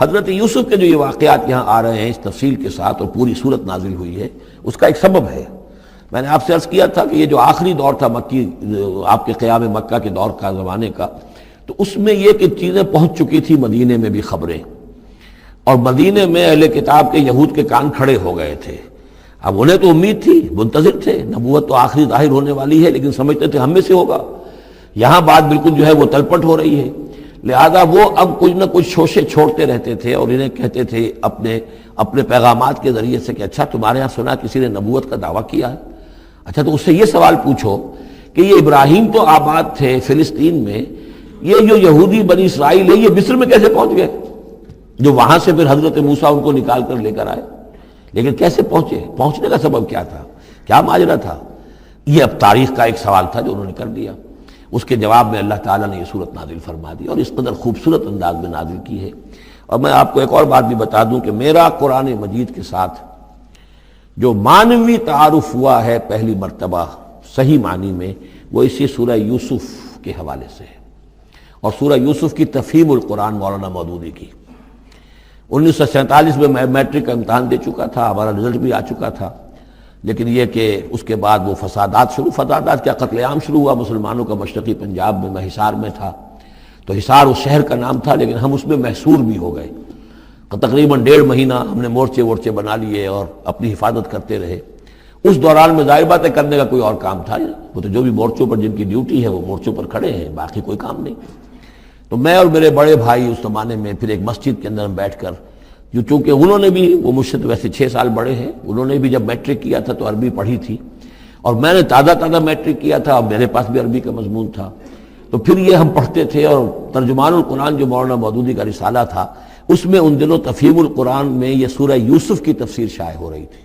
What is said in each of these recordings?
حضرت یوسف کے جو یہ واقعات یہاں آ رہے ہیں اس تفصیل کے ساتھ اور پوری صورت نازل ہوئی ہے، اس کا ایک سبب ہے۔ میں نے آپ سے عرض کیا تھا کہ یہ جو آخری دور تھا مکی، آپ کے قیام مکہ کے دور کا، زمانے کا، تو اس میں یہ کہ چیزیں پہنچ چکی تھی مدینے میں بھی خبریں، اور مدینے میں اہل کتاب کے یہود کے کان کھڑے ہو گئے تھے۔ اب انہیں تو امید تھی، منتظر تھے، نبوت تو آخری ظاہر ہونے والی ہے، لیکن سمجھتے تھے ہم میں سے ہوگا۔ یہاں بات بالکل جو ہے وہ تلپٹ ہو رہی ہے، لہذا وہ اب کچھ نہ کچھ شوشے چھوڑتے رہتے تھے اور انہیں کہتے تھے اپنے پیغامات کے ذریعے سے کہ اچھا تمہارے ہاں سنا کسی نے نبوت کا دعویٰ کیا ہے، اچھا تو اس سے یہ سوال پوچھو کہ یہ ابراہیم تو آباد تھے فلسطین میں، یہ جو یہودی بنی اسرائیل ہے یہ مصر میں کیسے پہنچ گئے، جو وہاں سے پھر حضرت موسیٰ ان کو نکال کر لے کر آئے، لیکن کیسے پہنچے، پہنچنے کا سبب کیا تھا، کیا ماجرا تھا؟ یہ اب تاریخ کا ایک سوال تھا جو انہوں نے کر دیا۔ اس کے جواب میں اللہ تعالیٰ نے یہ صورت نازل فرما دی اور اس قدر خوبصورت انداز میں نازل کی ہے۔ اور میں آپ کو ایک اور بات بھی بتا دوں کہ میرا قرآن مجید کے ساتھ جو معنوی تعارف ہوا ہے پہلی مرتبہ صحیح معنی میں، وہ اسی سورہ یوسف کے حوالے سے ہے، اور سورہ یوسف کی تفہیم القرآن مولانا مودودی کی۔ 1947 میں میں میٹرک کا امتحان دے چکا تھا، ہمارا رزلٹ بھی آ چکا تھا، لیکن یہ کہ اس کے بعد وہ فسادات کیا قتل عام شروع ہوا مسلمانوں کا مشرقی پنجاب میں۔ میں حصار میں تھا، تو حصار اس شہر کا نام تھا، لیکن ہم اس میں محصور بھی ہو گئے۔ تقریباً 1.5 مہینہ ہم نے مورچے بنا لیے اور اپنی حفاظت کرتے رہے۔ اس دوران میں ظاہر بات ہے کرنے کا کوئی اور کام تھا، وہ تو جو بھی مورچوں پر جن کی ڈیوٹی ہے وہ مورچوں پر کھڑے ہیں، باقی کوئی کام نہیں۔ تو میں اور میرے بڑے بھائی اس زمانے میں پھر ایک مسجد کے اندر بیٹھ کر، جو چونکہ انہوں نے بھی، وہ مجھ سے تو ویسے 6 سال بڑے ہیں، انہوں نے بھی جب میٹرک کیا تھا تو عربی پڑھی تھی، اور میں نے تازہ میٹرک کیا تھا اور میرے پاس بھی عربی کا مضمون تھا، تو پھر یہ ہم پڑھتے تھے۔ اور ترجمان القرآن جو مولانا مودودی کا رسالہ تھا، اس میں ان دنوں تفہیم القرآن میں یہ سورہ یوسف کی تفسیر شائع ہو رہی تھی،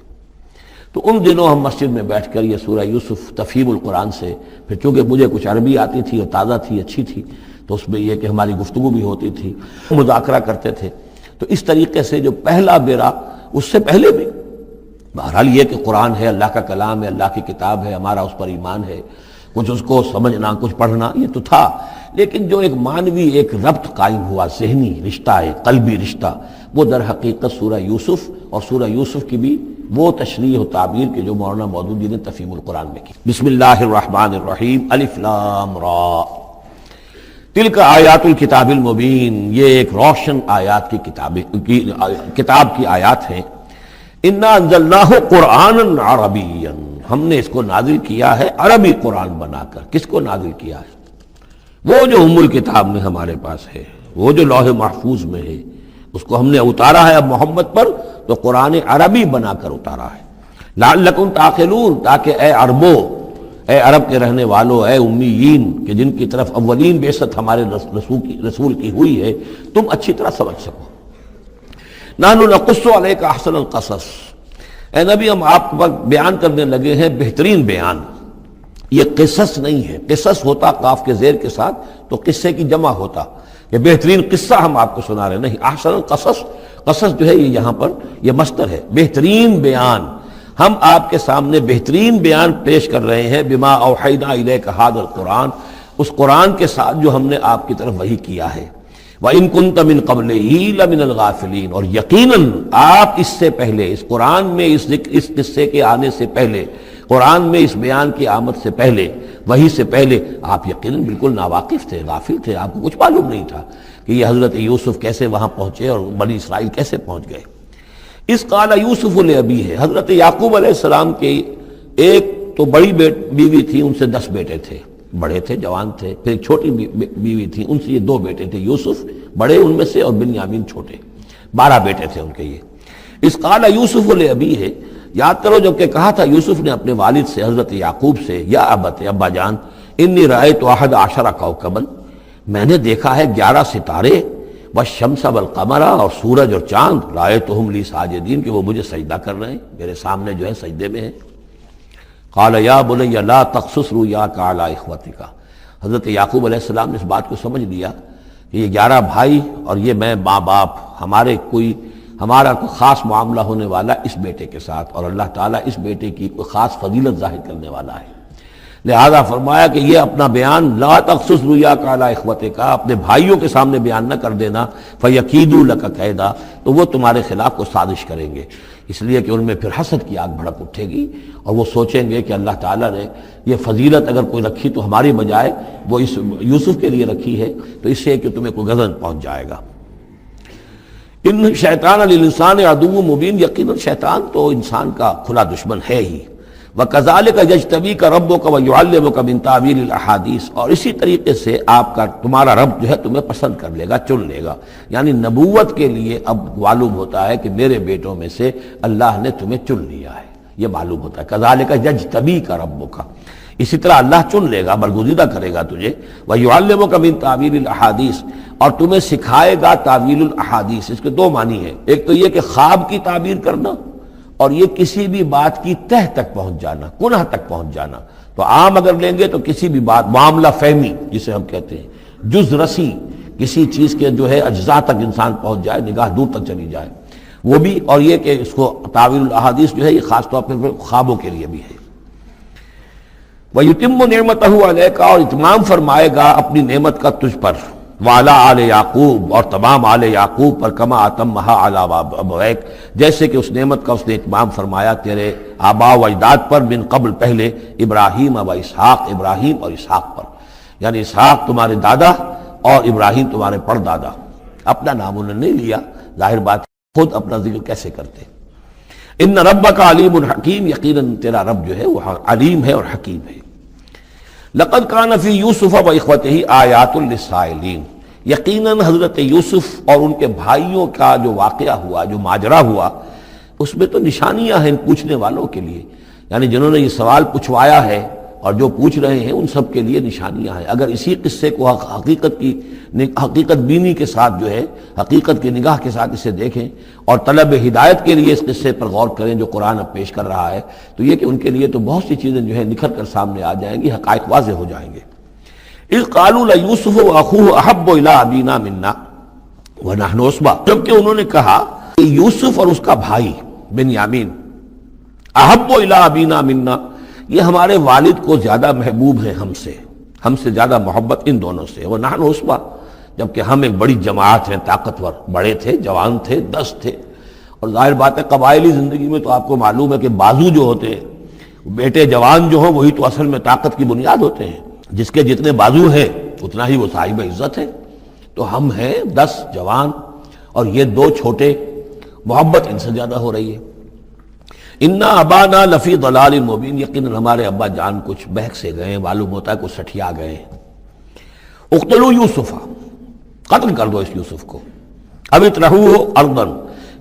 تو ان دنوں ہم مسجد میں بیٹھ کر یہ سورہ یوسف تفہیم القرآن سے، پھر چونکہ مجھے کچھ عربی آتی تھی اور تازہ تھی، اچھی تھی، تو اس میں یہ کہ ہماری گفتگو بھی ہوتی تھی، مذاکرہ کرتے تھے۔ تو اس طریقے سے جو پہلا بیرا، اس سے پہلے بھی بہرحال یہ کہ قرآن ہے، اللہ کا کلام ہے، اللہ کی کتاب ہے، ہمارا اس پر ایمان ہے، کچھ اس کو سمجھنا، کچھ پڑھنا، یہ تو تھا، لیکن جو ایک معنوی ایک ربط قائم ہوا، ذہنی رشتہ ہے، قلبی رشتہ، وہ در حقیقت سورہ یوسف اور سورہ یوسف کی بھی وہ تشریح و تعبیر کے جو مولانا مودودی نے تفہیم القرآن میں کی۔ بسم اللہ الرحمن الرحیم، الف لام را، تلک آیات الکتاب المبین، یہ ایک روشن آیات کی کتاب کی آیات ہیں۔ انا انزلناہ قرآنا عربیا، ہم نے اس کو نازل کیا ہے عربی قرآن بنا کر۔ کس کو نازل کیا ہے؟ وہ جو ام الکتاب میں ہمارے پاس ہے، وہ جو لوح محفوظ میں ہے، اس کو ہم نے اتارا ہے اب محمد پر، تو قرآن عربی بنا کر اتارا ہے۔ لعلکم تعقلون، تاکہ اے عربو، اے عرب کے رہنے والوں، اے امیین کہ جن کی طرف اولین بعثت ہمارے رسول کی ہوئی ہے، تم اچھی طرح سمجھ سکو۔ نحن نقص علیک احسن القصص، اے نبی ہم آپ پر بیان کرنے لگے ہیں بہترین بیان۔ یہ قصص نہیں ہے، قصص ہوتا قاف کے زیر کے ساتھ تو قصے کی جمع ہوتا، یہ بہترین قصہ ہم آپ کو سنا رہے، نہیں، احسن القصص، قصص جو ہے یہ یہاں پر یہ مصدر ہے، بہترین بیان، ہم آپ کے سامنے بہترین بیان پیش کر رہے ہیں، بما اوحینا الیک ھذا القرآن، اس قرآن کے ساتھ جو ہم نے آپ کی طرف وحی کیا ہے۔ وَإِن كُنتَ مِن قَبْلِهِ لَمِنَ الْغَافِلِينَ، اور یقیناً آپ اس سے پہلے، اس قرآن میں اس قصے کے آنے سے پہلے، قرآن میں اس بیان کی آمد سے پہلے، وحی سے پہلے آپ یقیناً بالکل ناواقف تھے، غافل تھے، آپ کو کچھ معلوم نہیں تھا کہ یہ حضرت یوسف کیسے وہاں پہنچے اور بنی اسرائیل کیسے پہنچ گئے۔ اس قال یوسف لابیہ، حضرت یعقوب علیہ السلام کے ایک تو بڑی بیوی تھی، ان سے 10 بیٹے تھے، بڑے تھے، جوان تھے، پھر ایک چھوٹی بیوی تھی، ان سے یہ 2 بیٹے تھے، یوسف بڑے ان میں سے اور بنیامین چھوٹے، 12 بیٹے تھے ان کے یہ۔ اس قال یوسف لابیہ، یاد کرو جب کہ کہا تھا یوسف نے اپنے والد سے حضرت یعقوب سے، یا ابت، ابا جان، انی رأیت 11 کوكبا، میں نے دیکھا ہے 11 ستارے، والشمس والقمر، اور سورج اور چاند، رأیتہم لی ساجدین، کہ وہ مجھے سجدہ کر رہے ہیں، میرے سامنے جو ہے سجدے میں ہیں۔ قال یا بنی لا تقصص رؤیاک علی اخوتک، حضرت یعقوب علیہ السلام نے اس بات کو سمجھ لیا کہ یہ 11 بھائی اور یہ میں ماں باپ، ہمارا کوئی خاص معاملہ ہونے والا اس بیٹے کے ساتھ، اور اللہ تعالیٰ اس بیٹے کی کوئی خاص فضیلت ظاہر کرنے والا ہے۔ لہذا فرمایا کہ یہ اپنا بیان لا تخصص رؤیاک علی اخوتک، اپنے بھائیوں کے سامنے بیان نہ کر دینا، فیکیدوا لک کیدا، تو وہ تمہارے خلاف کو سازش کریں گے، اس لیے کہ ان میں پھر حسد کی آگ بھڑک اٹھے گی اور وہ سوچیں گے کہ اللہ تعالیٰ نے یہ فضیلت اگر کوئی رکھی تو ہماری بجائے وہ اس یوسف کے لیے رکھی ہے، تو اس سے کہ تمہیں کوئی غضب پہنچ جائے گا۔ ان شیطان للانسان عدو مبین، یقیناً شیطان تو انسان کا کھلا دشمن ہے ہی۔ وَكَذَلِكَ يَجْتَبِيكَ رَبُّكَ وَيُعَلِّمُكَ مِن تَأْوِيلِ الْأَحَادِيثِ، اور اسی طریقے سے آپ کا تمہارا رب جو ہے تمہیں پسند کر لے گا، چن لے گا، یعنی نبوت کے لیے اب معلوم ہوتا ہے کہ میرے بیٹوں میں سے اللہ نے تمہیں چن لیا ہے، یہ معلوم ہوتا ہے۔ كَذَلِكَ يَجْتَبِيكَ رَبُّكَ، اسی طرح اللہ چن لے گا، برگزیدہ کرے گا تجھے۔ وَيُعَلِّمُكَ مِن تَأْوِيلِ الْأَحَادِيثِ، اور تمہیں سکھائے گا تعویل الاحادیث۔ اس کے دو معنی ہیں، ایک تو یہ کہ خواب کی تعبیر کرنا، اور یہ کسی بھی بات کی تہ تک پہنچ جانا، کنہ تک پہنچ جانا۔ تو عام اگر لیں گے تو کسی بھی بات، معاملہ فہمی جسے ہم کہتے ہیں، جز رسی، کسی چیز کے جو ہے اجزاء تک انسان پہنچ جائے، نگاہ دور تک چلی جائے، وہ بھی۔ اور یہ کہ اس کو تعویل الاحادیث جو ہے یہ خاص طور پر خوابوں کے لیے بھی ہے۔ وَيُتِمُّ نِعْمَتَهُ عَلَيْكَ، اور اتمام فرمائے گا اپنی نعمت کا تجھ پر، وعلی آل یعقوب، اور تمام آل یعقوب پر، کما اتمھا علی ابویک، جیسے کہ اس نعمت کا اس نے اتمام فرمایا تیرے آباء و اجداد پر، من قبل پہلے، ابراہیم و اسحاق، ابراہیم اور اسحاق پر، یعنی اسحاق تمہارے دادا اور ابراہیم تمہارے پردادا۔ اپنا نام انہوں نے نہیں لیا، ظاہر بات خود اپنا ذکر کیسے کرتے۔ ان ربک علیم حکیم، یقیناً تیرا رب جو ہے وہ علیم ہے اور حکیم ہے۔ لقد کان فی یوسف و اخوتہ آیات للسائلین، یقیناً حضرت یوسف اور ان کے بھائیوں کا جو واقعہ ہوا، جو ماجرا ہوا، اس میں تو نشانیاں ہیں ان پوچھنے والوں کے لیے، یعنی جنہوں نے یہ سوال پوچھوایا ہے اور جو پوچھ رہے ہیں ان سب کے لیے نشانیاں ہیں۔ اگر اسی قصے کو حقیقت بینی کے ساتھ جو ہے، حقیقت کی نگاہ کے ساتھ اسے دیکھیں اور طلب ہدایت کے لیے اس قصے پر غور کریں جو قرآن اب پیش کر رہا ہے، تو یہ کہ ان کے لیے تو بہت سی چیزیں جو ہے نکھر کر سامنے آ جائیں گی، حقائق واضح ہو جائیں گے۔ اذ قالوا لیوسف واخوہ احب الی ابینا منا ونحن عصبہ، جبکہ انہوں نے کہا کہ یوسف اور اس کا بھائی بنیامین احب الی ابینا منا، یہ ہمارے والد کو زیادہ محبوب ہے ہم سے زیادہ محبت ان دونوں سے، ونحن عصبہ، جبکہ ہم ایک بڑی جماعت ہیں، طاقتور، بڑے تھے، جوان تھے، 10 تھے۔ اور ظاہر بات ہے قبائلی زندگی میں تو آپ کو معلوم ہے کہ بازو جو ہوتے ہیں، بیٹے جوان جو ہوں وہی تو اصل میں طاقت کی بنیاد ہوتے ہیں، جس کے جتنے بازو ہیں اتنا ہی وہ صاحب عزت ہے۔ تو ہم ہیں 10 جوان اور یہ 2 چھوٹے، محبت ان سے زیادہ ہو رہی ہے۔ انا ابانا لفی ضلال مبین، یقیناً ہمارے ابا جان کچھ بہک سے گئے ہیں، معلوم ہوتا ہے کچھ سٹھیا گئے ہیں۔ اقتلوا یوسف، قتل کر دو اس یوسف کو، اب اطرحوہ ارضا،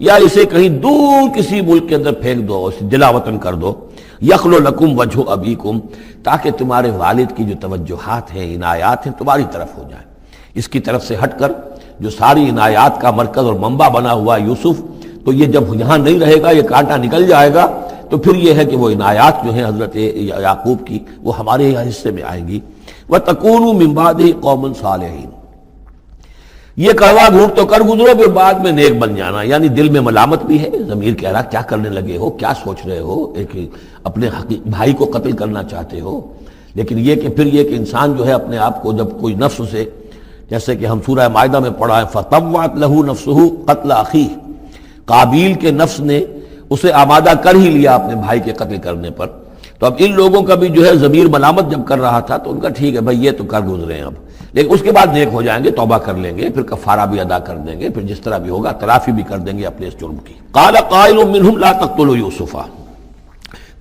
یا اسے کہیں دور کسی ملک کے اندر پھینک دو، اسے جلا وطن کر دو، یخلو لکم وجہ ابیکم، تاکہ تمہارے والد کی جو توجہات ہیں، عنایات ہیں، تمہاری طرف ہو جائیں۔ اس کی طرف سے ہٹ کر جو ساری عنایات کا مرکز اور منبع بنا ہوا یوسف، تو یہ جب یہاں نہیں رہے گا، یہ کانٹا نکل جائے گا، تو پھر یہ ہے کہ وہ عنایات جو ہیں حضرت یعقوب کی وہ ہمارے حصے میں آئیں گی۔ وَتَكُونُوا مِن بَعْدِهِ قَوْمًا صَالِحِينَ، یہ کڑوا گھونٹ تو کر گزرو پھر بعد میں نیک بن جانا، یعنی دل میں ملامت بھی ہے، ضمیر کہہ رہا کیا کرنے لگے ہو، کیا سوچ رہے ہو، ایک اپنے بھائی کو قتل کرنا چاہتے ہو۔ لیکن یہ کہ پھر یہ کہ انسان جو ہے اپنے آپ کو جب کوئی نفس سے، جیسے کہ ہم سورہ مائدہ میں پڑھا ہے فَطَوَّعَتْ لَهُ نَفْسُهُ قَتْلَ أَخِيهِ، قابیل کے نفس نے اسے آمادہ کر ہی لیا اپنے بھائی کے قتل کرنے پر۔ تو اب ان لوگوں کا بھی جو ہے ضمیر ملامت جب کر رہا تھا تو ان کا ٹھیک ہے بھائی یہ تو کر گزرے ہیں اب، لیکن اس کے بعد نیک ہو جائیں گے، توبہ کر لیں گے، پھر کفارہ بھی ادا کر دیں گے، پھر جس طرح بھی ہوگا تلافی بھی کر دیں گے اپنے اس جرم کی۔ قال قائل منهم لا تقتلوا یوسف،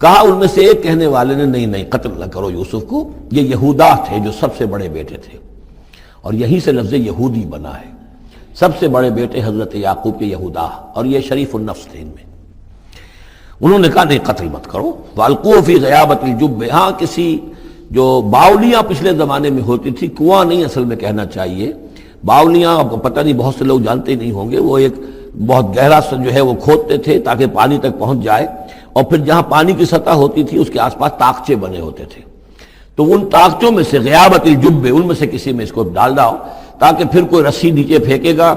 کہا ان میں سے ایک کہنے والے نے نہیں قتل نہ کرو یوسف کو، یہ یہودا تھے جو سب سے بڑے بیٹے تھے، اور یہیں سے لفظ یہودی بنا ہے، سب سے بڑے بیٹے حضرت یعقوب کے یہودا، اور یہ شریف النفس تھے ان میں۔ انہوں نے کہا نہیں قتل مت کرو، وَأَلْقُوهُ فِي غَيَابَةِ الْجُبِّ، ہاں کسی جو باولیاں پچھلے زمانے میں ہوتی تھی، کنواں نہیں اصل میں کہنا چاہیے، باولیاں آپ کو پتہ نہیں، بہت سے لوگ جانتے نہیں ہوں گے، وہ ایک بہت گہرا سا جو ہے وہ کھودتے تھے تاکہ پانی تک پہنچ جائے، اور پھر جہاں پانی کی سطح ہوتی تھی اس کے آس پاس طاقچے بنے ہوتے تھے، تو ان طاقچوں میں سے غیابت الجب، ان میں سے کسی میں اس کو ڈال ڈاؤ تاکہ پھر کوئی رسی نیچے پھینکے گا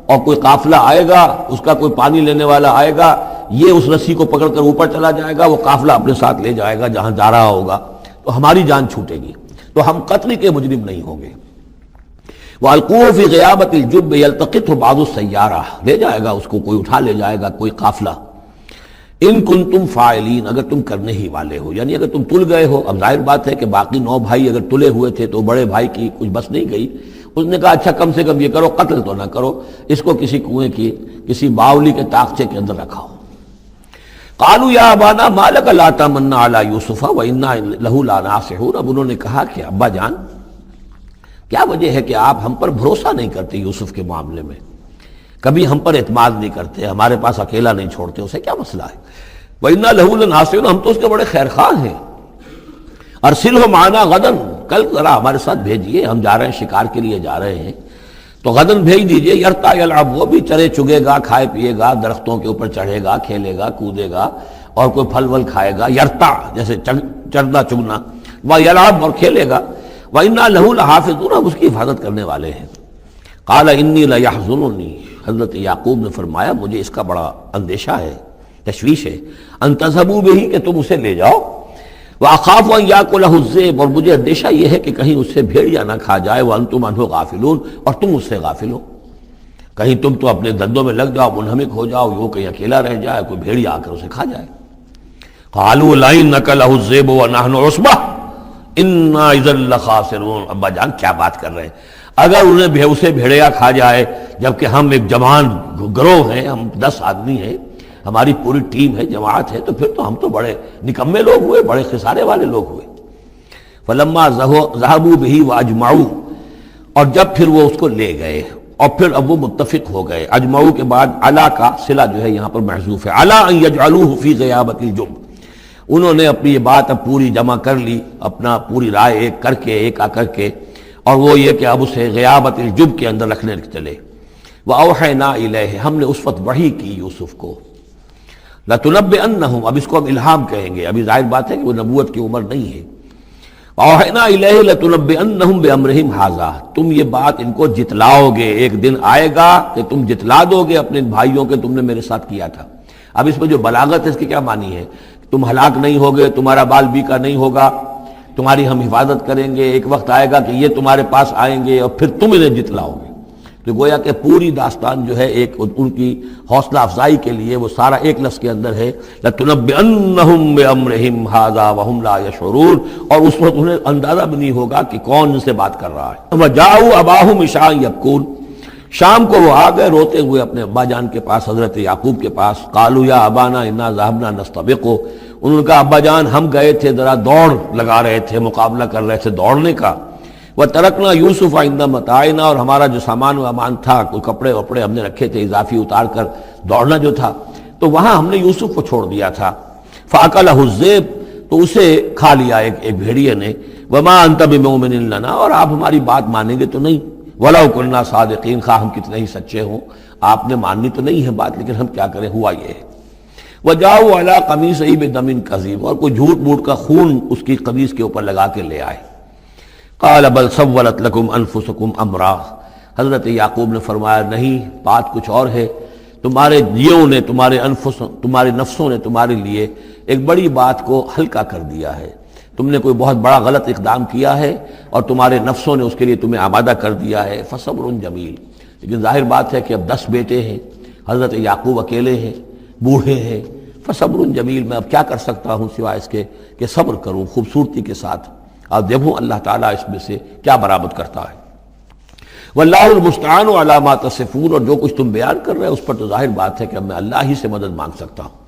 اور کوئی قافلہ آئے گا، اس کا کوئی پانی لینے والا آئے گا، یہ اس رسی کو پکڑ کر اوپر چلا جائے گا، وہ قافلہ اپنے ساتھ لے جائے گا جہاں جا رہا ہوگا، تو ہماری جان چھوٹے گی، تو ہم قتل کے مجرم نہیں ہوں گے۔ وَأَلْقُوهُ فِي غِيَابَةِ الْجُبِّ يَلْتَقِطْهُ بَعْضُ السَّيَّارَةِ، لے جائے گا اس کو، کوئی اٹھا لے جائے گا، کوئی قافلہ۔ ان کنتم فاعلین، اگر تم کرنے ہی والے ہو، یعنی اگر تم تل گئے ہو۔ اب ظاہر بات ہے کہ باقی 9 بھائی اگر تلے ہوئے تھے تو بڑے بھائی کی کچھ بس نہیں گئی، اس نے کہا اچھا کم سے کم یہ کرو، قتل تو نہ کرو، اس کو کسی کنویں کی کسی باولی کے طاقچے کے اندر رکھاؤ۔ قالوا یا ابانا ما لک لا تمنا علی یوسف وانا لہ لناصحون، اب انہوں نے کہا کہ ابا جان کیا وجہ ہے کہ آپ ہم پر بھروسہ نہیں کرتے یوسف کے معاملے میں، کبھی ہم پر اعتماد نہیں کرتے، ہمارے پاس اکیلا نہیں چھوڑتے، اسے کیا مسئلہ ہے؟ وَإِنَّا لَهُ لَنَاصِحُونَ، ہم تو اس کے بڑے خیر خواہ ہیں۔ أَرْسِلْهُ مَعَنَا غَدًا، کل ذرا ہمارے ساتھ بھیجیے، ہم جا رہے ہیں، شکار کے لیے جا رہے ہیں، تو غدن بھیج دیجئے۔ یرتا یلعب، وہ بھی چرے چگے گا، کھائے پیے گا، درختوں کے اوپر چڑھے گا، کھیلے گا، کودے گا، اور کوئی پھل ول کھائے گا، یرتا جیسے چرنا چگنا، وَيَلْعَبْ، اور کھیلے گا، وَإِنَّا لَهُ لَحَافِظُونَ، ہم اس کی حفاظت کرنے والے ہیں۔ قَالَ إِنِّي لَيَحْزُنُنِي، حضرت یعقوب نے فرمایا مجھے اس کا بڑا اندیشہ ہے، تشویش ہے، ان تذهبوا به، کہ تم اسے لے جاؤ، وَأَخَافُ أَن يَأْكُلَهُ الذِّئْبُ، اور مجھے اندیشہ یہ ہے کہ کہیں اس سے بھیڑیا نہ کھا جائے، وَأَنتُمْ عَنْهُ غَافِلُونَ، اور تم اس سے غافل ہو، کہیں تم تو اپنے دندوں میں لگ جاؤ، منہمک ہو جاؤ، وہ کہیں اکیلا رہ جائے، کوئی بھیڑیا آ کر اسے کھا جائے۔ قَالُوا لَئِن أَكَلَهُ الذِّئْبُ وَنَحْنُ عُصْبَةٌ إِنَّا إِذًا لَخَاسِرُونَ، ابا جان کیا بات کر رہے ہیں، اگر انہیں اسے بھیڑیا کھا جائے جبکہ ہم ایک جوان گروہ ہیں، ہم 10 آدمی ہیں، ہماری پوری ٹیم ہے، جماعت ہے، تو پھر تو ہم تو بڑے نکمے لوگ ہوئے، بڑے خسارے والے لوگ ہوئے۔ فلما ذهبوا به واجمعوا، اور جب پھر وہ اس کو لے گئے اور پھر اب وہ متفق ہو گئے، اجمعوا کے بعد علا کا صلہ جو ہے یہاں پر محذوف ہے، علا ان یجعلوه فی غیابۃ الجب، انہوں نے اپنی یہ بات اب پوری جمع کر لی، اپنا پوری رائے ایک کر کے، ایک آ کر کے، اور وہ یہ کہ اب اسے غیابۃ الجب کے اندر رکھنے چلے۔ وَأَوْحَيْنَا إِلَيْهِ، ہم نے اس وقت وحی کی یوسف کو، لَتُنَبِّئَنَّهُمْ، اب اس کو ہم الہام کہیں گے، ابھی ظاہر بات ہے کہ وہ نبوت کی عمر نہیں ہے۔ وَأَوْحَيْنَا إِلَيْهِ لَتُنَبِّئَنَّهُمْ بِأَمْرِهِمْ هَٰذَا، تم یہ بات ان کو جتلاؤ گے، ایک دن آئے گا کہ تم جتلا دو گے اپنے بھائیوں کے تم نے میرے ساتھ کیا تھا۔ اب اس میں جو بلاغت ہے اس کی کیا معنی ہے؟ تم ہلاک نہیں ہوگے، تمہارا بال بیکا نہیں ہوگا، تمہاری ہم حفاظت کریں گے، ایک وقت آئے گا کہ یہ تمہارے پاس آئیں گے اور پھر تم انہیں جتلاؤ گے۔ تو گویا کہ پوری داستان جو ہے ایک ان کی حوصلہ افزائی کے لیے وہ سارا ایک لفظ کے اندر ہے، لَتُنَبِّئَنَّهُمْ بِأَمْرِهِمْ هَٰذَا وَهُمْ لَا يَشْعُرُونَ، اور اس وقت انہیں اندازہ بھی نہیں ہوگا کہ کون ان سے بات کر رہا ہے۔ وَجَاءُوا أَبَاهُمْ عِشَاءً يَبْكُونَ، شام کو وہ آ گئے روتے ہوئے اپنے ابا جان کے پاس، حضرت یعقوب کے پاس۔ قَالُوا يَا أَبَانَا إِنَّا ذَهَبْنَا نَسْتَبِقُ، انہوں نے کہا ابا جان ہم گئے تھے، ذرا دوڑ لگا رہے تھے، مقابلہ کر رہے تھے دوڑنے کا۔ وَتَرَكْنَا يُوسُفَ عِندَ مَتَاعِنَا، اور ہمارا جو سامان وامان تھا، کوئی کپڑے وپڑے ہم نے رکھے تھے اضافی اتار کر دوڑنا جو تھا، تو وہاں ہم نے یوسف کو چھوڑ دیا تھا۔ فَأَكَلَهُ الذِّئْبُ، تو اسے کھا لیا ایک بھیڑیے نے۔ وَمَا أَنْتَ بِمُؤْمِنٍ لَنَا، اور آپ ہماری بات مانیں گے تو نہیں۔ وَلَوْ كُنَّا صَادِقِينَ، خواہ ہم کتنے ہی سچے ہوں، آپ نے ماننی تو نہیں ہے بات، لیکن ہم کیا کریں، ہوا یہ ہے۔ وَجَاءُوا عَلَىٰ قَمِيصِهِ بِدَمٍ كَذِيبٍ، اور کوئی جھوٹ موٹ کا خون اس کی قمیص کے اوپر لگا کے لے آئے۔ قَالَ بَلْ سَوَّلَتْ لَكُمْ أَنفُسُكُمْ أَمْرًا، حضرت یعقوب نے فرمایا نہیں، بات کچھ اور ہے، تمہارے جیوں نے، تمہارے نفسوں نے تمہارے لیے ایک بڑی بات کو ہلکا کر دیا ہے، تم نے کوئی بہت بڑا غلط اقدام کیا ہے اور تمہارے نفسوں نے اس کے لیے تمہیں آمادہ کر دیا ہے۔ فصبر جمیل، لیکن ظاہر بات ہے کہ اب 10 بیٹے ہیں، حضرت یعقوب اکیلے ہیں، بوڑھے ہیں، فصبر جمیل، میں اب کیا کر سکتا ہوں سوائے اس کے کہ صبر کروں خوبصورتی کے ساتھ، اور دیکھوں اللہ تعالیٰ اس میں سے کیا برآمد کرتا ہے۔ واللہ المستعان علی ما تصفون، اور جو کچھ تم بیان کر رہے ہیں اس پر تو ظاہر بات ہے کہ اب میں اللہ ہی سے مدد مانگ سکتا ہوں۔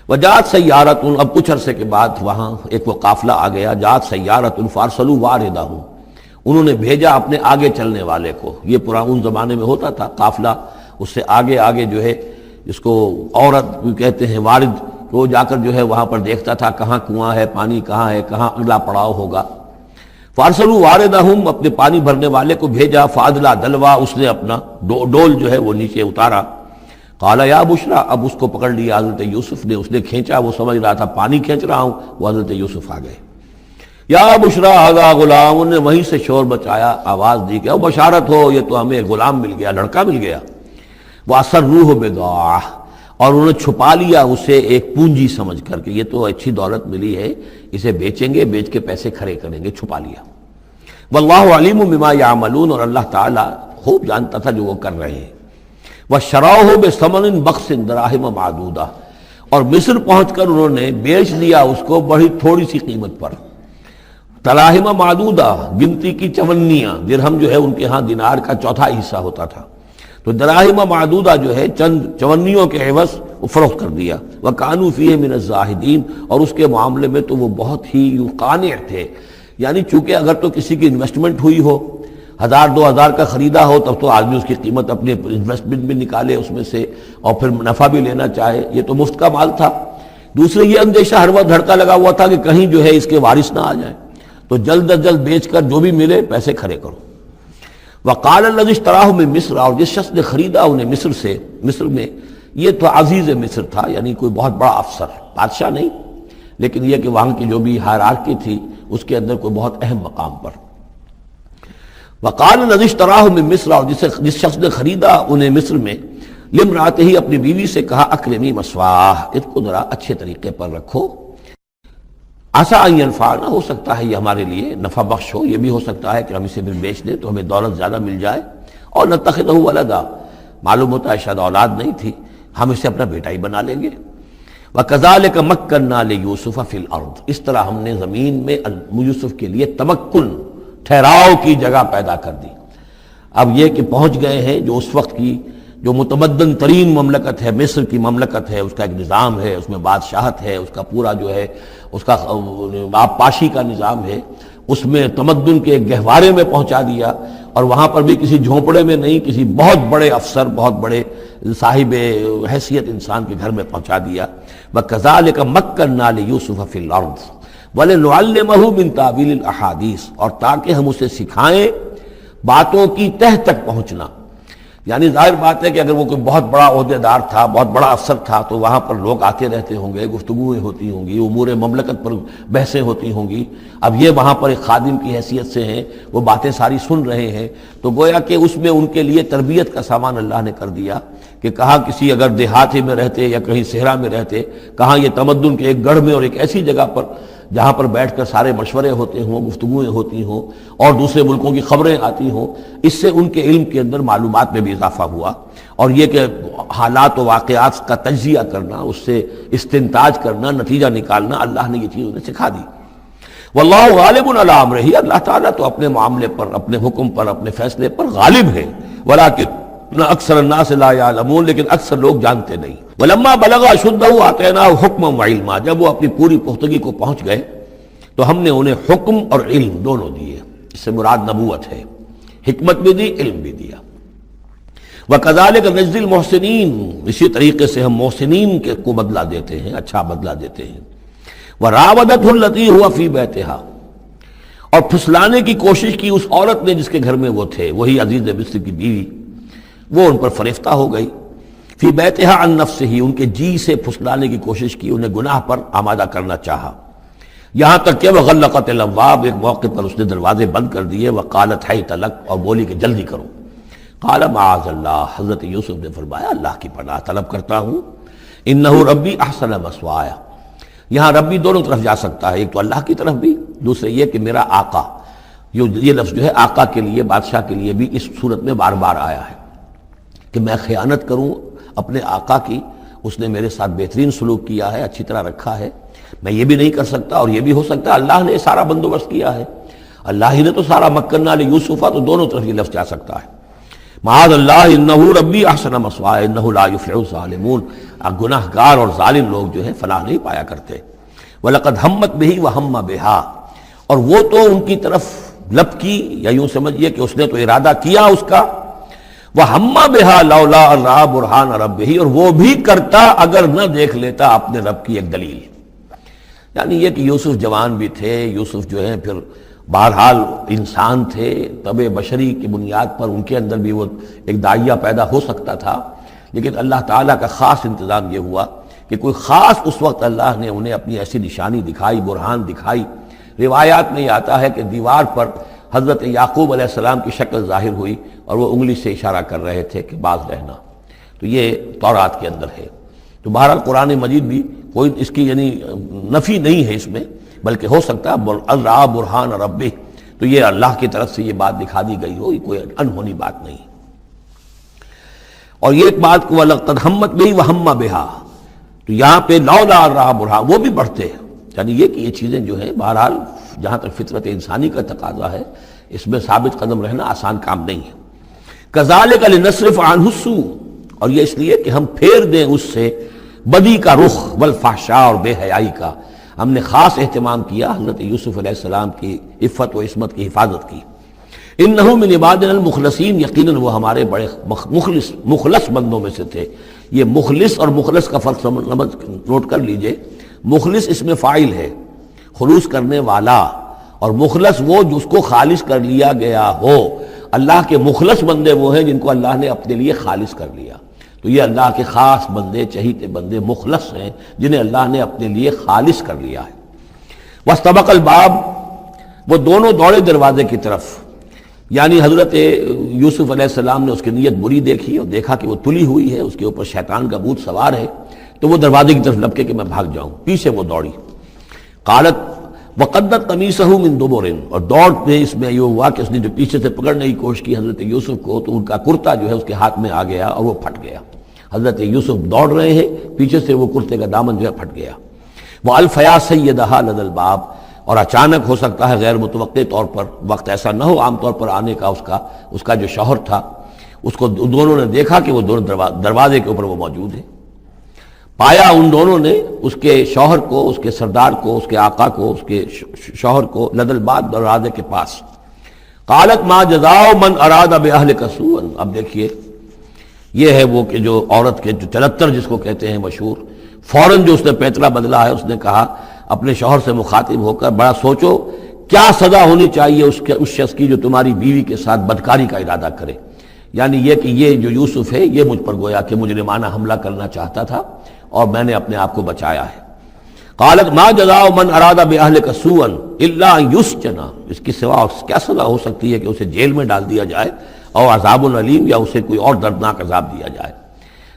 وجاءت سیارۃ، اب کچھ عرصے کے بعد وہاں ایک وہ قافلہ آ گیا، جاءت سیارۃ فارسلوا واردہم، انہوں نے بھیجا اپنے آگے چلنے والے کو۔ یہ پرانے زمانے میں ہوتا تھا قافلہ، اس سے آگے آگے جو ہے جس کو عورت کہتے ہیں وارد، وہ جا کر جو ہے وہاں پر دیکھتا تھا کہاں کنواں ہے، پانی کہاں ہے، کہاں اگلا پڑاؤ ہوگا۔ فارسلوا واردہم، اپنے پانی بھرنے والے کو بھیجا، فادلا دلوا، اس نے اپنا ڈول جو ہے وہ نیچے اتارا۔ قال یا بشرا، اب اس کو پکڑ لیا حضرت یوسف نے، اس نے کھینچا، وہ سمجھ رہا تھا پانی کھینچ رہا ہوں، وہ حضرت یوسف آ گئے۔ یا بشرا ھذا غلام، انہوں نے وہیں سے شور بچایا، آواز دی کہ او بشارت ہو، یہ تو ہمیں غلام مل گیا، لڑکا مل گیا۔ واسروہ بضاعہ، اور انہوں نے چھپا لیا اسے ایک پونجی سمجھ کر کہ یہ تو اچھی دولت ملی ہے، اسے بیچیں گے، بیچ کے پیسے کھڑے کریں گے، چھپا لیا۔ واللہ علیم بما یعملون، اور اللہ تعالیٰ خوب جانتا تھا جو وہ کر رہے ہیں۔ وَشَرَوْهُ بِثَمَنٍ بَخْسٍ دَرَاهِمَ مَعْدُودَةٍ، اور مصر پہنچ کر انہوں نے بیچ دیا اس کو بڑی تھوڑی سی قیمت پر، دراہم معدودہ، گنتی کی چونیاں، درہم جو ہے ان کے ہاں دینار کا چوتھا حصہ ہوتا تھا، تو دراہم معدودہ جو ہے چند چونیوں کے عوض وہ فروخت کر دیا۔ وَكَانُوا فِيهِ مِنَ الزَّاهِدِينَ، اور اس کے معاملے میں تو وہ بہت ہی قانع تھے، یعنی چونکہ اگر تو کسی کی انویسٹمنٹ ہوئی ہو، 1000-2000 کا خریدا ہو، تب تو آدمی اس کی قیمت اپنے انویسٹمنٹ بھی نکالے اس میں سے اور پھر نفع بھی لینا چاہے، یہ تو مفت کا مال تھا۔ دوسرے یہ اندیشہ ہر وقت دھڑکا لگا ہوا تھا کہ کہیں جو ہے اس کے وارث نہ آ جائیں، تو جلد از جلد بیچ کر جو بھی ملے پیسے کھڑے کرو۔ وقال الذی اشتراہ من مصر، اور جس شخص نے خریدا انہیں مصر سے، مصر میں یہ تو عزیز مصر تھا، یعنی کوئی بہت بڑا افسر، بادشاہ نہیں، لیکن یہ کہ وہاں کی جو بھی ہائرارکی تھی اس کے اندر کوئی بہت اہم مقام پر۔ وقال الذی اشتراہ من مصر، اور جس شخص نے خریدا انہیں مصر میں، لامرأتہ، ہی اپنی بیوی سے کہا اکرمی مثواہ، اس کو ذرا اچھے طریقے پر رکھو، عسیٰ ان ینفعنا، ہو سکتا ہے یہ ہمارے لیے نفع بخش ہو، یہ بھی ہو سکتا ہے کہ ہم اسے بھی بیچ دیں تو ہمیں دولت زیادہ مل جائے، اور نتخذہ ولدا، معلوم ہوتا ہے شاید اولاد نہیں تھی، ہم اسے اپنا بیٹا ہی بنا لیں گے۔ وَكَذَلِكَ مَكَّنَّا لِيُوسُفَ فِي الْأَرْضِ، اس طرح ہم نے زمین میں یوسف کے لیے تمکن، ٹھہراؤ کی جگہ پیدا کر دی۔ اب یہ کہ پہنچ گئے ہیں جو اس وقت کی جو متمدن ترین مملکت ہے، مصر کی مملکت ہے، اس کا ایک نظام ہے، اس میں بادشاہت ہے، اس کا پورا جو ہے اس کا آبپاشی کا نظام ہے، اس میں تمدن کے ایک گہوارے میں پہنچا دیا، اور وہاں پر بھی کسی جھونپڑے میں نہیں، کسی بہت بڑے افسر، بہت بڑے صاحب حیثیت انسان کے گھر میں پہنچا دیا۔ وَكَذَلِكَ مَكَّنَّا لِيُوسُفَ فِي الْأَرْضِ وَلِنُعَلِّمَهُ مِن تَأْوِيلِ الْأَحَادِيثِ، اور تاکہ ہم اسے سکھائیں باتوں کی تہ تک پہنچنا۔ یعنی ظاہر بات ہے کہ اگر وہ کوئی بہت بڑا عہدے دار تھا، بہت بڑا افسر تھا، تو وہاں پر لوگ آتے رہتے ہوں گے، گفتگویں ہوتی ہوں گی، امور مملکت پر بحثیں ہوتی ہوں گی۔ اب یہ وہاں پر ایک خادم کی حیثیت سے ہیں، وہ باتیں ساری سن رہے ہیں، تو گویا کہ اس میں ان کے لیے تربیت کا سامان اللہ نے کر دیا کہ کہاں کسی اگر دیہاتی میں رہتے یا کہیں صحرا میں رہتے، کہاں یہ تمدن کے ایک گڑھ میں اور ایک ایسی جگہ پر جہاں پر بیٹھ کر سارے مشورے ہوتے ہوں، گفتگویں ہوتی ہوں، اور دوسرے ملکوں کی خبریں آتی ہوں، اس سے ان کے علم کے اندر معلومات میں بھی اضافہ ہوا، اور یہ کہ حالات و واقعات کا تجزیہ کرنا، اس سے استنتاج کرنا، نتیجہ نکالنا، اللہ نے یہ چیز انہیں سکھا دی۔ واللہ غالب علی امرہ، اللہ تعالیٰ تو اپنے معاملے پر، اپنے حکم پر، اپنے فیصلے پر غالب ہے، ولکن اکثر الناس لا یعلمون، لیکن اکثر لوگ جانتے نہیں۔ ولما بلغ اشدہ آتیناہ حکما وعلما، جب وہ اپنی پوری پختگی کو پہنچ گئے تو ہم نے انہیں حکم اور علم دونوں دیے، اس سے مراد نبوت ہے، حکمت بھی دی، علم بھی دیا۔ وَكَذَلِكَ نَجْزِي الْمُحْسِنِينَ، اسی طریقے سے ہم محسنین کو بدلہ دیتے ہیں، اچھا بدلہ دیتے ہیں۔ وَرَاوَدَتْهُ الَّتِي هُوَ فِي بَيْتِهَا، اور پھسلانے کی کوشش کی اس عورت نے جس کے گھر میں وہ تھے، وہی عزیز مصر کی بیوی، وہ ان پر فریفتہ ہو گئی۔ فی بیتہا عن نفسہ، ان کے جی سے پھسلانے کی کوشش کی، انہیں گناہ پر آمادہ کرنا چاہا، یہاں تک کہ وغلقت الابواب، ایک موقع پر اس نے دروازے بند کر دیے، وقالت حیت لک، اور بولی کہ جلدی کرو۔ قال معاذ اللہ، حضرت یوسف نے فرمایا اللہ کی پناہ طلب کرتا ہوں، انہ ربی احسن مثوایا، یہاں ربی دونوں طرف جا سکتا ہے، ایک تو اللہ کی طرف بھی، دوسرے یہ کہ میرا آقا، یہ لفظ جو ہے آقا کے لیے، بادشاہ کے لیے بھی اس صورت میں بار بار آیا ہے کہ میں خیانت کروں اپنے آقا کی، اس نے میرے ساتھ بہترین سلوک کیا ہے، اچھی طرح رکھا ہے، میں یہ بھی نہیں کر سکتا، اور یہ بھی ہو سکتا ہے اللہ نے سارا بندوبست کیا ہے، اللہ ہی نے تو سارا مکننا لیوسف، تو دونوں طرف یہ لفظ جا سکتا ہے۔ معاذ اللہ انہ ربی احسن مثوایا انہ لا یفلح الظالمون، گناہ گار اور ظالم لوگ جو ہیں فلاح نہیں پایا کرتے۔ وَلَقَدْ هَمَّتْ بِهِ وَهَمَّ بِهَا، اور وہ تو ان کی طرف لپکی، یا یوں سمجھیے کہ اس نے تو ارادہ کیا اس کا، وَهَمَّ بِهَا لَوْلَا أَن رَأَىٰ بُرْهَانَ رَبِّهِ، اور وہ بھی کرتا اگر نہ دیکھ لیتا اپنے رب کی ایک دلیل۔ یعنی یہ کہ یوسف جوان بھی تھے، یوسف جو ہیں پھر بہرحال انسان تھے، طبع بشری کی بنیاد پر ان کے اندر بھی وہ ایک داعیہ پیدا ہو سکتا تھا، لیکن اللہ تعالیٰ کا خاص انتظام یہ ہوا کہ کوئی خاص اس وقت اللہ نے انہیں اپنی ایسی نشانی دکھائی، برہان دکھائی۔ روایات میں یہ آتا ہے کہ دیوار پر حضرت یعقوب علیہ السلام کی شکل ظاہر ہوئی اور وہ انگلی سے اشارہ کر رہے تھے کہ باز رہنا، تو یہ تورات کے اندر ہے۔ تو بہرحال قرآن مجید بھی کوئی اس کی یعنی نفی نہیں ہے اس میں، بلکہ ہو سکتا ہے الرا برہان ربہ، تو یہ اللہ کی طرف سے یہ بات دکھا دی گئی ہو، یہ کوئی انہونی بات نہیں۔ اور یہ ایک بات کو وَلَقَدْ ہَمَّتْ بِهِ وَهَمَّ بِهَا، تو یہاں پہ لولا الرا برہان، وہ بھی بڑھتے ہیں، یعنی یہ کہ یہ چیزیں جو ہیں بہرحال جہاں تک فطرت انسانی کا تقاضا ہے اس میں ثابت قدم رہنا آسان کام نہیں ہے۔ كَذَلِكَ لِنَصْرِفَ عَنْهُ السُّوءَ، اور یہ اس لیے کہ ہم پھیر دیں اس سے بدی کا رخ والفحشاء، اور بے حیائی کا۔ ہم نے خاص اہتمام کیا حضرت یوسف علیہ السلام کی عفت و عصمت کی حفاظت کی۔ انہ من عبادنا المخلصین، یقیناً وہ ہمارے بڑے مخلص بندوں میں سے تھے۔ یہ مخلص اور مخلص کا فرق نوٹ کر لیجئے۔ مخلص اس میں فاعل ہے، خلوص کرنے والا، اور مخلص وہ جس کو خالص کر لیا گیا ہو۔ اللہ کے مخلص بندے وہ ہیں جن کو اللہ نے اپنے لیے خالص کر لیا، تو یہ اللہ کے خاص بندے، چہیتے بندے مخلص ہیں جنہیں اللہ نے اپنے لیے خالص کر لیا ہے۔ واستبق الباب، وہ دونوں دوڑے دروازے کی طرف، یعنی حضرت یوسف علیہ السلام نے اس کی نیت بری دیکھی اور دیکھا کہ وہ تلی ہوئی ہے، اس کے اوپر شیطان کا بھوت سوار ہے، تو وہ دروازے کی طرف لپکے کہ میں بھاگ جاؤں، پیچھے وہ دوڑی۔ قالت وقدت قمیصہ من دبر، اور دوڑتے اس میں یہ ہوا کہ اس نے جو پیچھے سے پکڑنے کی کوشش کی حضرت یوسف کو، تو ان کا کرتا جو ہے اس کے ہاتھ میں آ گیا اور وہ پھٹ گیا۔ حضرت یوسف دوڑ رہے ہیں، پیچھے سے وہ کرتے کا دامن جو ہے پھٹ گیا۔ وَأَلْفَيَا سَيِّدَهَا لَدَى الْبَابِ، اور اچانک ہو سکتا ہے غیر متوقع طور پر، وقت ایسا نہ ہو عام طور پر آنے کا، اس کا جو شوہر تھا، اس کو دونوں نے دیکھا کہ وہ دونوں دروازے کے اوپر وہ موجود ہے۔ پایا ان دونوں نے اس کے شوہر کو، اس کے سردار کو، اس کے آقا کو، اس کے شوہر کو لدى الباب، دروازے کے پاس۔ قالت ما جزاء من اراد باهلك سوءا، اب دیکھیے یہ ہے وہ کہ جو عورت کے جو چلتر جس کو کہتے ہیں مشہور، فوراً جو اس نے پیتلا بدلا ہے، اس نے کہا اپنے شوہر سے مخاطب ہو کر، بڑا سوچو کیا سزا ہونی چاہیے اس شخص کی جو تمہاری بیوی کے ساتھ بدکاری کا ارادہ کرے، یعنی یہ کہ یہ جو یوسف ہے یہ مجھ پر گویا کہ مجرمانہ حملہ کرنا چاہتا تھا اور میں نے اپنے آپ کو بچایا ہے۔ قالت ما جزاء من اراد باهلك سوءا الا ان يسجن، اس کی سوا کیا سزا ہو سکتی ہے کہ اسے جیل میں ڈال دیا جائے، اور عذاب علیم، یا اسے کوئی اور دردناک عذاب دیا جائے۔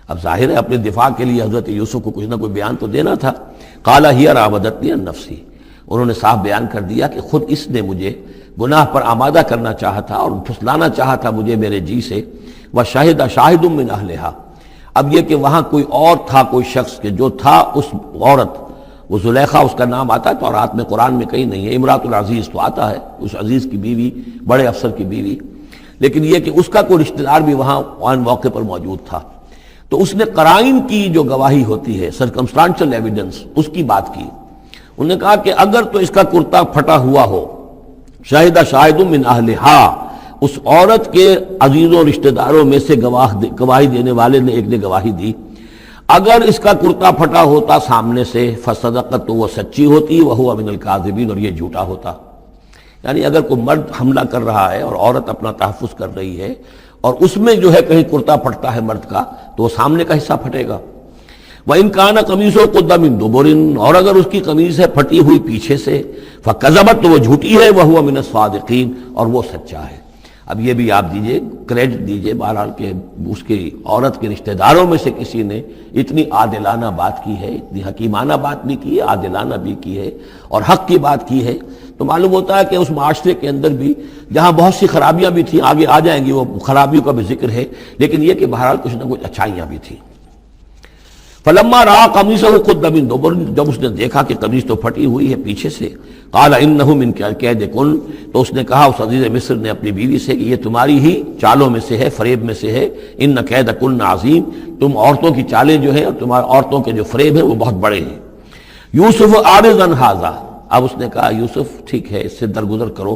اب ظاہر ہے اپنے دفاع کے لیے حضرت یوسف کو کچھ نہ کوئی بیان تو دینا تھا۔ قال هي راودتني عن نفسي، انہوں نے صاف بیان کر دیا کہ خود اس نے مجھے گناہ پر آمادہ کرنا چاہا تھا اور پھسلانا چاہا تھا مجھے میرے جی سے۔ وشهد شاهد من اهلها، اب یہ کہ وہاں کوئی اور تھا، کوئی شخص کہ جو تھا اس عورت، وہ زلیخا اس کا نام آتا ہے تو رات میں قرآن میں کہیں نہیں ہے، امراۃ العزیز تو آتا ہے، اس عزیز کی بیوی، بڑے افسر کی بیوی، لیکن یہ کہ اس کا کوئی رشتہ دار بھی وہاں آن موقع پر موجود تھا، تو اس نے قرائن کی جو گواہی ہوتی ہے، سرکمسٹانشل ایویڈنس، اس کی بات کی۔ انہوں نے کہا کہ اگر تو اس کا کرتا پھٹا ہوا ہو، شاہد شاہد من اہلہا، اس عورت کے عزیزوں رشتہ داروں میں سے گواہی دینے والے نے ایک نے گواہی دی، اگر اس کا کرتا پھٹا ہوتا سامنے سے، فصدقت، تو وہ سچی ہوتی، وہو من الکاذبین، اور یہ جھوٹا ہوتا۔ یعنی اگر کوئی مرد حملہ کر رہا ہے اور عورت اپنا تحفظ کر رہی ہے اور اس میں جو ہے کہیں کرتا پھٹتا ہے مرد کا، تو وہ سامنے کا حصہ پھٹے گا۔ وَإِنْ كَانَ قَمِيصُهُ قُدَّ مِن دُبُرٍ، اور اگر اس کی قمیص ہے پھٹی ہوئی پیچھے سے، فَكَذَبَتْ، تو وہ جھوٹی ہے، وَهُوَ مِنَ الصَّادِقِينَ، اور وہ سچا ہے۔ اب یہ بھی آپ دیجئے، کریڈٹ دیجئے بہرحال کہ اس کی عورت کے رشتہ داروں میں سے کسی نے اتنی عادلانہ بات کی ہے، اتنی حکیمانہ بات بھی کی ہے، عادلانہ بھی کی ہے، اور حق کی بات کی ہے، تو معلوم ہوتا ہے کہ اس معاشرے کے اندر بھی جہاں بہت سی خرابیاں بھی تھیں، آگے آ جائیں گی وہ خرابیوں کا بھی ذکر ہے، لیکن یہ کہ بہرحال کچھ نہ کچھ اچھائیاں بھی تھیں۔ فلما رأى قميصه قد من دبر، جب اس نے دیکھا کہ قمیص تو پھٹی ہوئی ہے پیچھے سے، قال انه من کید کن، تو اس نے کہا اس عزیز مصر نے اپنی بیوی سے کہ یہ تمہاری ہی چالوں میں سے ہے، فریب میں سے ہے، ان کید کن عظیم، تم عورتوں کی چالیں جو ہیں اور تمہاری عورتوں کے جو فریب ہیں وہ بہت بڑے ہیں۔ یوسف اعرض عن ھذا، اب اس نے کہا یوسف ٹھیک ہے اس سے درگزر کرو،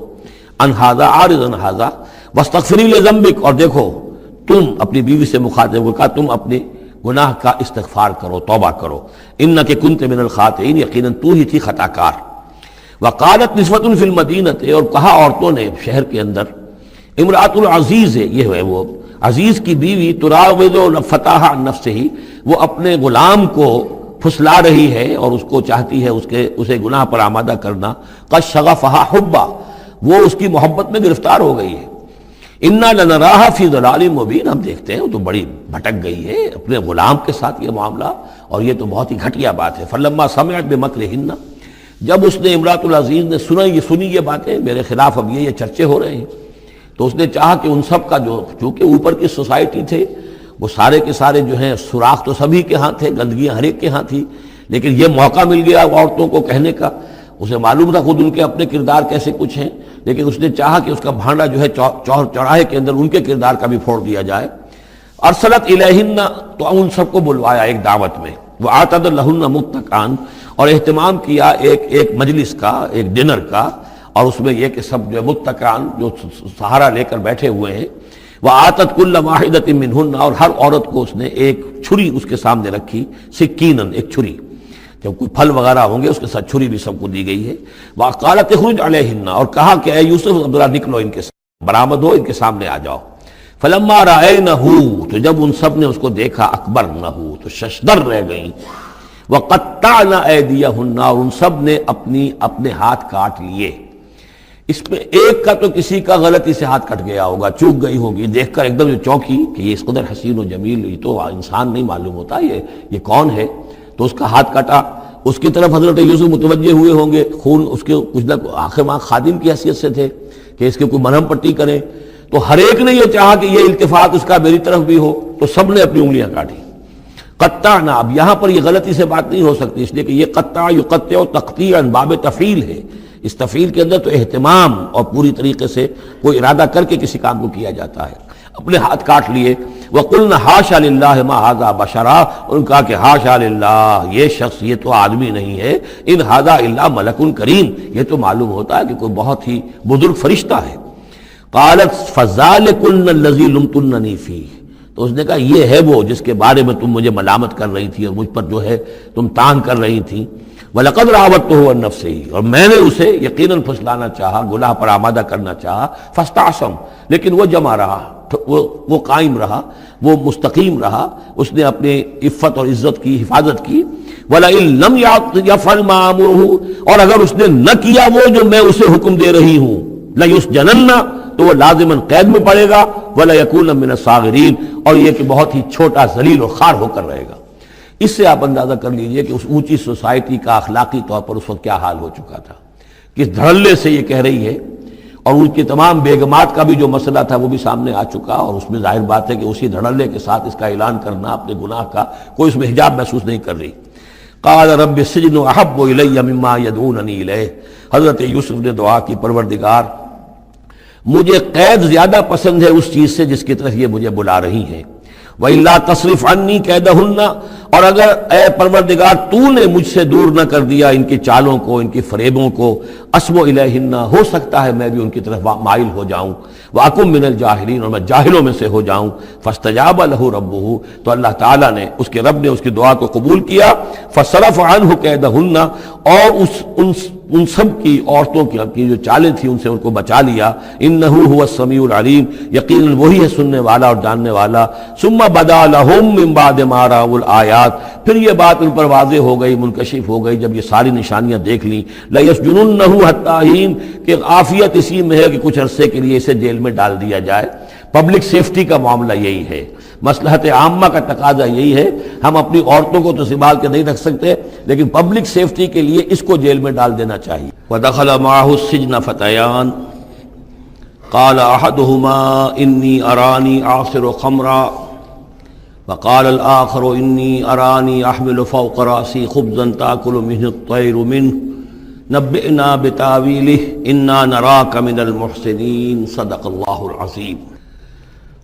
عن ھذا، اعرض عن ھذا، واستغفری لذنبک، اور دیکھو تم اپنی بیوی سے مخاطب ہو کہا تم اپنی گناہ کا استغفار کرو، توبہ کرو، انک کنت من الخاطئین، یقیناً تو ہی تھی خطا کار۔ وقالت نسوۃ فی المدینہ، اور کہا عورتوں نے شہر کے اندر، امرأۃ العزیز ہے، یہ ہے وہ عزیز کی بیوی، تراود فتاح عن نفسہ، وہ اپنے غلام کو پھسلا رہی ہے اور اس کو چاہتی ہے اسے گناہ پر آمادہ کرنا، قد شغفہا حبا، وہ اس کی محبت میں گرفتار ہو گئی ہے۔ انا لنراہا فی ضلال مبین، ہم دیکھتے ہیں وہ تو بڑی بھٹک گئی ہے اپنے غلام کے ساتھ یہ معاملہ، اور یہ تو بہت ہی گھٹیا بات ہے۔ فلما سمعت بمکرہن، جب اس نے امراۃ العزیز نے سنی یہ باتیں میرے خلاف، اب یہ چرچے ہو رہے ہیں، تو اس نے چاہا کہ ان سب کا جو چونکہ اوپر کی سوسائٹی تھے وہ سارے کے سارے جو ہیں سوراخ تو سبھی کے ہاں تھے، گندگیاں ہر ایک کے ہاں تھی، لیکن یہ موقع مل گیا عورتوں کو کہنے کا۔ اسے معلوم تھا خود ان کے اپنے کردار کیسے کچھ ہیں، لیکن اس نے چاہا کہ اس کا بھانڈا جو ہے چوراہے کے اندر ان کے کردار کا بھی پھوڑ دیا جائے۔ ارسلت الیہن، تو ان سب کو بلوایا ایک دعوت میں، وآتت لہن متکئا، اور اہتمام کیا ایک مجلس کا، ایک ڈنر کا، اور اس میں یہ کہ سب جو متکئا جو سہارا لے کر بیٹھے ہوئے ہیں، وآتت کل واحدۃ منہن، اور ہر عورت کو اس نے ایک چھری اس کے سامنے رکھی، سکینن، ایک چھری، جب کوئی پھل وغیرہ ہوں گے اس کے ساتھ چھری بھی سب کو دی گئی ہے۔ وقالت اخرج علیہن، اور کہا کہ اے یوسف عبداللہ نکلو ان کے سامنے، برآمد ہو، ان کے سامنے آ جاؤ۔ فلما رأینہ، تو جب ان سب نے اس کو دیکھا، اکبرنہ، تو ششدر رہ گئیں، وقطعن ایدیہن، اور ان سب نے اپنے ہاتھ کاٹ لیے۔ اس میں ایک کا تو کسی کا غلطی سے ہاتھ کٹ گیا ہوگا، چوک گئی ہوگی، دیکھ کر ایک دم جو چونکی کہ یہ اس قدر حسین و جمیل، یہ تو انسان نہیں معلوم ہوتا، یہ کون ہے، تو اس کا ہاتھ کٹا۔ اس کی طرف حضرت یوسف متوجہ ہوئے ہوں گے، خون اس کے کچھ نہ آخر ماں خادم کی حیثیت سے تھے کہ اس کے کوئی مرہم پٹی کریں، تو ہر ایک نے یہ چاہا کہ یہ التفات اس کا میری طرف بھی ہو، تو سب نے اپنی انگلیاں کاٹی۔ قطعنا، اب یہاں پر یہ غلطی سے بات نہیں ہو سکتی، اس لیے کہ یہ قطع یقطع تقطیعا باب تفعیل ہے، اس تفعیل کے اندر تو اہتمام اور پوری طریقے سے کوئی ارادہ کر کے کسی کام کو کیا جاتا ہے۔ اپنے ہاتھ کاٹ لیے۔ وَقُلْنَا حَاشَا لِلَّهِ مَا هَذَا بَشَرًا، ان کہا کہ حاشا للہ، یہ شخص یہ تو آدمی نہیں ہے، ان هَذَا إِلَّا مَلَكٌ کریم، یہ تو معلوم ہوتا ہے کہ کوئی بہت ہی بزرگ فرشتہ ہے۔ قالت فَذَلِكُنَّ الَّذِي لُمْتُنَّنِي فِيهِ، تو اس نے کہا یہ ہے وہ جس کے بارے میں تم مجھے ملامت کر رہی تھی اور مجھ پر جو ہے تم تان کر رہی تھی۔ وَلَقَدْ رَاوَدتُّهُ عَن نَفْسِهِ، اور میں نے اسے یقیناً پھسلانا چاہا، گناہ پر آمادہ کرنا چاہا، فَاسْتَعْصَمَ، لیکن وہ جمع رہا، وہ قائم رہا، وہ مستقیم رہا، اس نے اپنے عفت اور عزت کی حفاظت کی۔ وَلَئِن لَّمْ يَفْعَلْ مَا آمُرُهُ، اور اگر اس نے نہ کیا وہ جو میں اسے حکم دے رہی ہوں، لَيُسْجَنَنَّ، تو وہ لازماً قید میں پڑے گا، وَلَيَكُونَ مِنَ الصَّاغِرِينَ، اور یہ کہ بہت ہی چھوٹا ذلیل و خوار ہو کر رہے گا۔ اس سے آپ اندازہ کر لیجئے کہ اس اونچی سوسائٹی کا اخلاقی طور پر اس وقت کیا حال ہو چکا تھا، کس دھڑلے سے یہ کہہ رہی ہے، اور ان کی تمام بیگمات کا بھی جو مسئلہ تھا وہ بھی سامنے آ چکا، اور اس میں ظاہر بات ہے کہ اسی دھڑلے کے ساتھ اس کا اعلان کرنا اپنے گناہ کا، کوئی اس میں حجاب محسوس نہیں کر رہی۔ قال رب السجن احب الی مما یدعوننی الیہ، حضرت یوسف نے دعا کی، پروردگار مجھے قید زیادہ پسند ہے اس چیز سے جس کی طرف یہ مجھے بلا رہی ہیں۔ وَإِلَّا تَصْرِفْ عَنِّي كَيْدَهُنَّ، اور اگر اے پروردگار تو نے مجھ سے دور نہ کر دیا ان کی چالوں کو، ان کی فریبوں کو، أَصْبُ إِلَيْهِنَّ، ہو سکتا ہے میں بھی ان کی طرف مائل ہو جاؤں، وَأَكُن مِّنَ الْجَاهِلِينَ، اور میں جاہلوں میں سے ہو جاؤں۔ فَاسْتَجَابَ لَهُ رَبُّهُ، تو اللہ تعالیٰ نے، اس کے رب نے اس کی دعا کو قبول کیا۔ فَصَرَفَ عَنْهُ كَيْدَهُنَّ، اور ان سب کی عورتوں کی جو چالیں تھیں ان سے ان کو بچا لیا۔ انہ هو السمیع العلیم، یقیناً وہی ہے سننے والا اور جاننے والا۔ ثم بدا لهم من بعد ما رأوا الآیات، پھر یہ بات ان پر واضح ہو گئی، منکشف ہو گئی جب یہ ساری نشانیاں دیکھ لیں۔ لَيَسْجُنُنَّهُ حَتَّىٰ حِينٍ، کہ عافیت اسی میں ہے کہ کچھ عرصے کے لیے اسے جیل میں ڈال دیا جائے۔ پبلک سیفٹی کا معاملہ یہی ہے، مصلحت عامہ کا تقاضا یہی ہے۔ ہم اپنی عورتوں کو تو سنبھال کے نہیں رکھ سکتے، لیکن پبلک سیفٹی کے لیے اس کو جیل میں ڈال دینا چاہیے۔ وَدَخَلَ مَعَهُ السِّجْنَ فَتَيَانِ قَالَ أَحَدُهُمَا إِنِّي أَرَانِي أَعْصِرُ خَمْرًا وَقَالَ الْآخَرُ إِنِّي أَرَانِي أَحْمِلُ فَوْقَ رَأْسِي خُبْزًا تَأْكُلُ مِنْهُ الطَّيْرُ مِنْهُ نَبِّئْنَا بِتَأْوِيلِهِ إِنَّا نَرَاكَ مِنَ الْمُحْسِنِينَ صدق اللہ العظیم۔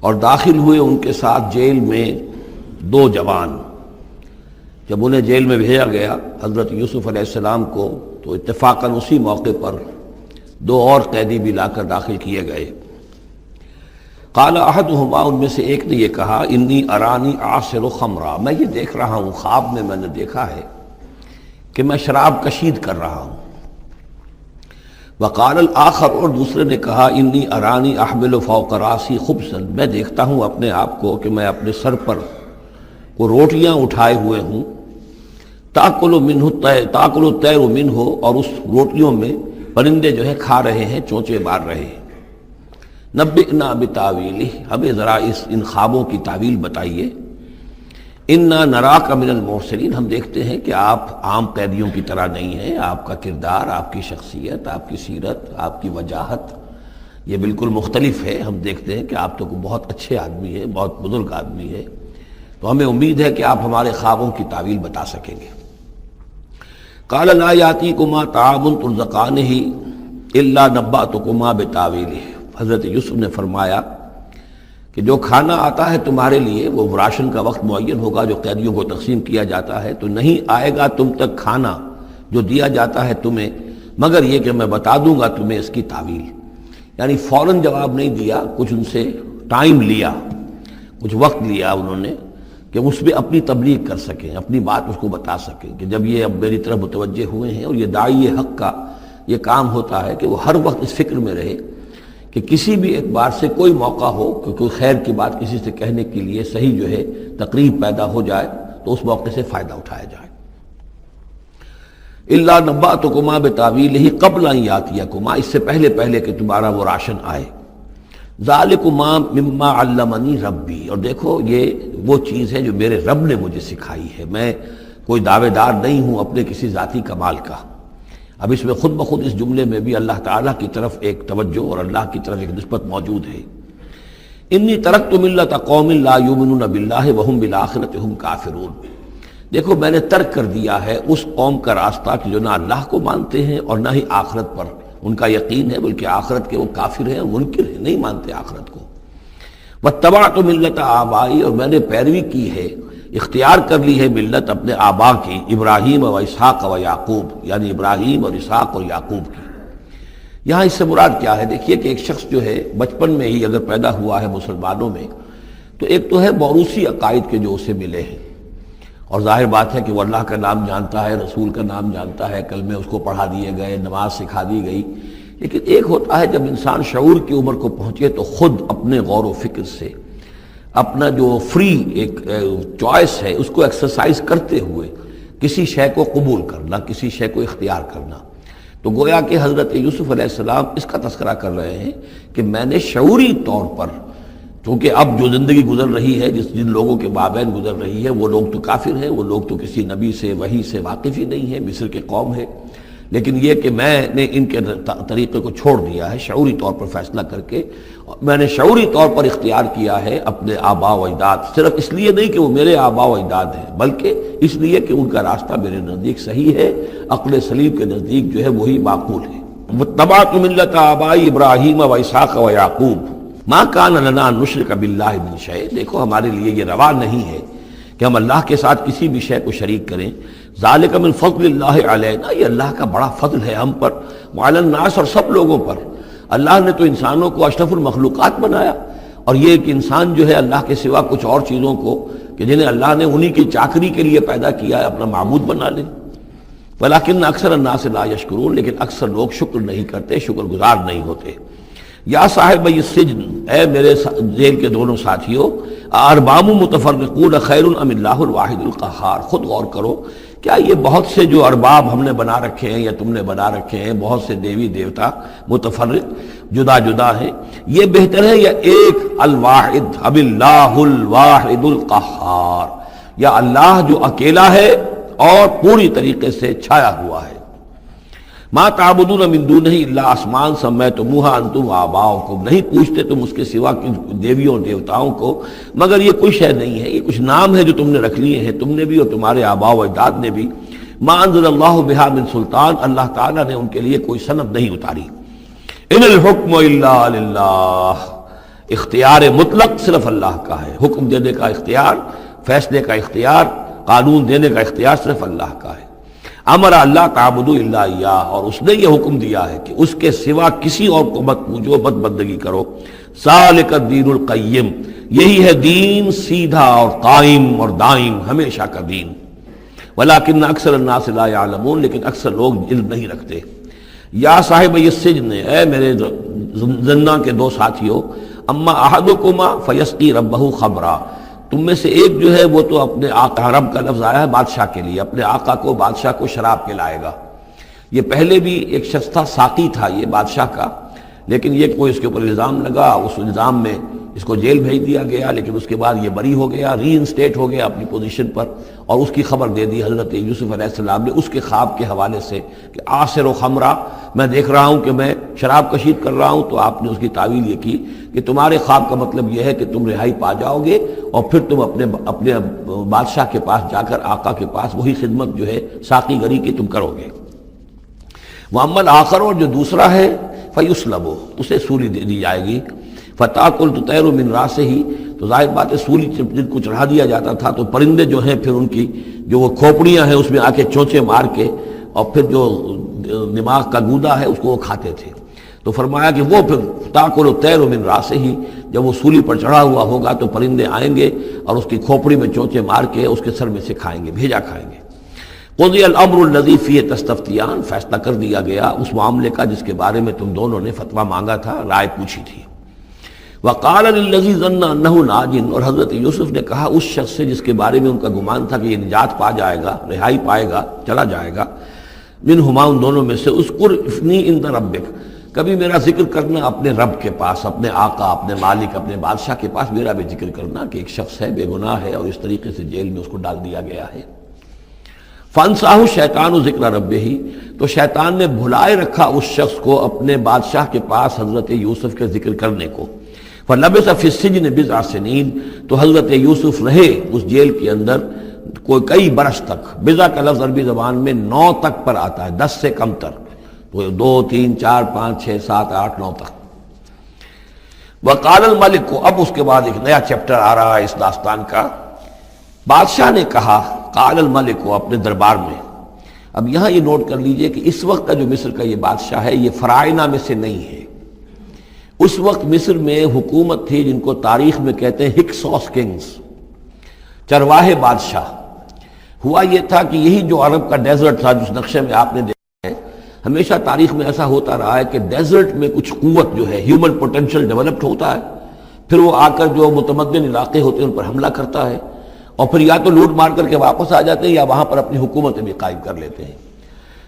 اور داخل ہوئے ان کے ساتھ جیل میں دو جوان۔ جب انہیں جیل میں بھیجا گیا حضرت یوسف علیہ السلام کو، تو اتفاقاً اسی موقع پر دو اور قیدی بھی لا کر داخل کیے گئے۔ قال احدہما، ان میں سے ایک نے یہ کہا، انی ارانی اعصر خمرا، میں یہ دیکھ رہا ہوں، خواب میں نے دیکھا ہے کہ میں شراب کشید کر رہا ہوں۔ وقال الآخر، اور دوسرے نے کہا، انی ارانی احمل فوق راسی خبزا، میں دیکھتا ہوں اپنے آپ کو کہ میں اپنے سر پر وہ روٹیاں اٹھائے ہوئے ہوں، تاکل الطیر منہ، اور اس روٹیوں میں پرندے جو ہے کھا رہے ہیں، چونچے مار رہے ہیں۔ نبئنا بتاویلہ، ہمیں ذرا ان خوابوں کی تعویل بتائیے۔ انا نراک من المرسلین، ہم دیکھتے ہیں کہ آپ عام قیدیوں کی طرح نہیں ہیں، آپ کا کردار، آپ کی شخصیت، آپ کی سیرت، آپ کی وجاہت یہ بالکل مختلف ہے۔ ہم دیکھتے ہیں کہ آپ تو بہت اچھے آدمی ہیں، بہت بزرگ آدمی ہے، تو ہمیں امید ہے کہ آپ ہمارے خوابوں کی تعویل بتا سکیں گے۔ قال لا یاتیکما طعام ترزقانہ الا نبأتکما بتاویلہ، حضرت یوسف نے فرمایا کہ جو کھانا آتا ہے تمہارے لیے، وہ راشن کا وقت معین ہوگا جو قیدیوں کو تقسیم کیا جاتا ہے، تو نہیں آئے گا تم تک کھانا جو دیا جاتا ہے تمہیں، مگر یہ کہ میں بتا دوں گا تمہیں اس کی تعویل۔ یعنی فوراً جواب نہیں دیا، کچھ ان سے ٹائم لیا، کچھ وقت لیا انہوں نے کہ اس پہ اپنی تبلیغ کر سکیں، اپنی بات اس کو بتا سکیں کہ جب یہ اب میری طرف متوجہ ہوئے ہیں، اور یہ داعی حق کا یہ کام ہوتا ہے کہ وہ ہر وقت اس فکر میں رہے کہ کسی بھی اعتبار سے کوئی موقع ہو کہ کوئی خیر کی بات کسی سے کہنے کے لیے صحیح جو ہے تقریب پیدا ہو جائے تو اس موقع سے فائدہ اٹھایا جائے۔ الا نبأتکما بتاویلہ قبل ان یاتیکما، اس سے پہلے کہ تمہارا وہ راشن آئے۔ ذالکما مما علمنی ربی، اور دیکھو یہ وہ چیز ہے جو میرے رب نے مجھے سکھائی ہے، میں کوئی دعوے دار نہیں ہوں اپنے کسی ذاتی کمال کا۔ اب اس میں خود بخود اس جملے میں بھی اللہ تعالیٰ کی طرف ایک توجہ اور اللہ کی طرف ایک نسبت موجود ہے۔ انی ترکت ملت قوم لا یؤمنون باللہ وہم بالآخرۃ ہم کافرون، دیکھو میں نے ترک کر دیا ہے اس قوم کا راستہ کہ جو نہ اللہ کو مانتے ہیں اور نہ ہی آخرت پر ان کا یقین ہے، بلکہ آخرت کے وہ کافر ہیں، منکر ہیں، نہیں مانتے آخرت کو۔ واتبعت ملت آبائی، اور میں نے پیروی کی ہے، اختیار کر لی ہے ملت اپنے آبا کی، ابراہیم و اسحاق و یعقوب، یعنی ابراہیم اور اسحاق اور یعقوب کی۔ یہاں اس سے مراد کیا ہے؟ دیکھیے کہ ایک شخص جو ہے بچپن میں ہی اگر پیدا ہوا ہے مسلمانوں میں، تو ایک تو ہے موروثی عقائد کے جو اسے ملے ہیں، اور ظاہر بات ہے کہ وہ اللہ کا نام جانتا ہے، رسول کا نام جانتا ہے، کلمے اس کو پڑھا دیے گئے، نماز سکھا دی گئی۔ لیکن ایک ہوتا ہے جب انسان شعور کی عمر کو پہنچے تو خود اپنے غور و فکر سے اپنا جو فری ایک چوائس ہے اس کو ایکسرسائز کرتے ہوئے کسی شے کو قبول کرنا، کسی شے کو اختیار کرنا۔ تو گویا کہ حضرت یوسف علیہ السلام اس کا تذکرہ کر رہے ہیں کہ میں نے شعوری طور پر، کیونکہ اب جو زندگی گزر رہی ہے، جن لوگوں کے مابین گزر رہی ہے، وہ لوگ تو کافر ہیں، وہ لوگ تو کسی نبی سے وحی سے واقف ہی نہیں ہے، مصر کے قوم ہے، لیکن یہ کہ میں نے ان کے طریقے کو چھوڑ دیا ہے شعوری طور پر فیصلہ کر کے، میں نے شعوری طور پر اختیار کیا ہے اپنے آبا و اجداد، صرف اس لیے نہیں کہ وہ میرے آبا و اجداد ہیں، بلکہ اس لیے کہ ان کا راستہ میرے نزدیک صحیح ہے، عقل سلیم کے نزدیک جو ہے وہی معقول ہے۔ واتبعت ملت آبائی ابراہیم و اسحاق و یعقوب ما کان لنا ان نشرک باللہ من شیء، دیکھو ہمارے لیے یہ روا نہیں ہے کہ ہم اللہ کے ساتھ کسی بھی شے کو شریک کریں۔ ذالک من فضل اللہ علینا، یہ اللہ کا بڑا فضل ہے ہم پر، وعلی الناس، اور سب لوگوں پر۔ اللہ نے تو انسانوں کو اشرف المخلوقات بنایا، اور یہ کہ انسان جو ہے اللہ کے سوا کچھ اور چیزوں کو کہ جنہیں اللہ نے انہی کی چاکری کے لیے پیدا کیا ہے اپنا معبود بنا لے۔ ولیکن اکثر الناس لا یشکرون، لیکن اکثر لوگ شکر نہیں کرتے، شکر گزار نہیں ہوتے۔ یا صاحب السجن، اے میرے جیل کے دونوں ساتھیوں، ارباب متفرقون خیر ام اللہ الواحد القہار، خود غور کرو، کیا یہ بہت سے جو ارباب ہم نے بنا رکھے ہیں یا تم نے بنا رکھے ہیں، بہت سے دیوی دیوتا متفرق جدا جدا ہیں، یہ بہتر ہے یا ایک الواحد، اب اللہ الواحد القہار، یا اللہ جو اکیلا ہے اور پوری طریقے سے چھایا ہوا ہے۔ ما تعبدون من دونہ الا اسماء سمیتموها انتم وآباؤکم، نہیں پوچھتے تم اس کے سوا دیویوں اور دیوتاؤں کو مگر یہ کوئی شے نہیں ہے، یہ کچھ نام ہے جو تم نے رکھ لیے ہیں، تم نے بھی اور تمہارے آباء و اجداد نے بھی۔ ما انزل اللہ بہا من سلطان، اللہ تعالیٰ نے ان کے لیے کوئی سند نہیں اتاری۔ ان الحکم الا للہ، اختیار مطلق صرف اللہ کا ہے، حکم دینے کا اختیار، فیصلے کا اختیار، قانون دینے کا اختیار صرف اللہ کا ہے۔ امر اللہ تعبدوا الا اياه، اور اس نے یہ حکم دیا ہے کہ اس کے سوا کسی اور کو مت پوجو، مت بندگی کرو۔ ذالک الدین القیم، یہی ہے دین سیدھا اور قائم اور دائم، ہمیشہ کا دین۔ ولکن اکثر الناس لا يعلمون، لیکن اکثر لوگ علم نہیں رکھتے۔ یا صاحب السجن، اے میرے زندان کے دو ساتھیوں، اما احدکما فیسقی ربہ خمرا، تم میں سے ایک جو ہے وہ تو اپنے آقا، رب کا لفظ آیا ہے بادشاہ کے لیے، اپنے آقا کو، بادشاہ کو شراب پلائے گا۔ یہ پہلے بھی ایک شخص تھا، ساقی تھا یہ بادشاہ کا، لیکن یہ کوئی اس کے اوپر الزام لگا، اس الزام میں اس کو جیل بھیج دیا گیا، لیکن اس کے بعد یہ بری ہو گیا، ری انسٹیٹ ہو گیا اپنی پوزیشن پر، اور اس کی خبر دے دی حضرت یوسف علیہ السلام نے اس کے خواب کے حوالے سے کہ عاصر و خمرہ، میں دیکھ رہا ہوں کہ میں شراب کشید کر رہا ہوں۔ تو آپ نے اس کی تعویل یہ کی کہ تمہارے خواب کا مطلب یہ ہے کہ تم رہائی پا جاؤ گے، اور پھر تم اپنے بادشاہ کے پاس جا کر، آقا کے پاس وہی خدمت جو ہے ساقی گری کی تم کرو گے۔ محمد آخر، اور جو دوسرا ہے فیسلب، اسے سولی دے دی جائے گی، فتاکل تطیر من راسہ، تو ظاہر بات ہے سولی جن کو چڑھا دیا جاتا تھا تو پرندے جو ہیں پھر ان کی جو وہ کھوپڑیاں ہیں اس میں آ کے چونچے مار کے، اور پھر جو دماغ کا گودا ہے اس کو وہ کھاتے تھے۔ تو فرمایا کہ وہ پھر تاکل الطیر من راسہ، جب وہ سولی پر چڑھا ہوا ہوگا تو پرندے آئیں گے اور اس کی کھوپڑی میں چونچے مار کے اس کے سر میں سے کھائیں گے، بھیجا کھائیں گے۔ قضی الامر الذی فیہ تستفتیان، فیصلہ کر دیا گیا اس معاملے کا جس کے بارے میں تم دونوں نے فتویٰ مانگا تھا، رائے پوچھی تھی۔ وقال للذی ظن انہ ناج، اور حضرت یوسف نے کہا اس شخص سے جس کے بارے میں ان کا گمان تھا کہ یہ نجات پا جائے گا، رہائی پائے گا، چلا جائے گا، منہما، ان دونوں میں سے، اذکر افنی عند ربک، کبھی میرا ذکر کرنا اپنے رب کے پاس، اپنے آقا، اپنے مالک، اپنے بادشاہ کے پاس میرا بھی ذکر کرنا کہ ایک شخص ہے، بے گناہ ہے، اور اس طریقے سے جیل میں اس کو ڈال دیا گیا ہے۔ فانساہ الشیطان ذکر ربہ، تو شیطان نے بھلائے رکھا اس شخص کو اپنے بادشاہ کے پاس حضرت یوسف کے ذکر کرنے کو۔ فلبث فی السجن بضع سنین، تو حضرت یوسف رہے اس جیل کے اندر کئی برس تک۔ بضع کا لفظ عربی زبان میں 9 تک پر آتا ہے، 10 سے کم تر، تو 2 3 4 5 6 7 8 9 تک۔ وقال الملک کو، اب اس کے بعد ایک نیا چیپٹر آ رہا ہے اس داستان کا۔ بادشاہ نے کہا، قال الملک کو، اپنے دربار میں۔ اب یہاں یہ نوٹ کر لیجئے کہ اس وقت کا جو مصر کا یہ بادشاہ ہے یہ فرائض میں سے نہیں ہے۔ اس وقت مصر میں حکومت تھی جن کو تاریخ میں کہتے ہیں ہکسوس کنگز، چرواہے بادشاہ۔ ہوا یہ تھا کہ یہی جو عرب کا ڈیزرٹ تھا جس نقشے میں آپ نے دیکھا ہے، ہمیشہ تاریخ میں ایسا ہوتا رہا ہے کہ ڈیزرٹ میں کچھ قوت جو ہے، ہیومن پوٹینشل ڈیولپڈ ہوتا ہے، پھر وہ آ کر جو متمدن علاقے ہوتے ہیں ان پر حملہ کرتا ہے، اور پھر یا تو لوٹ مار کر کے واپس آ جاتے ہیں یا وہاں پر اپنی حکومتیں بھی قائم کر لیتے ہیں۔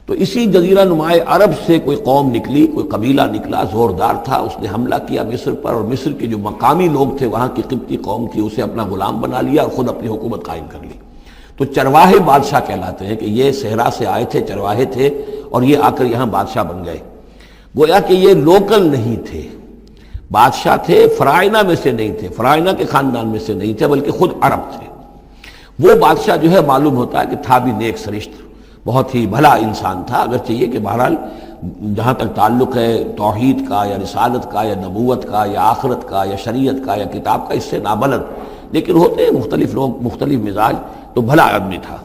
تو اسی جزیرہ نمائے عرب سے کوئی قوم نکلی، کوئی قبیلہ نکلا، زوردار تھا، اس نے حملہ کیا مصر پر، اور مصر کے جو مقامی لوگ تھے، وہاں کی قبطی قوم تھی، اسے اپنا غلام بنا لیا اور خود اپنی حکومت قائم کر لی۔ تو چرواہے بادشاہ کہلاتے ہیں کہ یہ صحرا سے آئے تھے، چرواہے تھے، اور یہ آ کر یہاں بادشاہ بن گئے۔ گویا کہ یہ لوکل نہیں تھے، بادشاہ تھے، فرائنا میں سے نہیں تھے، فرائنا کے خاندان میں سے نہیں تھے، بلکہ خود عرب تھے۔ وہ بادشاہ جو ہے معلوم ہوتا ہے کہ تھا بھی نیک سرشت، بہت ہی بھلا انسان تھا، اگرچہ یہ کہ بہرحال جہاں تک تعلق ہے توحید کا یا رسالت کا یا نبوت کا یا آخرت کا یا شریعت کا یا کتاب کا، اس سے نابلد، لیکن ہوتے ہیں مختلف لوگ، مختلف مزاج، تو بھلا آدمی تھا۔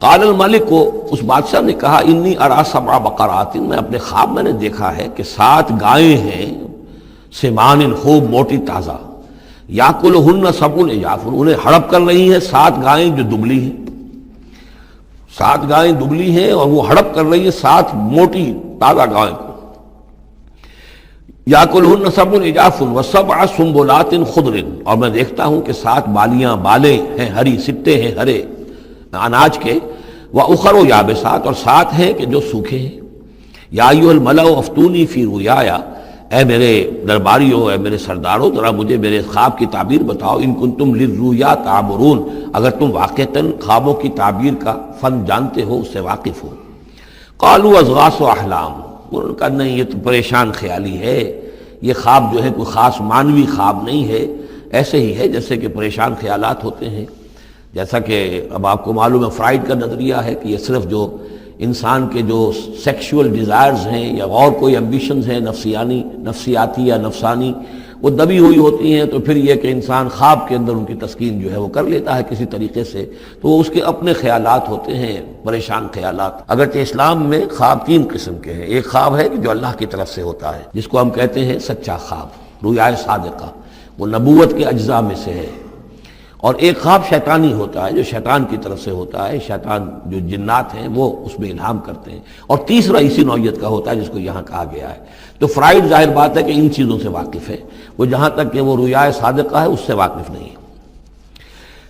قال الملک کو، اس بادشاہ نے کہا، انی ارا 7 بقرات، میں اپنے خواب میں نے دیکھا ہے کہ 7 گائیں ہیں، سمان، خوب موٹی تازہ، یاکلہن 7 عجاف، انہیں ہڑپ کر رہی ہیں 7 گائیں جو دبلی ہیں، 7 گائیں دبلی ہیں اور وہ ہڑپ کر رہی ہیں 7 موٹی تازہ گائیں کو۔ یاکلہن 7 عجاف و7 سنبلات خضر، اور میں دیکھتا ہوں کہ 7 بالیاں، بالیں ہیں ہری، سٹے ہیں ہرے اناج کے، وَأُخَرُ یابسات، اور 7 ہیں کہ جو سوکھے ہیں۔ یا ایھا الملأ افتونی فی رؤیایا، اے میرے درباریوں، اے میرے سرداروں، ذرا مجھے میرے خواب کی تعبیر بتاؤ، ان کنتم للرؤیا تعبرون، اگر تم واقعتاً خوابوں کی تعبیر کا فن جانتے ہو، اس سے واقف ہو۔ قالوا اضغاث احلام، انہوں نے کہا نہیں، یہ تو پریشان خیالی ہے، یہ خواب جو ہے کوئی خاص معنوی خواب نہیں ہے، ایسے ہی ہے جیسے کہ پریشان خیالات ہوتے ہیں۔ جیسا کہ اب آپ کو معلوم ہے فرائڈ کا نظریہ ہے کہ یہ صرف جو انسان کے جو سیکشول ڈیزائرز ہیں یا اور کوئی ایمبیشنز ہیں نفسیاتی یا نفسانی، وہ دبی ہوئی ہوتی ہیں، تو پھر یہ کہ انسان خواب کے اندر ان کی تسکین جو ہے وہ کر لیتا ہے کسی طریقے سے، تو وہ اس کے اپنے خیالات ہوتے ہیں، پریشان خیالات۔ اگرچہ اسلام میں خواب 3 قسم کے ہیں، ایک خواب ہے کہ جو اللہ کی طرف سے ہوتا ہے، جس کو ہم کہتے ہیں سچا خواب، رؤیا صادقہ، وہ نبوت کے اجزاء میں سے ہے، اور ایک خواب شیطانی ہوتا ہے جو شیطان کی طرف سے ہوتا ہے، شیطان جو جنات ہیں وہ اس میں الہام کرتے ہیں، اور تیسرا اسی نوعیت کا ہوتا ہے جس کو یہاں کہا گیا ہے۔ تو فرائڈ ظاہر بات ہے کہ ان چیزوں سے واقف ہے، وہ جہاں تک کہ وہ رؤیا صادقہ ہے اس سے واقف نہیں ہے۔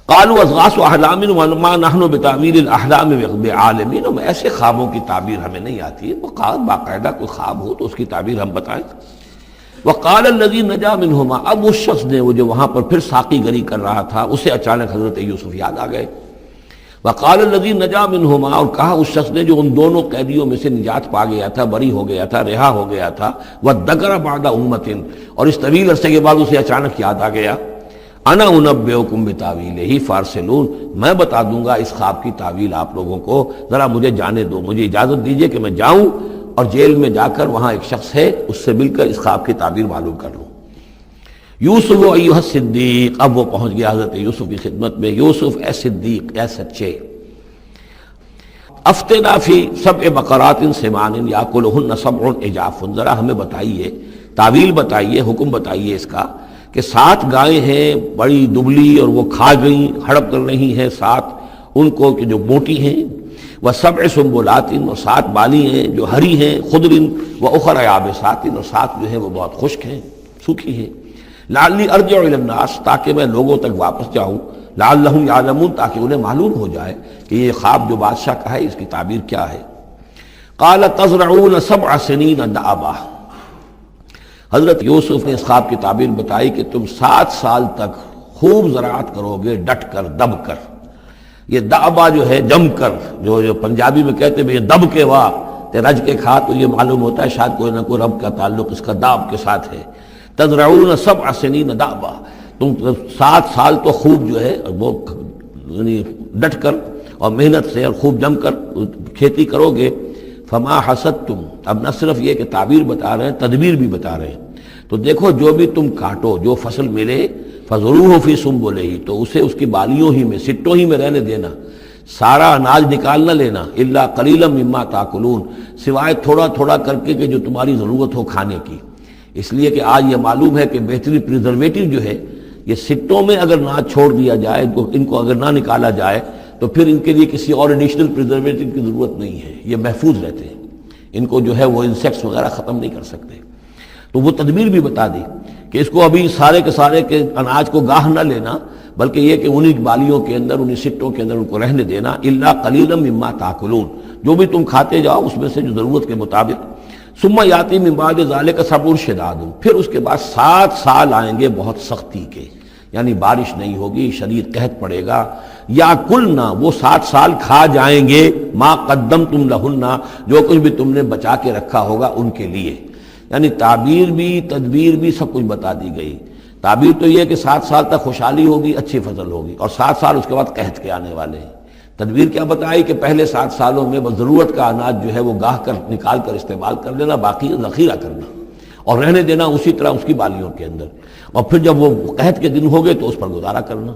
قالوا اضغاث احلام وما نحن بتاویل الاحلام بعالمین، ایسے خوابوں کی تعبیر ہمیں نہیں آتی ہے، وہ باقاعدہ کوئی خواب ہو تو اس کی تعبیر ہم بتائیں۔ وقال الذی نجا منہما، اب اس شخص نے وہ جو وہاں پر پھر ساقی گری کر رہا تھا اسے اچانک حضرت یوسف یاد آ گئے. وقال الذی نجا منہما، اور کہا اس شخص نے جو ان دونوں قیدیوں میں سے نجات پا گیا تھا، بری ہو گیا تھا، رہا ہو گیا تھا، وذکر بعد امۃ، اور اس طویل عرصے کے بعد اسے اچانک یاد آ گیا، انا انبئکم بتاویلہ فارسلون، میں بتا دوں گا اس خواب کی تعویل آپ لوگوں کو، ذرا مجھے جانے دو، مجھے اجازت دیجئے کہ میں جاؤں اور جیل میں جا کر وہاں ایک شخص ہے اس سے مل کر اس خواب کی تعبیر معلوم کر لوں. یوسف ایھا الصدیق، اب وہ پہنچ گیا حضرت یوسف کی خدمت میں. یوسف اے صدیق، اے سچے، افتنا فی سبع بقرات سمان یاکلہن سبع عجاف، ذرا ہمیں بتائیے، تعویل بتائیے، حکم بتائیے اس کا کہ 7 گائیں ہیں بڑی دبلی اور وہ کھا گئیں، ہڑپ کر رہی ہیں 7 ان کو کہ جو موٹی ہیں، وسبع سنبلات، اور 7 بالی ہیں جو ہری ہیں، خضر واخر یابسات، اور 7 جو ہیں وہ بہت خشک ہیں، سوکھی ہیں. لعلی ارجع الی الناس، تاکہ میں لوگوں تک واپس جاؤں، لعلہم یعلمون، تاکہ انہیں معلوم ہو جائے کہ یہ خواب جو بادشاہ کا ہے اس کی تعبیر کیا ہے. قال تزرعون 7 سنین دأبا، حضرت یوسف نے اس خواب کی تعبیر بتائی کہ تم 7 سال تک خوب زراعت کرو گے، ڈٹ کر، دب کر. یہ دأبا جو ہے جم کر، جو پنجابی میں کہتے ہیں یہ دب کے واہ تے رج کے کھا، تو یہ معلوم ہوتا ہے شاید کوئی نہ کوئی رب کا تعلق اس کا داب کے ساتھ ہے. تزرعون 7 سنین دأبا، تم 7 سال تو خوب جو ہے وہ یعنی ڈٹ کر اور محنت سے اور خوب جم کر کھیتی کرو گے. فما حصدتم، اب نہ صرف یہ کہ تعبیر بتا رہے ہیں، تدبیر بھی بتا رہے ہیں. تو دیکھو جو بھی تم کاٹو، جو فصل ملے، فضروہ فی سنبلہ، تو اسے اس کی بالیوں ہی میں، سٹوں ہی میں رہنے دینا، سارا اناج نکال نہ لینا. الا قلیلا مما تاکلون، سوائے تھوڑا تھوڑا کر کے کہ جو تمہاری ضرورت ہو کھانے کی. اس لیے کہ آج یہ معلوم ہے کہ بہترین پریزرویٹو جو ہے یہ سٹوں میں اگر نہ چھوڑ دیا جائے، ان کو اگر نہ نکالا جائے تو پھر ان کے لیے کسی اور ایڈیشنل پریزرویٹو کی ضرورت نہیں ہے، یہ محفوظ رہتے ہیں، ان کو جو ہے وہ انسیکٹس وغیرہ ختم نہیں کر سکتے. تو وہ تدبیر بھی بتا دی کہ اس کو ابھی سارے کے سارے کے اناج کو گاہ نہ لینا، بلکہ یہ کہ انہی بالیوں کے اندر، انہی سٹوں کے اندر ان کو رہنے دینا. الا قلیلا مما تاکلون، جو بھی تم کھاتے جاؤ اس میں سے جو ضرورت کے مطابق. ثم یاتی من بعد ذلک صبر شداد، پھر اس کے بعد 7 سال آئیں گے بہت سختی کے، یعنی بارش نہیں ہوگی، شدید قحط پڑے گا. یا کلنا، وہ 7 سال کھا جائیں گے، ما قدمتم لہن، جو کچھ بھی تم نے بچا کے رکھا ہوگا ان کے لیے. یعنی تعبیر بھی، تدبیر بھی، سب کچھ بتا دی گئی. تعبیر تو یہ کہ 7 سال تک خوشحالی ہوگی، اچھی فصل ہوگی، اور 7 سال اس کے بعد قحط کے آنے والے ہیں. تدبیر کیا بتائی کہ پہلے 7 سالوں میں بس ضرورت کا اناج جو ہے وہ گاہ کر نکال کر استعمال کر لینا، باقی ذخیرہ کرنا اور رہنے دینا اسی طرح اس کی بالیوں کے اندر، اور پھر جب وہ قحط کے دن ہو گئے تو اس پر گزارا کرنا.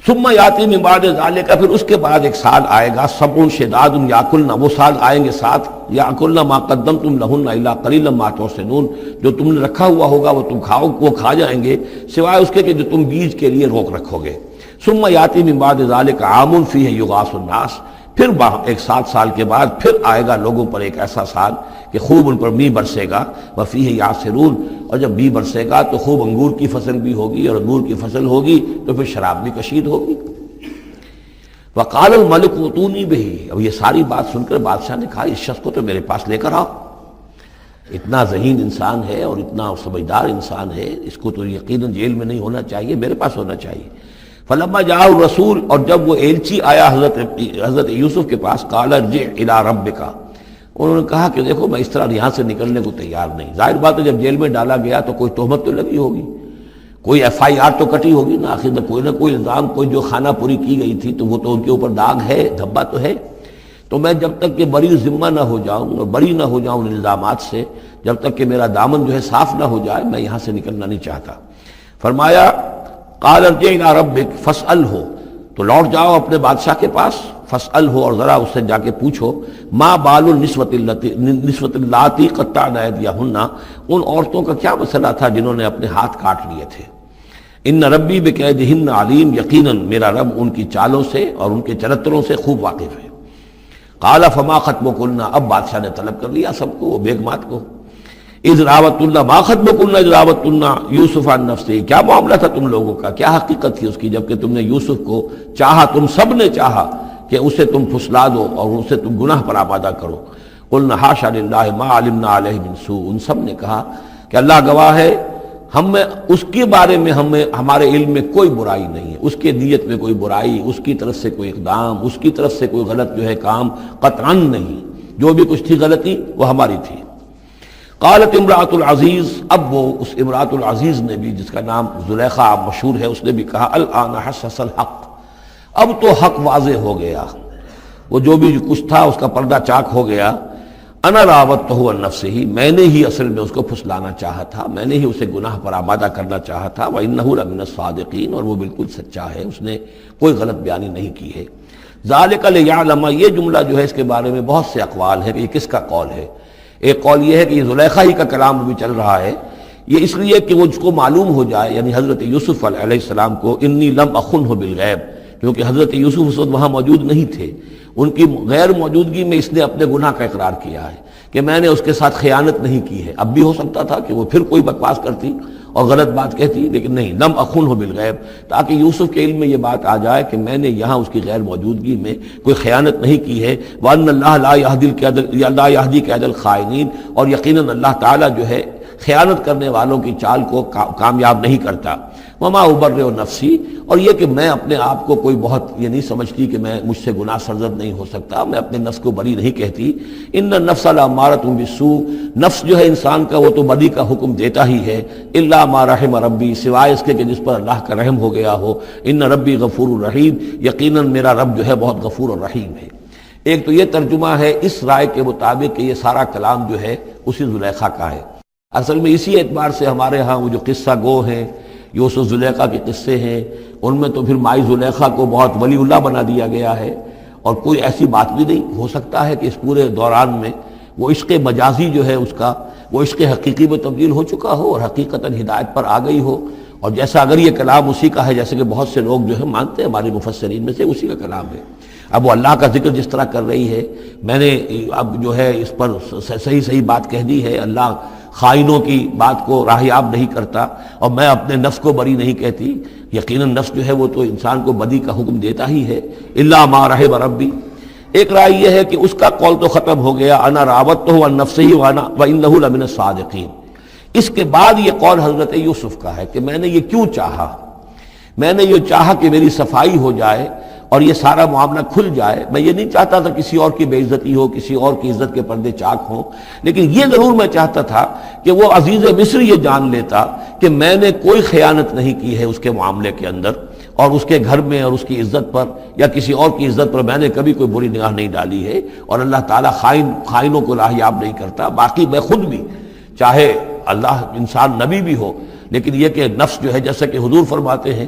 ثم یاتی من بعد ذالک، پھر اس کے بعد ایک سال آئے گا، سبع شداد یاکلنا، وہ سال آئیں گے 7، یاکلنا ما قدمتم لہن الا قلیلا ما تحسنون، جو تم نے رکھا ہوا ہوگا وہ تم کھاؤ، وہ کھا جائیں گے، سوائے اس کے کہ جو تم بیج کے لیے روک رکھو گے. ثم یاتی من بعد ذالک عام فیہ یغاث الناس، پھر ایک 7 سال کے بعد پھر آئے گا لوگوں پر ایک ایسا سال کہ خوب ان پر می برسے گا. وفیہ یعصرون، اور جب می برسے گا تو خوب انگور کی فصل بھی ہوگی، اور انگور کی فصل ہوگی تو پھر شراب بھی کشید ہوگی. وقال الملک ائتونی بہ، اب یہ ساری بات سن کر بادشاہ نے کہا اس شخص کو تو میرے پاس لے کر آؤ، اتنا ذہین انسان ہے اور اتنا سمجھدار انسان ہے، اس کو تو یقیناً جیل میں نہیں ہونا چاہیے، میرے پاس ہونا چاہیے. فلما جاء الرسول، اور جب وہ ایلچی آیا حضرت یوسف کے پاس، قال ارجع الی ربک، انہوں نے کہا کہ دیکھو میں اس طرح یہاں سے نکلنے کو تیار نہیں. ظاہر بات ہے جب جیل میں ڈالا گیا تو کوئی تہمت تو لگی ہوگی، کوئی FIR تو کٹی ہوگی نا، آخر میں کوئی نہ کوئی الزام، کوئی جو خانہ پوری کی گئی تھی تو وہ تو ان کے اوپر داغ ہے، دھبا تو ہے. تو میں جب تک کہ بری ذمہ نہ ہو جاؤں اور بری نہ ہو جاؤں ان الزامات سے، جب تک کہ میرا دامن جو ہے صاف نہ ہو جائے، میں یہاں سے نکلنا نہیں چاہتا. فرمایا قال ارجع الی ربک فاسألہ، تو لوٹ جاؤ اپنے بادشاہ کے پاس، فاسألہ، اور ذرا اس سے جا کے پوچھو، ما بال النسوۃ اللاتی قطعن ایدیہن، ان عورتوں کا کیا مسئلہ تھا جنہوں نے اپنے ہاتھ کاٹ لیے تھے. ان ربی بکیدہن علیم، یقیناً میرا رب ان کی چالوں سے اور ان کے چرتروں سے خوب واقف ہے. قال فما خطبکن، اب بادشاہ نے طلب کر لیا سب کو، وہ بیگمات کو. اذ راوتن، ما خطبکن اذ راوتن یوسف عن نفسہ، کیا معاملہ تھا تم لوگوں کا، کیا حقیقت تھی اس کی جب کہ تم نے یوسف کو چاہا، تم سب نے چاہا کہ اسے تم پھسلا دو اور اسے تم گناہ پر آمادہ کرو. قلنا حاشا للہ ما علمنا علیہ من سوء، ان سب نے کہا کہ اللہ گواہ ہے ہم اس کے بارے میں ہمارے علم میں کوئی برائی نہیں ہے، اس کے نیت میں کوئی برائی، اس کی طرف سے کوئی اقدام، اس کی طرف سے کوئی غلط جو ہے کام قطعاً نہیں، جو بھی کچھ تھی غلطی وہ ہماری تھی۔ قالت امرأۃ العزیز، اب وہ اس امرأۃ العزیز نے بھی، جس کا نام زلیخا مشہور ہے، اس نے بھی کہا الآن حسس الحق، اب تو حق واضح ہو گیا، وہ جو بھی کچھ تھا اس کا پردہ چاک ہو گیا۔ انا راودتہ عن نفسہ، میں نے ہی اصل میں اس کو پھسلانا چاہا تھا، میں نے ہی اسے گناہ پر آمادہ کرنا چاہا تھا، وانہ لمن الصادقین، اور وہ بالکل سچا ہے، اس نے کوئی غلط بیانی نہیں کی ہے۔ ذالک لیعلم، یہ جملہ جو ہے اس کے بارے میں بہت سے اقوال ہیں کہ یہ کس کا قول ہے۔ ایک قول یہ ہے کہ یہ زلیخا ہی کا کلام ابھی چل رہا ہے، یہ اس لیے کہ وہ جس کو معلوم ہو جائے، یعنی حضرت یوسف علیہ السلام کو، انی لم اخنہ بالغیب، کیونکہ حضرت یوسف اس وقت وہاں موجود نہیں تھے، ان کی غیر موجودگی میں اس نے اپنے گناہ کا اقرار کیا ہے کہ میں نے اس کے ساتھ خیانت نہیں کی ہے۔ اب بھی ہو سکتا تھا کہ وہ پھر کوئی بکواس کرتی اور غلط بات کہتی، لیکن نہیں، لم اخنہ بالغیب، تاکہ یوسف کے علم میں یہ بات آ جائے کہ میں نے یہاں اس کی غیر موجودگی میں کوئی خیانت نہیں کی ہے۔ وَأَنَّ اللَّهَ لَا يَهْدِي كَيْدَ الْخَائِنِينَ، اور یقیناً اللہ تعالیٰ جو ہے خیانت کرنے والوں کی چال کو کامیاب نہیں کرتا۔ وما ابرئ نفسی، اور یہ کہ میں اپنے آپ کو کوئی بہت یہ نہیں سمجھتی کہ میں مجھ سے گناہ سرزد نہیں ہو سکتا، میں اپنے نفس کو بری نہیں کہتی۔ ان النفس لامارۃ بالسوء، نفس جو ہے انسان کا وہ تو بدی کا حکم دیتا ہی ہے، الا ما رحم ربی، سوائے اس کے کہ جس پر اللہ کا رحم ہو گیا ہو۔ ان ربی غفور الرحیم، یقیناً میرا رب جو ہے بہت غفور الرحیم ہے۔ ایک تو یہ ترجمہ ہے اس رائے کے مطابق کہ یہ سارا کلام جو ہے اسی زلیخا کا ہے۔ اصل میں اسی اعتبار سے ہمارے ہاں وہ جو قصہ گو ہیں، یوسف زلیخا کے قصے ہیں، ان میں تو پھر مائی زلیخا کو بہت ولی اللہ بنا دیا گیا ہے، اور کوئی ایسی بات بھی نہیں ہو سکتا ہے کہ اس پورے دوران میں وہ عشق مجازی جو ہے اس کا وہ عشق حقیقی میں تبدیل ہو چکا ہو اور حقیقتاً ہدایت پر آ گئی ہو، اور جیسا اگر یہ کلام اسی کا ہے، جیسے کہ بہت سے لوگ جو ہے مانتے ہیں ہمارے مفسرین میں سے، اسی کا کلام ہے۔ اب وہ اللہ کا ذکر جس طرح کر رہی ہے، میں نے اب جو ہے اس پر صحیح بات کہہ دی ہے، اللہ خائنوں کی بات کو راہیاب نہیں کرتا، اور میں اپنے نفس کو بری نہیں کہتی، یقیناً نفس جو ہے وہ تو انسان کو بدی کا حکم دیتا ہی ہے، الا ما رحم ربی۔ ایک رائے یہ ہے کہ اس کا قول تو ختم ہو گیا، انا راودتہ عن نفسہ وانہ لمن الصادقین۔ اس کے بعد یہ قول حضرت یوسف کا ہے کہ میں نے یہ کیوں چاہا، میں نے یہ چاہا کہ میری صفائی ہو جائے اور یہ سارا معاملہ کھل جائے۔ میں یہ نہیں چاہتا تھا کسی اور کی بے عزتی ہو، کسی اور کی عزت کے پردے چاک ہوں، لیکن یہ ضرور میں چاہتا تھا کہ وہ عزیز مصر یہ جان لیتا کہ میں نے کوئی خیانت نہیں کی ہے اس کے معاملے کے اندر، اور اس کے گھر میں اور اس کی عزت پر یا کسی اور کی عزت پر میں نے کبھی کوئی بری نگاہ نہیں ڈالی ہے، اور اللہ تعالیٰ خائنوں کو راہیاب نہیں کرتا۔ باقی میں خود بھی، چاہے اللہ انسان نبی بھی ہو، لیکن یہ کہ نفس جو ہے، جیسا کہ حضور فرماتے ہیں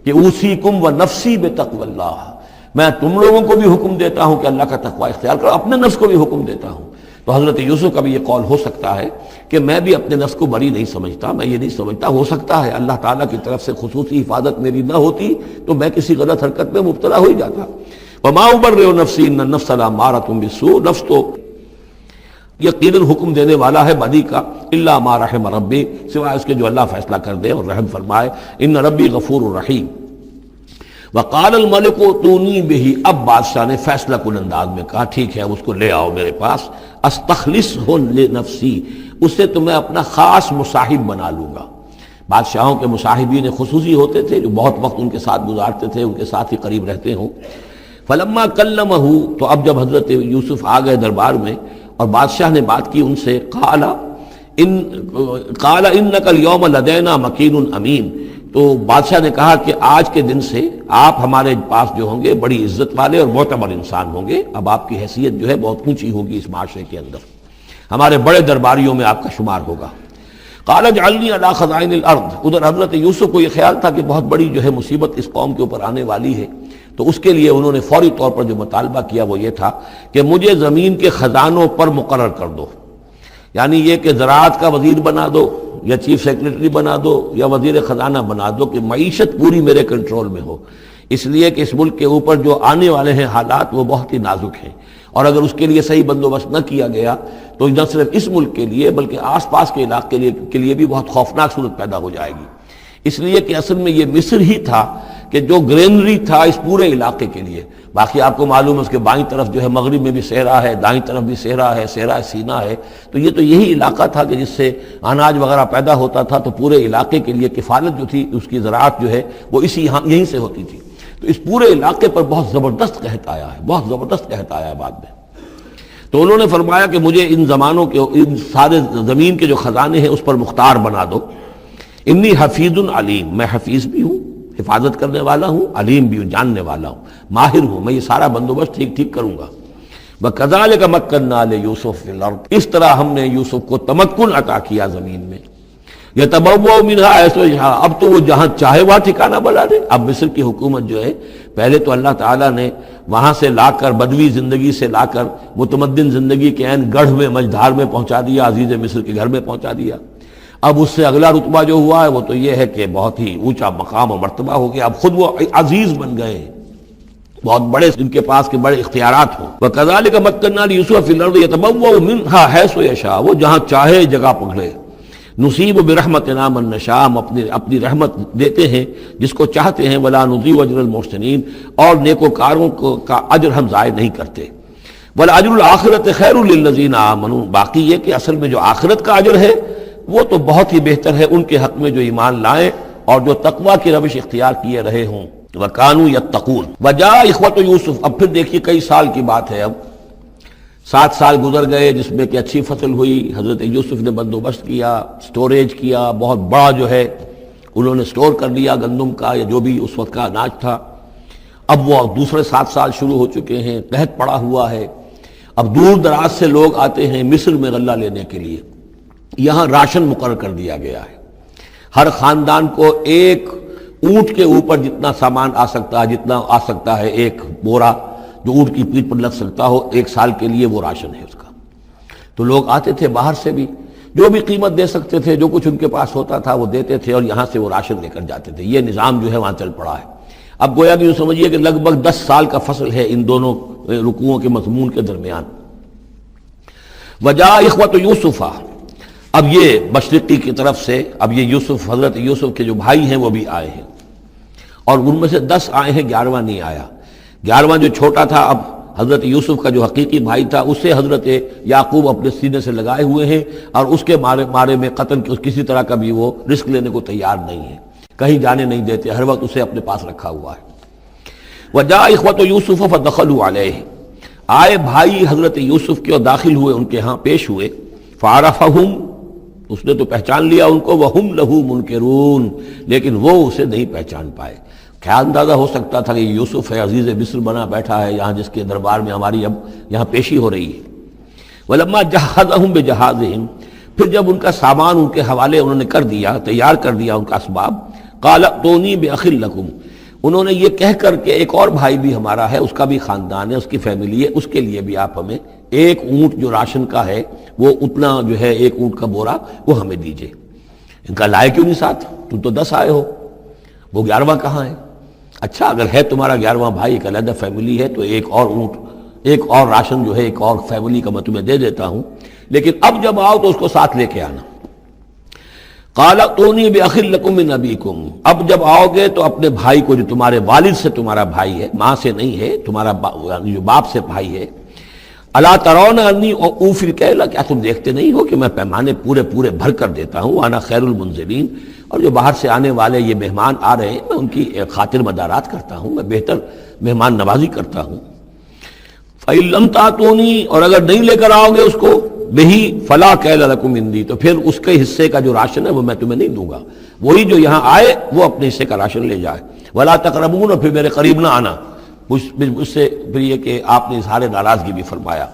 کہ اوصیکم و نفسی بتقوی اللہ، میں تم لوگوں کو بھی حکم دیتا ہوں کہ اللہ کا تقوی اختیار کرو، اپنے نفس کو بھی حکم دیتا ہوں۔ تو حضرت یوسف کا بھی یہ قول ہو سکتا ہے کہ میں بھی اپنے نفس کو بری نہیں سمجھتا، میں یہ نہیں سمجھتا، ہو سکتا ہے اللہ تعالیٰ کی طرف سے خصوصی حفاظت میری نہ ہوتی تو میں کسی غلط حرکت میں مبتلا ہو ہی جاتا۔ وما ابرئ نفسی ان النفس لامارۃ بالسوء، نفس تو یقیناً حکم دینے والا ہے بدی کا، الا ما رحم ربی، سوائے اس کے جو اللہ فیصلہ کر دے اور رحم فرمائے۔ ان ربی غفور الرحیم۔ وقال الملک اتونی بہ، اب بادشاہ نے فیصلہ کن انداز میں کہا ٹھیک ہے اب اس کو لے آؤ میرے پاس، استخلصہ لنفسی، اسے تو میں اپنا خاص مصاحب بنا لوں گا۔ بادشاہوں کے مصاحبین خصوصی ہوتے تھے جو بہت وقت ان کے ساتھ گزارتے تھے، ان کے ساتھ ہی قریب رہتے ہوں۔ فلما کلمہ، تو اب جب حضرت یوسف آ گئے دربار میں اور بادشاہ نے بات کی ان سے، قال انک اليوم لدینا مکین امین، تو بادشاہ نے کہا کہ آج کے دن سے آپ ہمارے پاس جو ہوں گے بڑی عزت والے اور معتبر انسان ہوں گے، اب آپ کی حیثیت جو ہے بہت اونچی ہوگی اس معاشرے کے اندر، ہمارے بڑے درباریوں میں آپ کا شمار ہوگا۔ قال اجعلنی علی خزائن الارض، ادھر حضرت یوسف کو یہ خیال تھا کہ بہت بڑی جو ہے مصیبت اس قوم کے اوپر آنے والی ہے، تو اس کے لیے انہوں نے فوری طور پر جو مطالبہ کیا وہ یہ تھا کہ مجھے زمین کے خزانوں پر مقرر کر دو، یعنی یہ کہ زراعت کا وزیر بنا دو یا چیف سیکرٹری بنا دو یا وزیر خزانہ بنا دو، کہ معیشت پوری میرے کنٹرول میں ہو، اس لیے کہ اس ملک کے اوپر جو آنے والے ہیں حالات وہ بہت ہی نازک ہیں، اور اگر اس کے لیے صحیح بندوبست نہ کیا گیا تو نہ صرف اس ملک کے لیے بلکہ آس پاس کے علاقے کے لیے بھی بہت خوفناک صورت پیدا ہو جائے گی۔ اس لیے کہ اصل میں یہ مصر ہی تھا کہ جو گرینری تھا اس پورے علاقے کے لیے، باقی آپ کو معلوم ہے اس کے بائیں طرف جو ہے مغرب میں بھی صحرا ہے، دائیں طرف بھی صحرا ہے، صحرا سینا ہے، تو یہ تو یہی علاقہ تھا کہ جس سے اناج وغیرہ پیدا ہوتا تھا، تو پورے علاقے کے لیے کفالت جو تھی اس کی زراعت جو ہے وہ یہیں سے ہوتی تھی۔ تو اس پورے علاقے پر بہت زبردست قحط آیا ہے، بہت زبردست قحط آیا ہے بعد میں۔ تو انہوں نے فرمایا کہ مجھے ان زمانوں کے، ان سارے زمین کے جو خزانے ہیں اس پر مختار بنا دو۔ انی حفیظ علیم، میں حفیظ بھی ہوں، حفاظت کرنے والا ہوں، علیم بھی ہوں، جاننے والا ہوں، ماہر ہوں، میں یہ سارا بندوبست ٹھیک کروں گا۔ وَكَذَلِكَ مَكَّنَّا لِيُوسُفَ فِي الْأَرْضِ، اس طرح ہم نے یوسف کو تمکن عطا کیا زمین میں۔ يَتَبَوَّأُ مِنْهَا حَيْثُ يَشَاءُ، اب تو وہ جہاں چاہے وہاں ٹھکانہ بنا دے۔ اب مصر کی حکومت جو ہے، پہلے تو اللہ تعالیٰ نے وہاں سے لا کر، بدوی زندگی سے لا کر متمدن زندگی کے عین گڑھ میں، مجدھار میں پہنچا دیا، عزیز مصر کے گھر میں پہنچا دیا۔ اب اس سے اگلا رتبہ جو ہوا ہے وہ تو یہ ہے کہ بہت ہی اونچا مقام و مرتبہ ہو گیا، اب خود وہ عزیز بن گئے ہیں، بہت بڑے ان کے پاس کے بڑے اختیارات ہوں۔ وَكَذَلِكَ مَكَّنَّا لِيُوسُفَ فِي الْأَرْضِ يَتَبَوَّأُ مِنْهَا حَيْثُ يَشَاءُ، وہ جہاں چاہے جگہ پکڑے۔ نصیب برحمتنا من نشاء، ہم اپنی رحمت دیتے ہیں جس کو چاہتے ہیں۔ ولا نضيع اجر المحسنین، اور نیکوکاروں کا اجر ہم ضائع نہیں کرتے۔ ولاجر الآخرۃ خیر للذین آمنوا، باقی یہ کہ اصل میں جو آخرت کا اجر ہے وہ تو بہت ہی بہتر ہے ان کے حق میں جو ایمان لائیں اور جو تقوی کی روش اختیار کیے رہے ہوں۔ وَكَانُوا يَتَّقُونَ۔ وَجَاءَ إِخْوَةُ یوسف، اب پھر دیکھیے کئی سال کی بات ہے، اب 7 سال گزر گئے جس میں کہ اچھی فصل ہوئی، حضرت یوسف نے بندوبست کیا، سٹوریج کیا، بہت بڑا جو ہے انہوں نے سٹور کر لیا گندم کا یا جو بھی اس وقت کا اناج تھا۔ اب وہ دوسرے 7 سال شروع ہو چکے ہیں، قحط پڑا ہوا ہے، اب دور دراز سے لوگ آتے ہیں مصر میں غلہ لینے کے لیے۔ یہاں راشن مقرر کر دیا گیا ہے، ہر خاندان کو ایک اونٹ کے اوپر جتنا سامان آ سکتا ہے، جتنا آ سکتا ہے ایک بورا جو اونٹ کی پیٹھ پر لگ سکتا ہو، 1 سال کے لیے وہ راشن ہے اس کا۔ تو لوگ آتے تھے باہر سے بھی، جو بھی قیمت دے سکتے تھے، جو کچھ ان کے پاس ہوتا تھا وہ دیتے تھے اور یہاں سے وہ راشن لے کر جاتے تھے۔ یہ نظام جو ہے وہاں چل پڑا ہے۔ اب گویا کہ یوں سمجھیے کہ لگ بھگ 10 سال کا فصل ہے ان دونوں رکوعوں کے مضمون کے درمیان۔ وجاء اخوۃ یوسف، اب یہ مشرقی کی طرف سے، اب یہ یوسف، حضرت یوسف کے جو بھائی ہیں وہ بھی آئے ہیں، اور ان میں سے 10 آئے ہیں، 11واں نہیں آیا۔ 11واں جو چھوٹا تھا، اب حضرت یوسف کا جو حقیقی بھائی تھا اسے حضرت یعقوب اپنے سینے سے لگائے ہوئے ہیں، اور اس کے مارے میں قتل کسی طرح کا بھی وہ رسک لینے کو تیار نہیں ہے، کہیں جانے نہیں دیتے، ہر وقت اسے اپنے پاس رکھا ہوا ہے۔ وجاء اخوۃ یوسف فدخلوا علیہ، آئے بھائی حضرت یوسف کے اور داخل ہوئے ان کے ہاں، پیش ہوئے۔ فعرفہم، اس نے تو پہچان لیا ان کو، وہم لہ منکرون، لیکن وہ اسے نہیں پہچان پائے۔ کیا اندازہ ہو سکتا تھا کہ یوسف ہے، عزیز مصر بنا بیٹھا ہے یہاں، جس کے دربار میں ہماری اب یہاں پیشی ہو رہی ہے۔ ولما جہزہم بجہازہم، پھر جب ان کا سامان ان کے حوالے انہوں نے کر دیا، تیار کر دیا ان کا اسباب، قال ائتونی بأخ لکم، انہوں نے یہ کہہ کر کہ ایک اور بھائی بھی ہمارا ہے، اس کا بھی خاندان ہے، اس کی فیملی ہے، اس کے لیے بھی آپ ہمیں 1 اونٹ جو راشن کا ہے وہ اتنا جو ہے 1 اونٹ کا بورا وہ ہمیں دیجئے۔ ان کا لائے کیوں نہیں ساتھ؟ تم تو 10 آئے ہو، وہ 11واں کہاں ہے؟ اچھا اگر ہے تمہارا 11واں بھائی، ایک علیحدہ فیملی ہے، تو 1 اور اونٹ، 1 اور راشن جو ہے 1 اور فیملی کا میں تمہیں دے دیتا ہوں، لیکن اب جب آؤ تو اس کو ساتھ لے کے آنا۔ قال ائتونی بأخ لکم من ابیکم، اب جب آؤ گے تو اپنے بھائی کو جو تمہارے والد سے تمہارا بھائی ہے، ماں سے نہیں ہے، تمہارا جو باپ سے بھائی ہے، الا ترون انی اوفی الکیل، کیا تم دیکھتے نہیں ہو کہ میں پیمانے پورے بھر کر دیتا ہوں، وانا خیر المنزلین، اور جو باہر سے آنے والے یہ مہمان آ رہے ہیں میں ان کی خاطر مدارات کرتا ہوں، میں بہتر مہمان نوازی کرتا ہوں۔ فإن لم تأتونی، اور اگر نہیں لے کر آؤ گے اس کو، بہی فلا کیل لکم عندی، تو پھر اس کے حصے کا جو راشن ہے وہ میں تمہیں نہیں دوں گا، وہی جو یہاں آئے وہ اپنے حصے کا راشن لے جائے۔ ولا تقربون، اور پھر میرے قریب نہ آنا، اس سے پھر یہ کہ آپ نے اظہار ناراضگی بھی فرمایا۔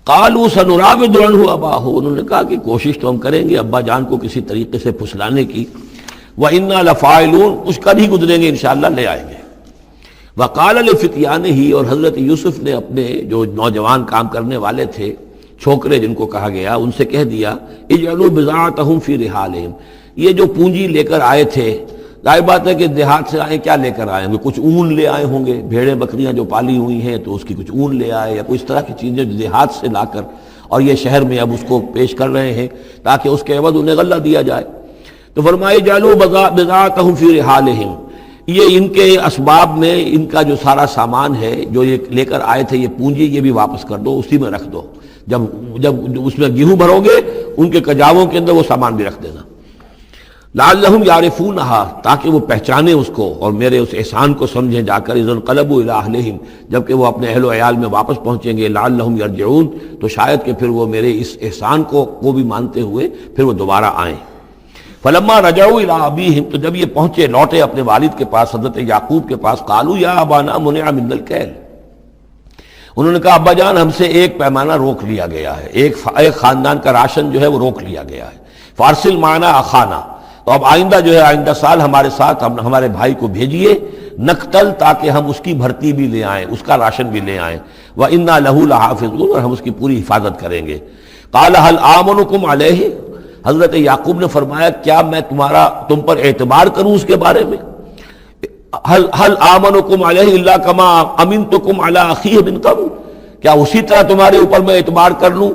قالوا سنراود عنہ اباہ، انہوں نے کہا کہ کوشش تو ہم کریں گے ابا جان کو کسی طریقے سے پھسلانے کی، وَإِنَّا لَفَاعِلُونَ، کچھ کر ہی گزریں گے انشاءاللہ، لے آئیں گے۔ وَقَالَ لِفِتْيَانِهِ، اور حضرت یوسف نے اپنے جو نوجوان کام کرنے والے تھے، چھوکرے جن کو کہا گیا، ان سے کہہ دیا، اجعلوا بضاعتهم فی رحالہم، یہ جو پونجی لے کر آئے تھے، ظاہر بات ہے کہ دیہات سے آئے، کیا لے کر آئے ہوں گے؟ کچھ اون لے آئے ہوں گے، بھیڑیں بکریاں جو پالی ہوئی ہیں تو اس کی کچھ اون لے آئے، یا کوئی اس طرح کی چیزیں جو دیہات سے لا کر، اور یہ شہر میں اب اس کو پیش کر رہے ہیں تاکہ اس کے عوض انہیں غلہ دیا جائے۔ تو فرمائے جعلوا بضاعتهم فی رحالہم، یہ ان کے اسباب میں ان کا جو سارا سامان ہے جو یہ لے کر آئے تھے، یہ پونجی، یہ بھی واپس کر دو، اسی میں رکھ دو. جب اس میں گیہوں بھرو گے ان کے کجاووں کے اندر وہ سامان بھی رکھ دینا. لعلہم یعرفونہا، تاکہ وہ پہچانے اس کو اور میرے اس احسان کو سمجھیں جا کر. اذ انقلبوا الی اہلہم، جبکہ وہ اپنے اہل و عیال میں واپس پہنچیں گے. لعلہم یرجعون، تو شاید کہ پھر وہ میرے اس احسان کو بھی مانتے ہوئے پھر وہ دوبارہ آئیں. فلما رجعوا الی ابیہم، تو جب یہ پہنچے لوٹے اپنے والد کے پاس، حضرت یعقوب کے پاس، قالوا یا ابانا منع منا الکیل، انہوں نے کہا ابا جان ہم سے ایک پیمانہ روک لیا گیا ہے، ایک خاندان کا راشن جو ہے وہ روک لیا گیا ہے. فارسل معنا اخانا، تو اب آئندہ جو ہے آئندہ سال ہمارے ساتھ ہمارے بھائی کو بھیجیے، نقتل، تاکہ ہم اس کی بھرتی بھی لے آئیں، اس کا راشن بھی لے آئیں. وَإِنَّا لَهُ لَحَافِظُونَ، اور ہم اس کی پوری حفاظت کریں گے. قَالَ هَلْ آمَنُكُمْ عَلَيْهِ، حضرت یعقوب نے فرمایا کیا میں تم پر اعتبار کروں اس کے بارے میں؟ هَلْ آمَنُكُمْ عَلَيْهِ إِلَّا كَمَا أَمِنْتُكُمْ عَلَىٰ أَخِيهِ مِنْ قَبْلُ، کیا اسی طرح تمہارے اوپر میں اعتبار کر لوں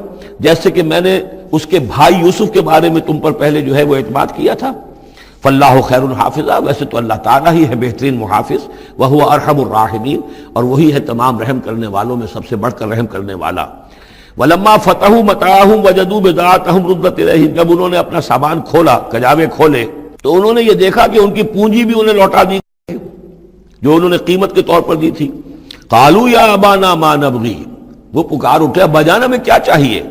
جیسے کہ میں نے اس کے بھائی یوسف کے بارے میں تم پر پہلے جو ہے وہ اعتماد کیا تھا؟ فاللہ خیر حافظہ، ویسے تو اللہ تعالیٰ ہی ہے بہترین محافظ. وہو ارحم الراحمین، اور وہی ہے تمام رحم کرنے والوں میں سب سے بڑھ کر رحم کرنے والا. ولما فتحوا متاعهم وجدوا بضاعتهم ردت الیہم، جب انہوں نے اپنا سامان کھولا، کجاوے کھولے، تو انہوں نے یہ دیکھا کہ ان کی پونجی بھی انہیں لوٹا دی جو انہوں نے قیمت کے طور پر دی تھی. قالوا یا ابانا ما نبغی، وہ پکار اٹھے ابا جان ہمیں کیا چاہیے؟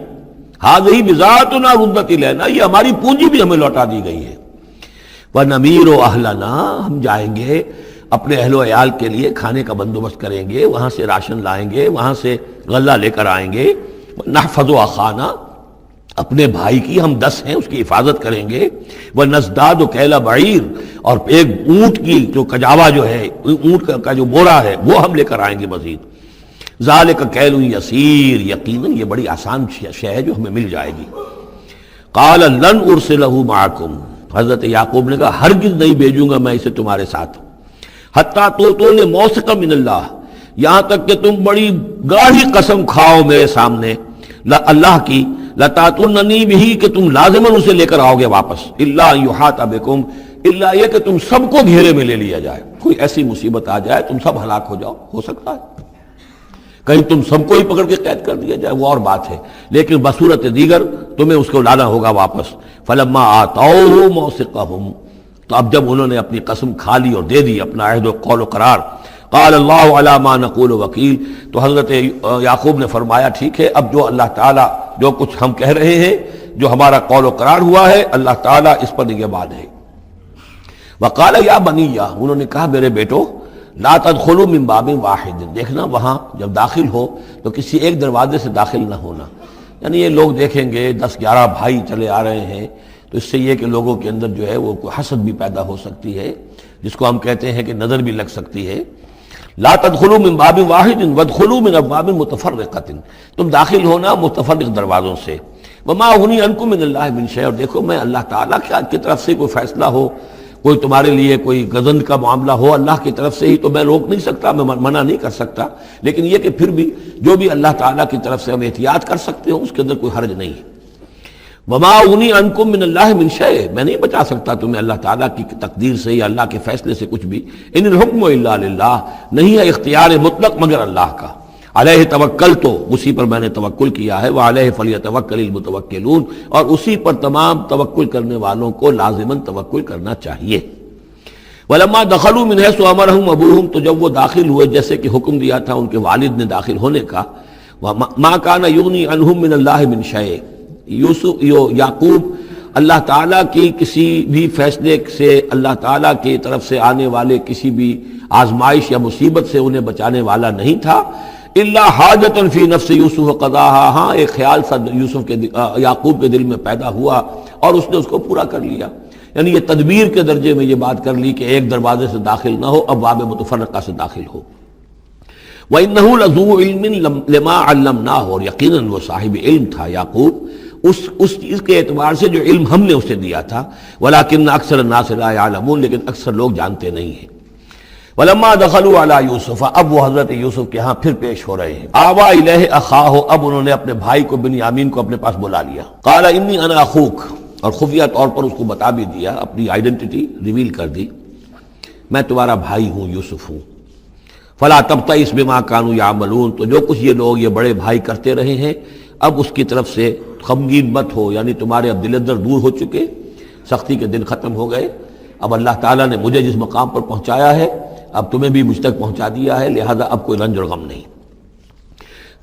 ہذہ بضاعتنا ردت الینا، یہ ہماری پونجی بھی ہمیں لوٹا دی گئی ہے. وَنَمِيرُ أَهْلَنَا، ہم جائیں گے اپنے اہل و عیال کے لیے کھانے کا بندوبست کریں گے، وہاں سے راشن لائیں گے، وہاں سے غلہ لے کر آئیں گے. نَحْفَظُ أَخَانَا، اپنے بھائی کی ہم 10 ہیں اس کی حفاظت کریں گے. وَنَزْدَادُ كَيْلَ بَعِيرٍ، اور ایک اونٹ کی جو کجاوا جو ہے، اونٹ کا جو بورا ہے وہ ہم لے کر آئیں گے مزید. ذَلِكَ كَيْلٌ يَسِيرٌ، یقیناً یہ بڑی آسان شے ہے جو ہمیں مل جائے گی. قَالَ لَنْ أُرْسِلَهُ مَعَكُمْ، حضرت یعقوب نے کہا ہرگز نہیں بھیجوں گا میں اسے تمہارے ساتھ. حتیٰ تو نے موثقا من اللہ، یہاں تک کہ تم بڑی گاڑی قسم کھاؤ میرے سامنے اللہ کی، لتاتوننی بھی، کہ تم لازماً اسے لے کر آؤ گے واپس. الا ان یحاط بکم، الا یہ کہ تم سب کو گھیرے میں لے لیا جائے، کوئی ایسی مصیبت آ جائے تم سب ہلاک ہو جاؤ، ہو سکتا ہے کہیں تم سب کو ہی پکڑ کے قید کر دیا جائے، وہ اور بات ہے، لیکن بصورت دیگر تمہیں اس کو لانا ہوگا واپس. فلما آتوہ موثقہم، تو اب جب انہوں نے اپنی قسم کھا لی اور دے دی اپنا عہد و قول و قرار، قال اللہ علی ما نقول وکیل، تو حضرت یعقوب نے فرمایا ٹھیک ہے، اب جو اللہ تعالیٰ جو کچھ ہم کہہ رہے ہیں، جو ہمارا قول و قرار ہوا ہے، اللہ تعالیٰ اس پر نگہبان ہے. وقال یا بنی، انہوں نے کہا میرے بیٹو، لا تدخلوا من باب واحد، دیکھنا وہاں جب داخل ہو تو کسی ایک دروازے سے داخل نہ ہونا. یعنی یہ لوگ دیکھیں گے 10-11 بھائی چلے آ رہے ہیں، تو اس سے یہ کہ لوگوں کے اندر جو ہے وہ کوئی حسد بھی پیدا ہو سکتی ہے، جس کو ہم کہتے ہیں کہ نظر بھی لگ سکتی ہے. لا تدخلوا من باب واحد وادخلوا من ابواب متفرقۃ، تم داخل ہونا متفرق دروازوں سے. وما اغنی عنکم من اللہ من شیء، اور دیکھو میں اللہ تعالیٰ کی طرف سے کوئی فیصلہ ہو، کوئی تمہارے لیے کوئی غضب کا معاملہ ہو اللہ کی طرف سے ہی، تو میں روک نہیں سکتا، میں منع نہیں کر سکتا، لیکن یہ کہ پھر بھی جو بھی اللہ تعالیٰ کی طرف سے ہم احتیاط کر سکتے ہوں اس کے اندر کوئی حرج نہیں. وما اغنی عنکم من اللہ من شیء، میں نہیں بچا سکتا تمہیں اللہ تعالیٰ کی تقدیر سے یا اللہ کے فیصلے سے کچھ بھی. ان الحکم الا للہ، نہیں ہے اختیار مطلق مگر اللہ کا. علیہ توکل، تو اسی پر میں نے توکل کیا ہے. وعلیہ فلیتوکل المتوکلون، اور اسی پر تمام توکل کرنے والوں کو لازماً توکل کرنا چاہیے. ولما دخلوا من حيث امرهم ابوهم، تو جب وہ داخل ہوئے جیسے کہ حکم دیا تھا ان کے والد نے داخل ہونے کا. ما كان يغني عنهم من الله من شيء، یعقوب اللہ تعالیٰ کی کسی بھی فیصلے سے، اللہ تعالیٰ کی طرف سے آنے والے کسی بھی آزمائش یا مصیبت سے انہیں بچانے والا نہیں تھا. الا حاجۃ فی نفس یوسف قضاها، ہاں ایک خیال سا یوسف کے یعقوب کے دل میں پیدا ہوا اور اس نے اس کو پورا کر لیا. یعنی یہ تدبیر کے درجے میں یہ بات کر لی کہ ایک دروازے سے داخل نہ ہو، ابواب متفرقہ سے داخل ہو. وَإِنَّهُ لَذُو عِلْمٍ لِمَا عَلَّمْنَاهُ، اور یقیناً وہ صاحب علم تھا یعقوب اس چیز کے اعتبار سے جو علم ہم نے اسے دیا تھا. وَلَكِنَّ أَكْثَرَ النَّاسِ لَا يَعْلَمُونَ، لیکن اکثر لوگ جانتے نہیں ہیں. وَلَمَّا دَخَلُوا عَلَى يُوسُفَ، اب وہ حضرت یوسف کے ہاں پھر پیش ہو رہے ہیں. آوَى إِلَيْهِ أَخَاهُ، اب انہوں نے اپنے بھائی کو بنیامین کو اپنے پاس بلا لیا. قَالَ إِنِّي أَنَا أَخُوكَ، اور خفیہ طور پر اس کو بتا بھی دیا، اپنی آئیڈینٹی ریویل کر دی. میں تمہارا بھائی ہوں، یوسف ہوں۔ فلا تبتئس بما كانوا يعملون، تو جو کچھ یہ لوگ، یہ بڑے بھائی کرتے رہے ہیں، اب اس کی طرف سے غمگین مت ہو، یعنی تمہارے اب دل اندر دور ہو چکے، سختی کے دن ختم ہو گئے، اب اللہ تعالیٰ نے مجھے جس مقام پر پہنچایا ہے اب تمہیں بھی مجھ تک پہنچا دیا ہے، لہذا اب کوئی رنج اور غم نہیں۔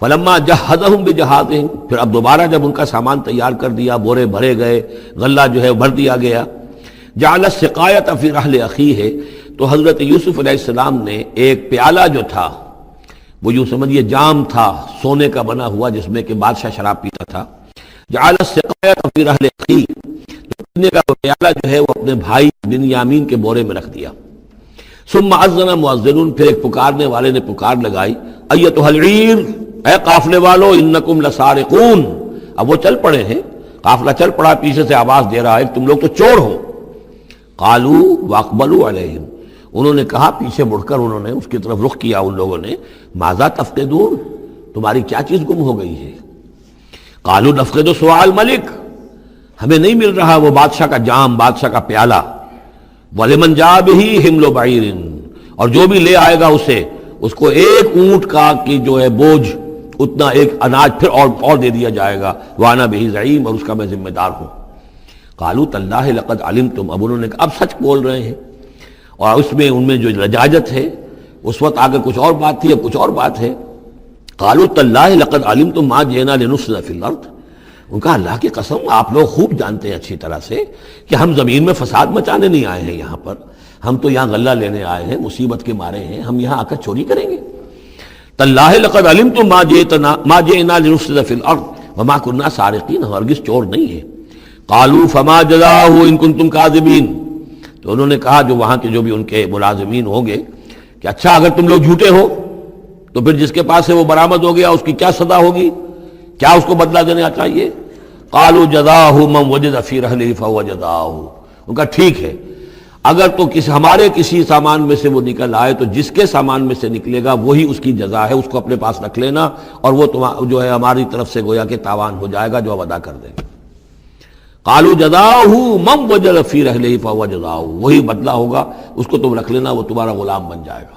فلما جہزہم بجہازہم، پھر اب دوبارہ جب ان کا سامان تیار کر دیا، بورے بھرے گئے، غلہ جو ہے بھر دیا گیا، جعل السقایۃ فی رحل اخیہ، تو حضرت یوسف علیہ السلام نے ایک پیالہ جو تھا، وہ یوں سمجھیے جام تھا سونے کا بنا ہوا جس میں کہ بادشاہ شراب پیتا تھا، جعل السقایۃ فی رحل اخیہ، پینے کا وہ پیالہ جو ہے وہ اپنے بھائی بنیامین کے بورے میں رکھ دیا۔ ثم اذن مؤذن، پھر ایک پکارنے والے نے پکار لگائی، ایتھا العیر، اے قافلے والو، انکم لسارقون، اب وہ چل پڑے ہیں، قافلہ چل پڑا، پیچھے سے آواز دے رہا ہے تم لوگ تو چور ہو۔ قالوا واقبلوا علیہم، انہوں نے کہا، پیچھے مڑ کر انہوں نے اس کی طرف رخ کیا ان لوگوں نے، ماذا تفقدون، تمہاری کیا چیز گم ہو گئی ہے؟ قالوا نفقد سواع الملک، ہمیں نہیں مل رہا وہ بادشاہ کا جام، بادشاہ کا پیالہ، وَلِمَنْ جَاءَ بِهِ حِمْلُ بَعِيرٍ، اور جو بھی لے آئے گا اسے، اس کو ایک اونٹ کا کی جو ہے بوجھ، اتنا ایک اناج پھر اور دے دیا جائے گا، وَأَنَا بِهِ زَعِيمٌ، اور اس کا میں ذمہ دار ہوں۔ قَالُوا تَاللَّهِ لَقَدْ عَلِمْتُمْ، اب انہوں نے کہا اب سچ بول رہے ہیں، اور اس میں ان میں جو لجاجت ہے، اس وقت آگے کچھ اور بات تھی، اب کچھ اور بات ہے۔ قَالُوا تَاللَّهِ لَقَدْ عَلِمْتُمْ مَا جِئْنَا لِنُفْسِدَ فِي الْأَرْضِ، ان کا اللہ کی قسم آپ لوگ خوب جانتے ہیں اچھی طرح سے کہ ہم زمین میں فساد مچانے نہیں آئے ہیں، یہاں پر ہم تو یہاں غلہ لینے آئے ہیں، مصیبت کے مارے ہیں، ہم یہاں آ کر چوری کریں گے؟ تاللہ لقد علمتم ما جئنا لنفسد فی الارض وما كنا سارقین، ہرگز چور نہیں ہے۔ قالوا فما جزاؤہ ان کنتم کاذبین، تو انہوں نے کہا جو وہاں کے جو بھی ان کے ملازمین ہوں گے کہ اچھا اگر تم لوگ جھوٹے ہو تو پھر جس کے پاس سے وہ برآمد ہو گیا اس کی کیا سزا ہوگی، کیا اس کو بدلہ دینا چاہیے؟ قالوا جزاؤہ من وجد فی رحلہ فہو جزاؤہ، ان کا ٹھیک ہے اگر تو ہمارے کسی سامان میں سے وہ نکل آئے تو جس کے سامان میں سے نکلے گا وہی اس کی جزا ہے، اس کو اپنے پاس رکھ لینا، اور وہ جو ہے ہماری طرف سے گویا کہ تاوان ہو جائے گا جو اب ادا کر دیں گے۔ قالوا جزاؤہ من وجد فی رحلہ فہو جزاؤہ، وہی بدلہ ہوگا، اس کو تم رکھ لینا، وہ تمہارا غلام بن جائے گا۔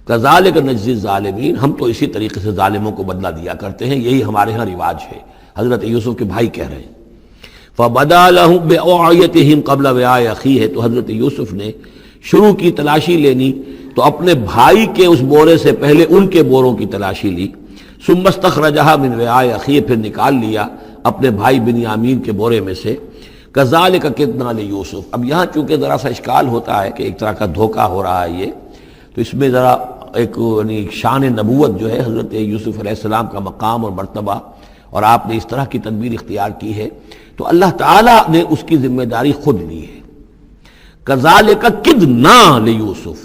کذالک نجزی الظالمین، ہم تو اسی طریقے سے ظالموں کو بدلہ دیا کرتے ہیں، یہی ہمارے ہاں رواج ہے۔ حضرت یوسف کے بھائی کہہ رہے ہیں فَبَدَا لَهُمْ بِأَوْعِيَتِهِمْ قَبْلَ وِعَاءِ أَخِيهِ، تو حضرت یوسف نے شروع کی تلاشی لینی تو اپنے بھائی کے اس بورے سے پہلے ان کے بوروں کی تلاشی لی، ثُمَّ اسْتَخْرَجَهَا مِنْ وِعَاءِ أَخِيهِ، پھر نکال لیا اپنے بھائی بنیامین کے بورے میں سے۔ كَذَلِكَ كِدْنَا لِيُوسُف، اب یہاں چونکہ ذرا سا اشکال ہوتا ہے کہ ایک طرح کا دھوکہ ہو رہا ہے یہ، تو اس میں ذرا ایک یعنی شان نبوت جو ہے حضرت یوسف علیہ السلام کا مقام اور مرتبہ، اور آپ نے اس طرح کی تدبیر اختیار کی ہے تو اللہ تعالیٰ نے اس کی ذمہ داری خود لی ہے۔ کذالک کدنا لیوسف،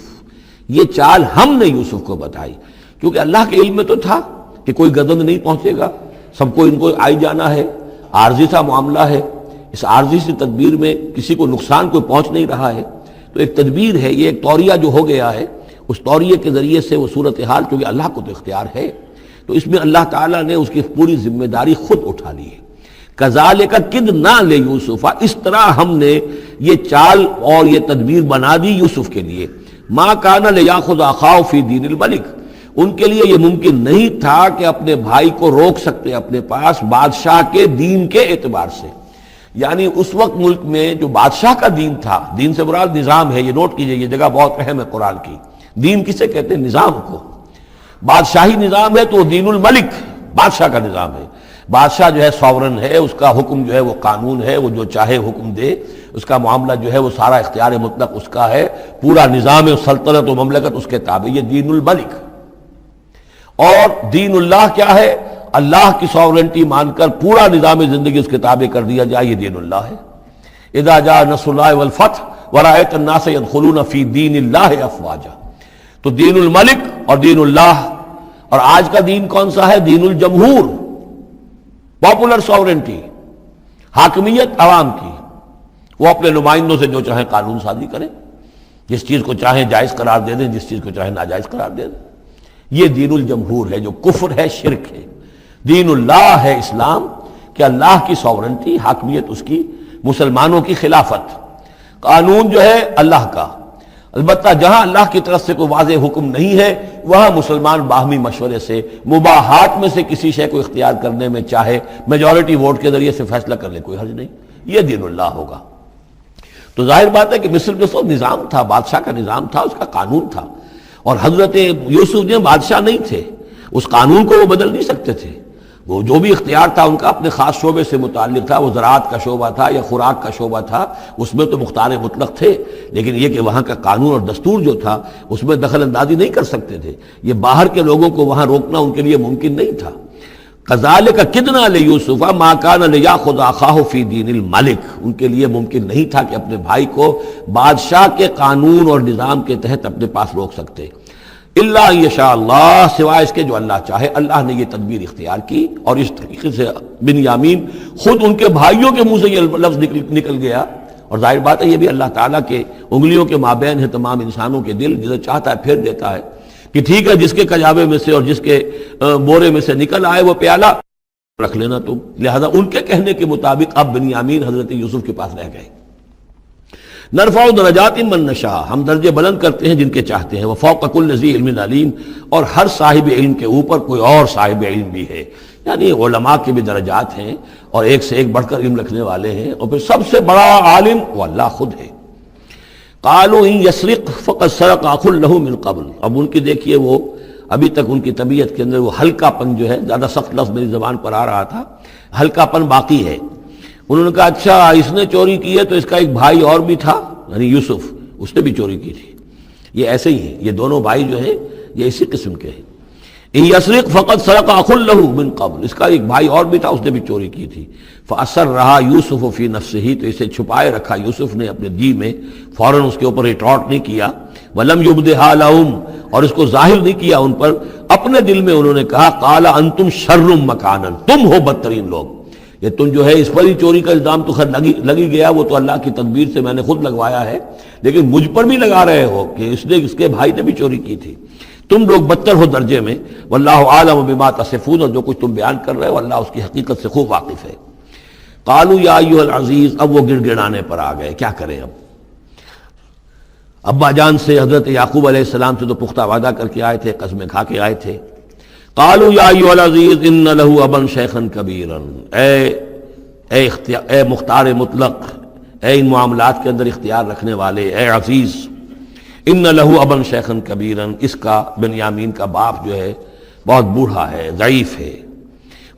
یہ چال ہم نے یوسف کو بتائی، کیونکہ اللہ کے علم میں تو تھا کہ کوئی گزند نہیں پہنچے گا، سب کو ان کو آئی جانا ہے، عارضی سا معاملہ ہے، اس عارضی سی تدبیر میں کسی کو نقصان کوئی پہنچ نہیں رہا ہے، تو ایک تدبیر ہے، یہ ایک توریہ جو ہو گیا ہے، اس توریے کے ذریعے سے وہ صورتحال، کیونکہ اللہ کو تو اختیار ہے، تو اس میں اللہ تعالیٰ نے اس کی پوری ذمہ داری خود اٹھا لی ہے۔ کذالک کدنا لیوسف، اس طرح ہم نے یہ چال اور یہ تدبیر بنا دی یوسف کے لیے۔ ما کان لیاخذ اخاہ فی دین الملک، ان کے لیے یہ ممکن نہیں تھا کہ اپنے بھائی کو روک سکتے اپنے پاس بادشاہ کے دین کے اعتبار سے، یعنی اس وقت ملک میں جو بادشاہ کا دین تھا، دین سے مراد نظام ہے، یہ نوٹ کیجئے، یہ جگہ بہت اہم ہے قرآن کی، دین کسے کہتے ہیں؟ نظام کو۔ بادشاہی نظام ہے تو وہ دین الملک، بادشاہ کا نظام ہے، بادشاہ جو ہے ساورن ہے، اس کا حکم جو ہے وہ قانون ہے، وہ جو چاہے حکم دے، اس کا معاملہ جو ہے وہ سارا اختیار مطلق اس کا ہے، پورا نظام سلطنت و مملکت اس کے تابع، یہ دین الملک۔ اور دین اللہ کیا ہے؟ اللہ کی ساورنٹی مان کر پورا نظام زندگی اس کے تابع کر دیا جائے، یہ دین اللہ ہے۔ اذا جاء نصر اللہ والفتح ورأيت الناس يدخلون في دین اللہ افواجا، تو دین الملک اور دین اللہ، اور آج کا دین کون سا ہے؟ دین الجمہور، پاپولر ساورنٹی، حاکمیت عوام کی، وہ اپنے نمائندوں سے جو چاہیں قانون سازی کریں، جس چیز کو چاہیں جائز قرار دے دیں، جس چیز کو چاہیں ناجائز قرار دے دیں، یہ دین الجمہور ہے جو کفر ہے، شرک ہے۔ دین اللہ ہے اسلام، کہ اللہ کی ساورنٹی، حاکمیت اس کی، مسلمانوں کی خلافت، قانون جو ہے اللہ کا، البتہ جہاں اللہ کی طرف سے کوئی واضح حکم نہیں ہے وہاں مسلمان باہمی مشورے سے مباحات میں سے کسی شے کو اختیار کرنے میں چاہے میجورٹی ووٹ کے ذریعے سے فیصلہ کر لے، کوئی حرج نہیں، یہ دین اللہ ہوگا۔ تو ظاہر بات ہے کہ مصر میں سو نظام تھا، بادشاہ کا نظام تھا، اس کا قانون تھا، اور حضرت یوسف جو بادشاہ نہیں تھے، اس قانون کو وہ بدل نہیں سکتے تھے۔ وہ جو بھی اختیار تھا ان کا اپنے خاص شعبے سے متعلق تھا، وہ زراعت کا شعبہ تھا یا خوراک کا شعبہ تھا، اس میں تو مختار مطلق تھے، لیکن یہ کہ وہاں کا قانون اور دستور جو تھا اس میں دخل اندازی نہیں کر سکتے تھے، یہ باہر کے لوگوں کو وہاں روکنا ان کے لیے ممکن نہیں تھا۔ کذالک کدنا لیوسف ما کان لیاخذ اخاہ فی دین الملک، ان کے لیے ممکن نہیں تھا کہ اپنے بھائی کو بادشاہ کے قانون اور نظام کے تحت اپنے پاس روک سکتے، الا ان یشاء اللہ، سوائے اس کے جو اللہ چاہے۔ اللہ نے یہ تدبیر اختیار کی، اور اس طریقے سے بنیامین خود ان کے بھائیوں کے منہ سے یہ لفظ نکل گیا، اور ظاہر بات ہے یہ بھی اللہ تعالیٰ کے انگلیوں کے مابین ہے تمام انسانوں کے دل، جسے چاہتا ہے پھیر دیتا ہے کہ ٹھیک ہے جس کے کجاوے میں سے اور جس کے بورے میں سے نکل آئے وہ پیالہ رکھ لینا تم۔ لہذا ان کے کہنے کے مطابق اب بنیامین حضرت یوسف کے پاس رہ گئے۔ نرفع درجات من نشاء، ہم درجے بلند کرتے ہیں جن کے چاہتے ہیں، وفوق کل ذی علم علیم، اور ہر صاحب علم کے اوپر کوئی اور صاحب علم بھی ہے، یعنی علماء کے بھی درجات ہیں اور ایک سے ایک بڑھ کر علم رکھنے والے ہیں، اور پھر سب سے بڑا عالم وہ اللہ خود ہے۔ قالوا ان یسرق فقد سرق اخ له من قبل، اب ان کی دیکھیے وہ ابھی تک ان کی طبیعت کے اندر وہ ہلکا پن جو ہے، زیادہ سخت لفظ میری زبان پر آ رہا تھا، ہلکا پن باقی ہے۔ انہوں نے کہا اچھا اس نے چوری کی ہے تو اس کا ایک بھائی اور بھی تھا، یعنی یوسف، اس نے بھی چوری کی تھی۔ یہ ایسے ہی ہے، یہ دونوں بھائی جو ہیں یہ اسی قسم کے ہیں۔ ان یسرق فقد سرق اخ له من قبل، اس کا ایک بھائی اور بھی تھا، اس نے بھی چوری کی تھی۔ فاسرھا یوسف فی نفسہ، تو اسے چھپائے رکھا یوسف نے اپنے دل میں، فوراً اس کے اوپر ریٹارٹ نہیں کیا۔ ولم یبدھا لهم، اور اس کو ظاہر نہیں کیا ان پر، اپنے دل میں انہوں نے کہا قال انتم شر مکانا، تم ہو بدترین لوگ، یہ تم جو ہے اس پر ہی چوری کا الزام تو خیر لگی گیا، وہ تو اللہ کی تدبیر سے میں نے خود لگوایا ہے، لیکن مجھ پر بھی لگا رہے ہو کہ اس کے بھائی نے بھی چوری کی تھی، تم لوگ بدتر ہو درجے میں۔ واللہ عالم بما تصفون، اور جو کچھ تم بیان کر رہے ہو اللہ اس کی حقیقت سے خوب واقف ہے۔ قالوا یا ایھا العزیز، اب وہ گڑ گڑانے پر آ گئے، کیا کریں اب؟ ابا جان سے حضرت یعقوب علیہ السلام سے تو پختہ وعدہ کر کے آئے تھے، قسمیں کھا کے آئے تھے۔ قالوا یا ایھا العزیز ان له ابا شیخا کبیرا، اے مختار مطلق، اے ان معاملات کے اندر اختیار رکھنے والے، اے عزیز، ان له ابا شیخا کبیرا، اس کا بنیامین کا باپ جو ہے بہت بوڑھا ہے، ضعیف ہے۔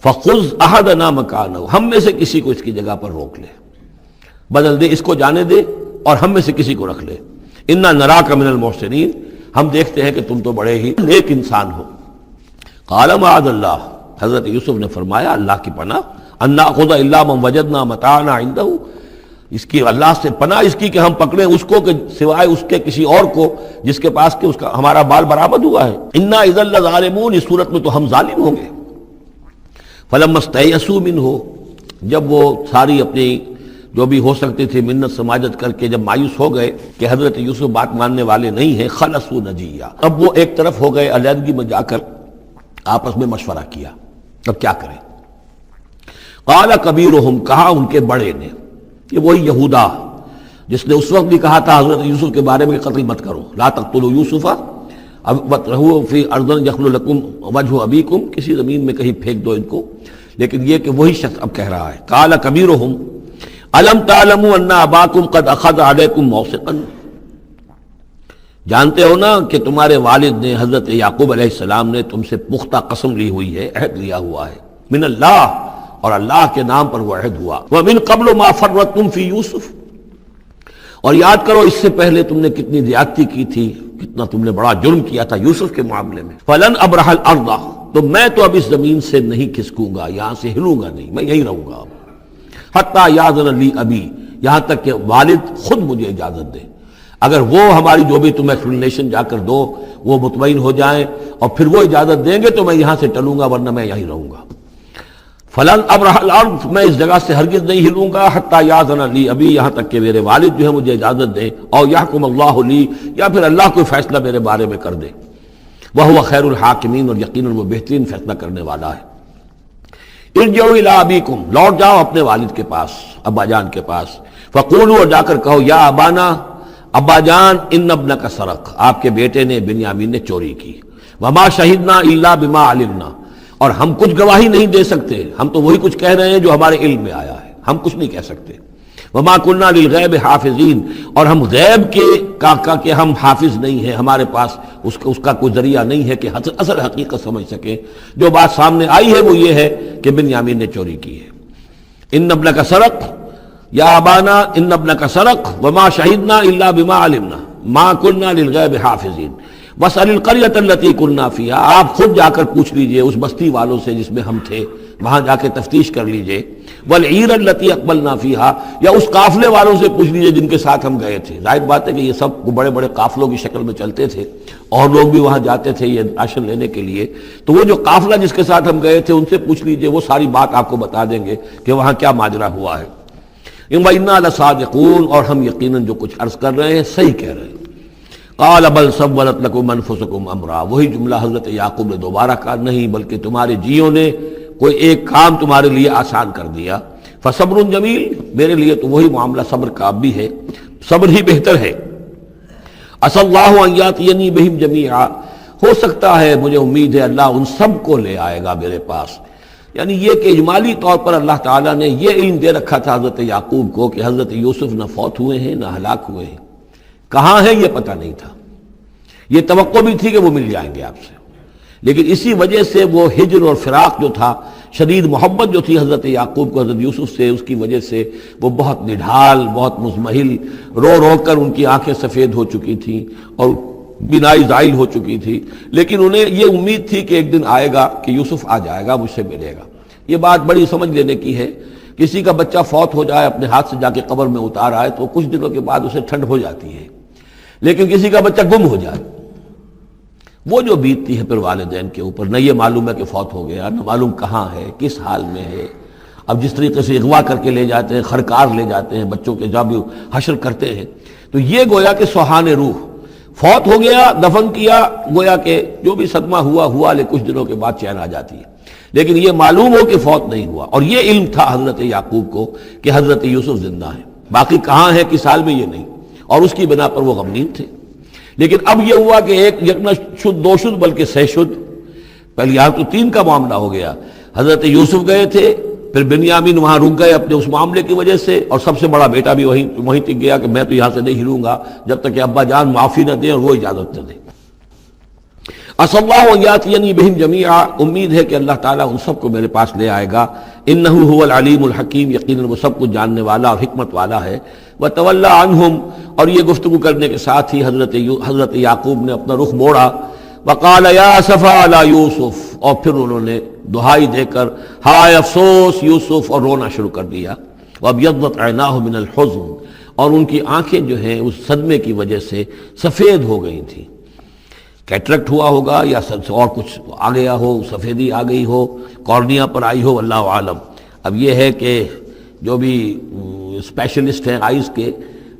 فخذ احدنا مکانہ، ہم میں سے کسی کو اس کی جگہ پر روک لے، بدل دے، اس کو جانے دے اور ہم میں سے کسی کو رکھ لے۔ انا نراک من المحسنین، ہم دیکھتے ہیں کہ تم تو بڑے ہی نیک انسان ہو۔ قال معاذ اللہ، حضرت یوسف نے فرمایا اللہ کی پناہ، ان ناخذ الا من وجدنا متاعنا عنده، اس کی اللہ سے پناہ اس کی کہ ہم پکڑیں اس کو کہ سوائے اس کے کسی اور کو جس کے پاس کہ اس کا ہمارا بال برآمد ہوا ہے۔ انا اذا لظالمون، اس صورت میں تو ہم ظالم ہوں گے۔ فلما استيئسوا منه، جب وہ ساری اپنی جو بھی ہو سکتی تھی منت سماجت کر کے جب مایوس ہو گئے کہ حضرت یوسف بات ماننے والے نہیں ہیں، خلصوا نجیہ، اب وہ ایک طرف ہو گئے، علیحدگی میں جا کر آپس میں مشورہ کیا، اب کیا کریں؟ قال کبیرہم، کہا ان کے بڑے نے، یہ وہی یہودا جس نے اس وقت بھی کہا تھا حضرت یوسف کے بارے میں کہ قتل مت کرو، لا تقتلوا یوسف وَاطْرَحُوهُ فِي أَرْضٍ يَخْلُ لَكُمْ وَجْهُ أَبِيكُمْ، کسی زمین میں کہیں پھینک دو ان کو، لیکن یہ کہ وہی شخص اب کہہ رہا ہے قال کبیرہم أَلَمْ تَعْلَمُوا أَنَّ أَبَاكُمْ قَدْ أَخَذَ عَلَيْكُمْ مَوْثِقًا، جانتے ہو نا کہ تمہارے والد نے حضرت یعقوب علیہ السلام نے تم سے پختہ قسم لی ہوئی ہے، عہد لیا ہوا ہے، من اللہ، اور اللہ کے نام پر وہ عہد ہوا، وَمِن قَبْلُ مَا فَرَّطْتُمْ فِي يُوسُف، اور یاد کرو اس سے پہلے تم نے کتنی زیادتی کی تھی، کتنا تم نے بڑا جرم کیا تھا یوسف کے معاملے میں۔ فَلَنْ أَبْرَحَ الْأَرْضَ، تو میں تو اب اس زمین سے نہیں کھسکوں گا، یہاں سے ہلوں گا نہیں، میں یہی رہوں گا حتیٰ یأذن لی ابی، یہاں تک کہ والد خود مجھے اجازت دے، اگر وہ ہماری جو بھی تم ایکسپلینیشن جا کر دو وہ مطمئن ہو جائیں اور پھر وہ اجازت دیں گے تو میں یہاں سے ٹلوں گا، ورنہ میں یہیں رہوں گا۔ فلن ابرح الارض، میں اس جگہ سے ہرگز نہیں ہلوں گا، حتیٰ یأذن لی ابی، یہاں تک کہ میرے والد جو ہے مجھے اجازت دیں، اور یحکم اللہ لی، یا پھر اللہ کوئی فیصلہ میرے بارے میں کر دے، وہو خیر الحاکمین، اور یقیناً وہ بہترین فیصلہ کرنے والا ہے۔ ارجعوا الی ابیکم، لوٹ جاؤ اپنے والد کے پاس، ابا جان کے پاس، فقولوا، اور جا کر کہو، یا ابانا، ابا جان ان ابنک سرق، آپ کے بیٹے نے بنیامین نے چوری کی، وما شہدنا الا بما علمنا، اور ہم کچھ گواہی نہیں دے سکتے، ہم تو وہی کچھ کہہ رہے ہیں جو ہمارے علم میں آیا ہے، ہم کچھ نہیں کہہ سکتے۔ وما كنا للغیب حافظین، اور ہم غیب کے ہم حافظ نہیں ہیں، ہمارے پاس اس کا کوئی ذریعہ نہیں ہے کہ اصل حقیقت سمجھ سکیں۔ جو بات سامنے آئی ہے وہ یہ ہے کہ بنیامین نے چوری کی ہے۔ ان ابنک سرق یا ابانا ان ابنک سرق وما شہدنا الا بما علمنا ما كنا للغیب حافظین واسأل القریۃ التی كنا فیہا، آپ خود جا کر پوچھ لیجئے اس بستی والوں سے جس میں ہم تھے، وہاں جا کے تفتیش کر لیجئے، والعیر التی اقبلنا فیہا، یا اس قافلے والوں سے پوچھ لیجئے جن کے ساتھ ہم گئے تھے۔ ظاہر بات ہے کہ یہ سب بڑے بڑے قافلوں کی شکل میں چلتے تھے اور لوگ بھی وہاں جاتے تھے یہ راشن لینے کے لیے، تو وہ جو قافلہ جس کے ساتھ ہم گئے تھے ان سے پوچھ لیجئے، وہ ساری بات آپ کو بتا دیں گے کہ وہاں کیا ماجرا ہوا ہے۔ وَإِنَّا لَصَادِقُونَ، اور ہم یقیناً جو کچھ عرض کر رہے ہیں صحیح کہہ رہے ہیں۔ قال بل سولت لكم انفسكم امرا، وہی جملہ حضرت یعقوب نے دوبارہ کہا، نہیں بلکہ تمہارے جیوں نے کوئی ایک کام تمہارے لیے آسان کر دیا، فصبر جمیل، میرے لیے تو وہی معاملہ صبر کا بھی ہے، صبر ہی بہتر ہے۔ عسى الله ان ياتيني بهم جميعا، ہو سکتا ہے، مجھے امید ہے اللہ ان سب کو لے آئے گا میرے پاس۔ یعنی یہ کہ اجمالی طور پر اللہ تعالیٰ نے یہ علم دے رکھا تھا حضرت یعقوب کو کہ حضرت یوسف نہ فوت ہوئے ہیں نہ ہلاک ہوئے ہیں، کہاں ہے یہ پتہ نہیں تھا، یہ توقع بھی تھی کہ وہ مل جائیں گے آپ سے، لیکن اسی وجہ سے وہ ہجر اور فراق جو تھا، شدید محبت جو تھی حضرت یعقوب کو حضرت یوسف سے، اس کی وجہ سے وہ بہت نڈھال، بہت مزمحل، رو رو کر ان کی آنکھیں سفید ہو چکی تھیں اور بینائی زائل ہو چکی تھی، لیکن انہیں یہ امید تھی کہ ایک دن آئے گا کہ یوسف آ جائے گا، مجھ سے ملے گا۔ یہ بات بڑی سمجھ لینے کی ہے، کسی کا بچہ فوت ہو جائے، اپنے ہاتھ سے جا کے قبر میں اتار آئے تو کچھ دنوں کے بعد اسے ٹھنڈ ہو جاتی ہے، لیکن کسی کا بچہ گم ہو جائے، وہ جو بیتتی ہے پھر والدین کے اوپر، نہ یہ معلوم ہے کہ فوت ہو گیا، نہ معلوم کہاں ہے، کس حال میں ہے۔ اب جس طریقے سے اغوا کر کے لے جاتے ہیں، خرکار لے جاتے ہیں بچوں کے، جب حشر کرتے ہیں، تو یہ گویا کہ سوہان روح، فوت ہو گیا، دفن کیا، گویا کہ جو بھی صدمہ ہوا لیکن کچھ دنوں کے بعد چین آ جاتی ہے، لیکن یہ معلوم ہو کہ فوت نہیں ہوا، اور یہ علم تھا حضرت یعقوب کو کہ حضرت یوسف زندہ ہیں، باقی کہاں ہے کس حال میں یہ نہیں، اور اس کی بنا پر وہ غمگین تھے۔ لیکن اب یہ ہوا کہ ایک یکنا شد دو شد بلکہ سہ شد، پہلے یہاں تو تین کا معاملہ ہو گیا، حضرت یوسف گئے تھے، پھر بنیامین وہاں رک گئے اپنے اس معاملے کی وجہ سے، اور سب سے بڑا بیٹا بھی وہیں تک گیا کہ میں تو یہاں سے نہیں ہلوں گا جب تک کہ ابا جان معافی نہ دیں اور وہ اجازت نہ دیں۔ عسى الله ان ياتيني بهم جميعا، امید ہے کہ اللہ تعالیٰ ان سب کو میرے پاس لے آئے گا، انه هو العلیم الحکیم، یقیناً وہ سب کچھ جاننے والا اور حکمت والا ہے۔ وتولى عنهم، اور یہ گفتگو کرنے کے ساتھ ہی حضرت یعقوب نے اپنا رخ موڑا، وقال یا اسفا علی یوسف، اور پھر انہوں نے دہائی دے کر ہائے افسوس یوسف، اور رونا شروع کر دیا۔ وابیضت عیناہ من الحزن، اور ان کی آنکھیں جو ہیں اس صدمے کی وجہ سے سفید ہو گئی تھیں، کیٹریکٹ ہوا ہوگا یا اور کچھ آ گیا ہو، سفیدی آ گئی ہو، کارنیا پر آئی ہو، اللہ عالم۔ اب یہ ہے کہ جو بھی اسپیشلسٹ ہیں آئیز کے،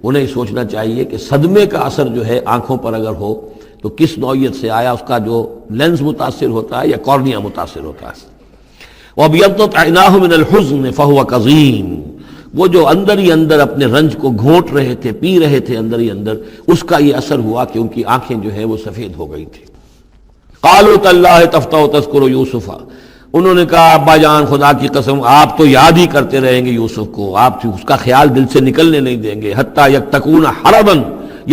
انہیں سوچنا چاہیے کہ صدمے کا اثر جو ہے آنکھوں پر اگر ہو تو کس نوعیت سے آیا، اس کا جو لینز متاثر ہوتا ہے یا کارنیا متاثر ہوتا ہے۔ وَابْيَضَّتْ عَيْنَاهُ مِنَ الْحُزْنِ فَهُوَ كَظِيمٌ، وہ جو اندر ہی اندر اپنے رنج کو گھونٹ رہے تھے، پی رہے تھے اندر ہی اندر، اس کا یہ اثر ہوا کہ ان کی آنکھیں جو ہے وہ سفید ہو گئی تھی۔ قَالُوا تَاللَّهِ تَفْتَحُ تَذْكُرُ يُوسُفَ، انہوں نے کہا ابا جان خدا کی قسم آپ تو یاد ہی کرتے رہیں گے یوسف کو، آپ اس کا خیال دل سے نکلنے نہیں دیں گے، حتیٰ یکتکون حربا،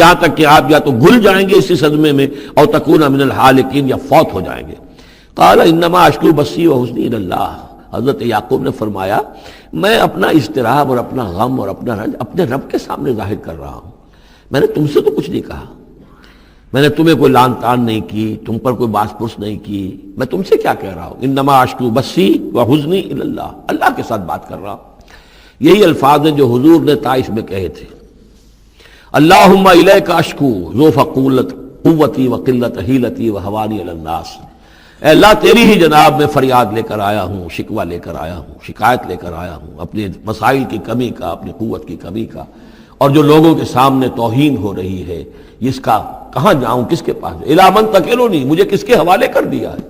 یہاں تک کہ آپ یا تو گھل جائیں گے اسی صدمے میں، اور تکون من الحالکین، یا فوت ہو جائیں گے۔ قال انما اشکو بثی وحزنی الی اللہ، حضرت یعقوب نے فرمایا میں اپنا اضطراب اور اپنا غم اور اپنا رنج اپنے رب کے سامنے ظاہر کر رہا ہوں، میں نے تم سے تو کچھ نہیں کہا، میں نے تمہیں کوئی لان تان نہیں کی، تم پر کوئی باس پرس نہیں کی، میں تم سے کیا کہہ رہا ہوں، انما اشکو بثی وحزنی الی اللہ، اللہ کے ساتھ بات کر رہا ہوں۔ یہی الفاظ ہیں جو حضور نے طائف میں کہے تھے، اللہم الیک اشکو ضعف قوتی وقلت حیلتی وہوانی علی الناس، اے اللہ تیری ہی جناب میں فریاد لے کر آیا ہوں، شکوہ لے کر آیا ہوں، شکایت لے کر آیا ہوں اپنے مسائل کی کمی کا، اپنی قوت کی کمی کا، اور جو لوگوں کے سامنے توہین ہو رہی ہے اس کا کہاں جاؤں، کس کے پاس، الی من تکلنی، مجھے کس کے حوالے کر دیا ہے۔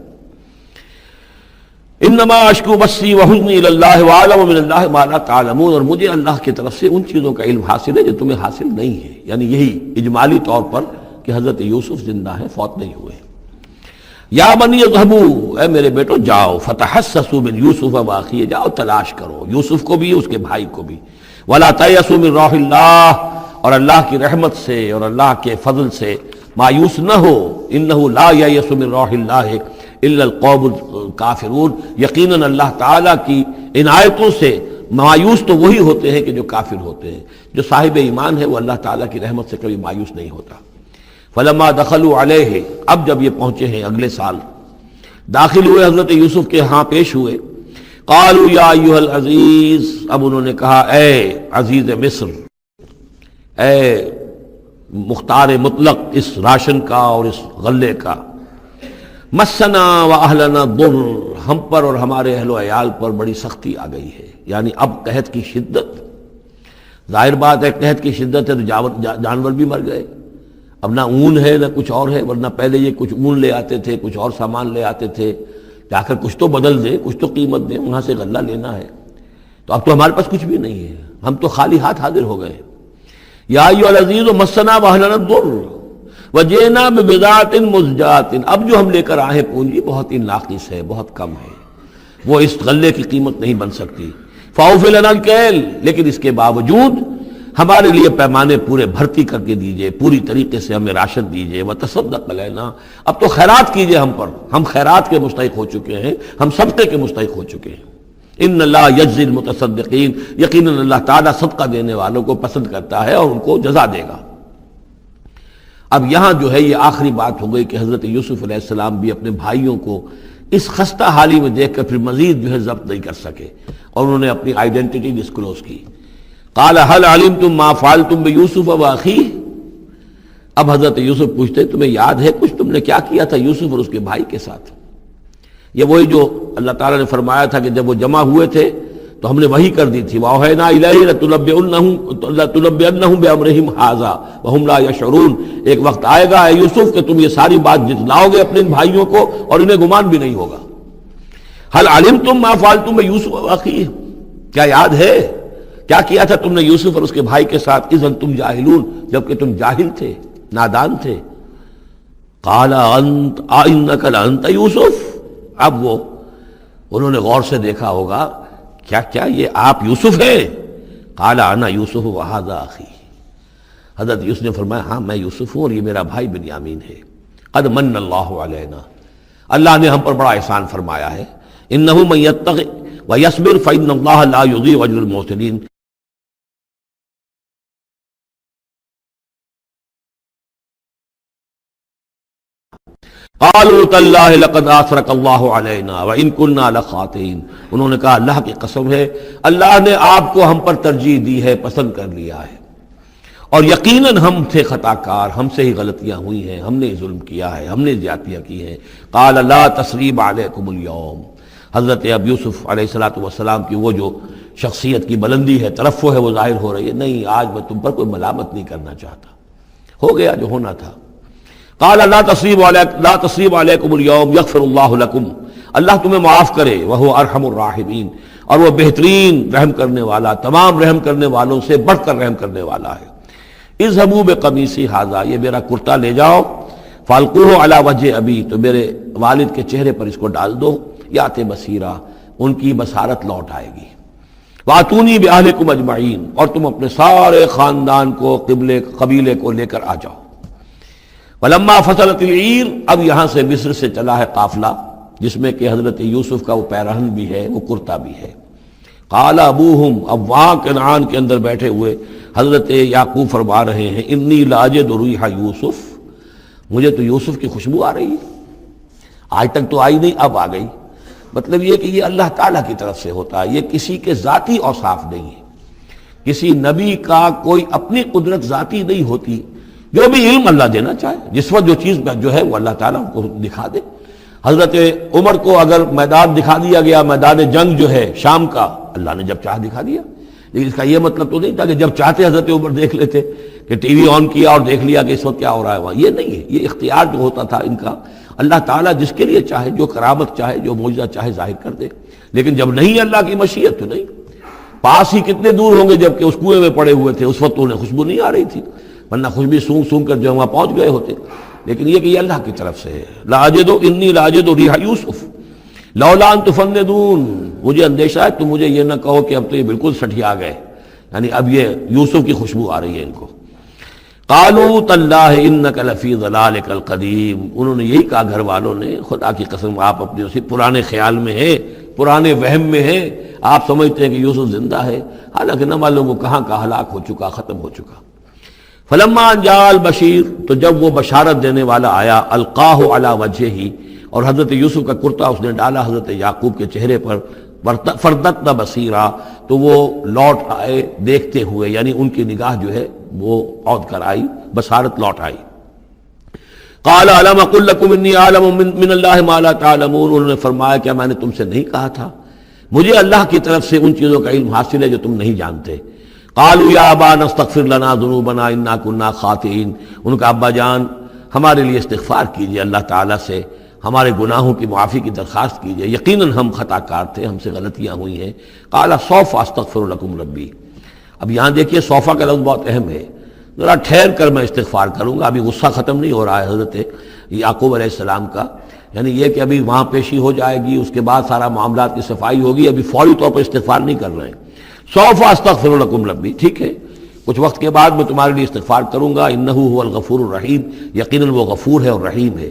انما اشکو بثی وحزنی الی اللہ واعلم من اللہ ما لا تعلمون، اور مجھے اللہ کی طرف سے ان چیزوں کا علم حاصل ہے جو تمہیں حاصل نہیں ہے، یعنی یہی اجمالی طور پر کہ حضرت یوسف زندہ ہیں، فوت نہیں ہوئے۔ یا بنی اذهبوا، اے میرے بیٹو جاؤ، فتحسسوا من یوسف واخیہ، جاؤ تلاش کرو یوسف کو بھی اس کے بھائی کو بھی، ولا تیأسوا من روح اللہ، اور اللہ کی رحمت سے اور اللہ کے فضل سے مایوس نہ ہو، انہ لا ییأس من روح اللہ الا القوم الکافرون، یقیناً اللہ تعالیٰ کی عنایتوں سے مایوس تو وہی ہوتے ہیں کہ جو کافر ہوتے ہیں، جو صاحب ایمان ہے وہ اللہ تعالیٰ کی رحمت سے کبھی مایوس نہیں ہوتا۔ فلما دخلوا علیہ، اب جب یہ پہنچے ہیں اگلے سال، داخل ہوئے حضرت یوسف کے ہاں پیش ہوئے، قالوا یا ایھا العزیز، اب انہوں نے کہا اے عزیز مصر، اے مختار مطلق اس راشن کا اور اس غلے کا، مسنا و اہلنا ضر، ہم پر اور ہمارے اہل و عیال پر بڑی سختی آ گئی ہے، یعنی اب قحط کی شدت، ظاہر بات ہے قحط کی شدت ہے تو جانور بھی مر گئے، اب نہ اون ہے نہ کچھ اور ہے، ورنہ پہلے یہ کچھ اون لے آتے تھے، کچھ اور سامان لے آتے تھے، جا کر کچھ تو بدل دیں، کچھ تو قیمت دیں، وہاں سے غلہ لینا ہے، تو اب تو ہمارے پاس کچھ بھی نہیں ہے، ہم تو خالی ہاتھ حاضر ہو گئے۔ یا ایھا العزیز مسنا و اہلنا الضر وجئنا ببضاعۃ مزجاۃ، اب جو ہم لے کر آئے ہیں پونجی بہت ہی ناقص ہے، بہت کم ہے، وہ اس غلے کی قیمت نہیں بن سکتی، فاوفِ لنا الکیل، لیکن اس کے باوجود ہمارے لیے پیمانے پورے بھرتی کر کے دیجئے، پوری طریقے سے ہمیں راشن دیجئے، وتصدق علینا، اب تو خیرات کیجئے ہم پر، ہم خیرات کے مستحق ہو چکے ہیں، ہم صدقے کے مستحق ہو چکے ہیں۔ ان اللہ یجزی المتصدقین، یقیناً اللہ تعالیٰ صدقہ دینے والوں کو پسند کرتا ہے اور ان کو جزا دے گا۔ اب یہاں جو ہے یہ آخری بات ہو گئی کہ حضرت یوسف علیہ السلام بھی اپنے بھائیوں کو اس خستہ حالی میں دیکھ کر پھر مزید جو ہے ضبط نہیں کر سکے، اور انہوں نے اپنی آئیڈینٹی ڈسکلوز کی۔ قال هل علمتم ما فعلتم بيوسف واخيه، اب حضرت یوسف پوچھتے تمہیں یاد ہے کچھ تم نے کیا کیا تھا یوسف اور اس کے بھائی کے ساتھ؟ یہ وہی جو اللہ تعالیٰ نے فرمایا تھا کہ جب وہ جمع ہوئے تھے تو ہم نے وحی کر دی تھی، وَأَوْحَيْنَا إِلَيْهِ لَتُنَبِّئَنَّهُم بِأَمْرِهِمْ هَٰذَا وَهُمْ لَا يَشْعُرُونَ، ایک وقت آئے گا اے یوسف کہ تم یہ ساری بات جتلاؤ گے اپنے ان بھائیوں کو اور انہیں گمان بھی نہیں ہوگا۔ هل علمتم ما فعلتم بيوسف واخيه، کیا یاد ہے کیا کیا تھا تم نے یوسف اور اس کے بھائی کے ساتھ؟ اذ انتم جاہلون، جبکہ تم جاہل تھے، نادان تھے۔ قال انت انک لانت یوسف، اب وہ انہوں نے غور سے دیکھا ہوگا کیا یہ آپ یوسف ہیں؟ قال انا یوسف وہذا اخی، حضرت یوسف نے فرمایا ہاں میں یوسف ہوں اور یہ میرا بھائی بنیامین ہے۔ قد من اللہ علینا، اللہ نے ہم پر بڑا احسان فرمایا ہے۔ انہ من یتق ویصبر فإن اللہ لا یضیع اجر المحسنین، قالوا تاللہ لقد آثرک اللہ علینا وإن كنا لخاطئین، انہوں نے کہا اللہ کی قسم ہے اللہ نے آپ کو ہم پر ترجیح دی ہے، پسند کر لیا ہے، اور یقیناً ہم تھے خطا کار، ہم سے ہی غلطیاں ہوئی ہیں، ہم نے ظلم کیا ہے، ہم نے زیادتیاں کی ہیں۔ قال لا تثریب علیکم اليوم، حضرت اب یوسف علیہ السلام کی وہ جو شخصیت کی بلندی ہے، ترفع ہے، وہ ظاہر ہو رہی ہے، نہیں آج میں تم پر کوئی ملامت نہیں کرنا چاہتا، ہو گیا جو ہونا تھا۔ قال لا تصریب علیکم اليوم یغفر اللہ لکم، اللہ تمہیں معاف کرے، وہو ارحم الراحمین، اور وہ بہترین رحم کرنے والا، تمام رحم کرنے والوں سے بڑھ کر رحم کرنے والا ہے۔ اذهبوا بقمیصی ھذا، یہ میرا کرتا لے جاؤ، فالقوہ علی وجہ ابی، تو میرے والد کے چہرے پر اس کو ڈال دو، یات بصیرہ، ان کی بصارت لوٹ آئے گی۔ واتونی باہلکم اجمعین، اور تم اپنے سارے خاندان کو، قبیلے کو لے کر آ جاؤ۔ ولما فصلت العیر، اب یہاں سے مصر سے چلا ہے قافلہ جس میں کہ حضرت یوسف کا وہ پیرہن بھی ہے، وہ کرتا بھی ہے۔ قال ابوہم، اب وہاں کنعان کے اندر بیٹھے ہوئے حضرت یعقوب فرما رہے ہیں انی لاجد ریح یوسف، مجھے تو یوسف کی خوشبو آ رہی ہے، آج تک تو آئی نہیں اب آ گئی۔ مطلب یہ کہ یہ اللہ تعالیٰ کی طرف سے ہوتا ہے، یہ کسی کے ذاتی اوصاف نہیں ہے، کسی نبی کا کوئی اپنی قدرت ذاتی نہیں ہوتی، جو بھی علم اللہ دینا چاہے، جس وقت جو چیز جو ہے وہ اللہ تعالیٰ کو دکھا دے۔ حضرت عمر کو اگر میدان دکھا دیا گیا، میدان جنگ جو ہے شام کا، اللہ نے جب چاہ دکھا دیا، لیکن اس کا یہ مطلب تو نہیں تھا کہ جب چاہتے حضرت عمر دیکھ لیتے، کہ ٹی وی آن کیا اور دیکھ لیا کہ اس وقت کیا ہو رہا ہے وہاں، یہ نہیں ہے، یہ اختیار جو ہوتا تھا ان کا، اللہ تعالیٰ جس کے لیے چاہے جو کرامت چاہے جو معجزہ چاہے ظاہر کر دے، لیکن جب نہیں اللہ کی مشیت تو نہیں۔ پاس ہی کتنے دور ہوں گے جب کہ اس کنویں میں پڑے ہوئے تھے، اس وقت انہیں خوشبو نہیں آ رہی تھی، ورنہ خوشبو سونگ سونگ کر جو وہاں پہنچ گئے ہوتے، لیکن یہ کہ یہ اللہ کی طرف سے ہے۔ لاجد انی لاجد ریح یوسف لولا ان تفندون، مجھے اندیشہ ہے تم مجھے یہ نہ کہو کہ اب تو یہ بالکل سٹھیا گئے، یعنی اب یہ یوسف کی خوشبو آ رہی ہے ان کو۔ قالوا تاللہ انک لفی ضلالک القدیم، انہوں نے یہی کہا گھر والوں نے، خدا کی قسم آپ اپنے اسی پرانے خیال میں ہیں، پرانے وہم میں ہیں، آپ سمجھتے ہیں کہ یوسف زندہ ہے، حالانکہ نہ معلوم وہ کہاں کا ہلاک ہو چکا، ختم ہو چکا۔ فلما جاء البشیر، تو جب وہ بشارت دینے والا آیا، القاہ علی وجہہ، اور حضرت یوسف کا کرتا اس نے ڈالا حضرت یعقوب کے چہرے پر، فردتنا بصیرا، تو وہ لوٹ آئے دیکھتے ہوئے، یعنی ان کی نگاہ جو ہے وہ عود کر آئی، بصارت لوٹ آئی۔ قال الم اقل لکم انی اعلم من اللہ ما لا تعلمون، انہوں نے فرمایا کیا میں نے تم سے نہیں کہا تھا مجھے اللہ کی طرف سے ان چیزوں کا علم حاصل ہے جو تم نہیں جانتے۔ قالوا یا ابانا استغفر لنا ذنوبنا انا كنا خاطئین، ان کا ابا جان ہمارے لیے استغفار کیجئے اللہ تعالیٰ سے، ہمارے گناہوں کی معافی کی درخواست کیجئے، یقیناً ہم خطا کار تھے، ہم سے غلطیاں ہوئی ہیں۔ قال سوف استغفر لکم ربی، اب یہاں دیکھیے صوفہ کا لفظ بہت اہم ہے، ذرا ٹھہر کر میں استغفار کروں گا، ابھی غصہ ختم نہیں ہو رہا ہے حضرت یعقوب علیہ السلام کا، یعنی یہ کہ ابھی وہاں پیشی ہو جائے گی، اس کے بعد سارا معاملات کی صفائی ہوگی، ابھی فوری طور پر استغفار نہیں کر رہے ہیں۔ سوف استغفر لکم ربی، ٹھیک ہے کچھ وقت کے بعد میں تمہارے لیے استغفار کروں گا، انہ هو الغفور الرحیم، یقیناً وہ غفور ہے اور رحیم ہے۔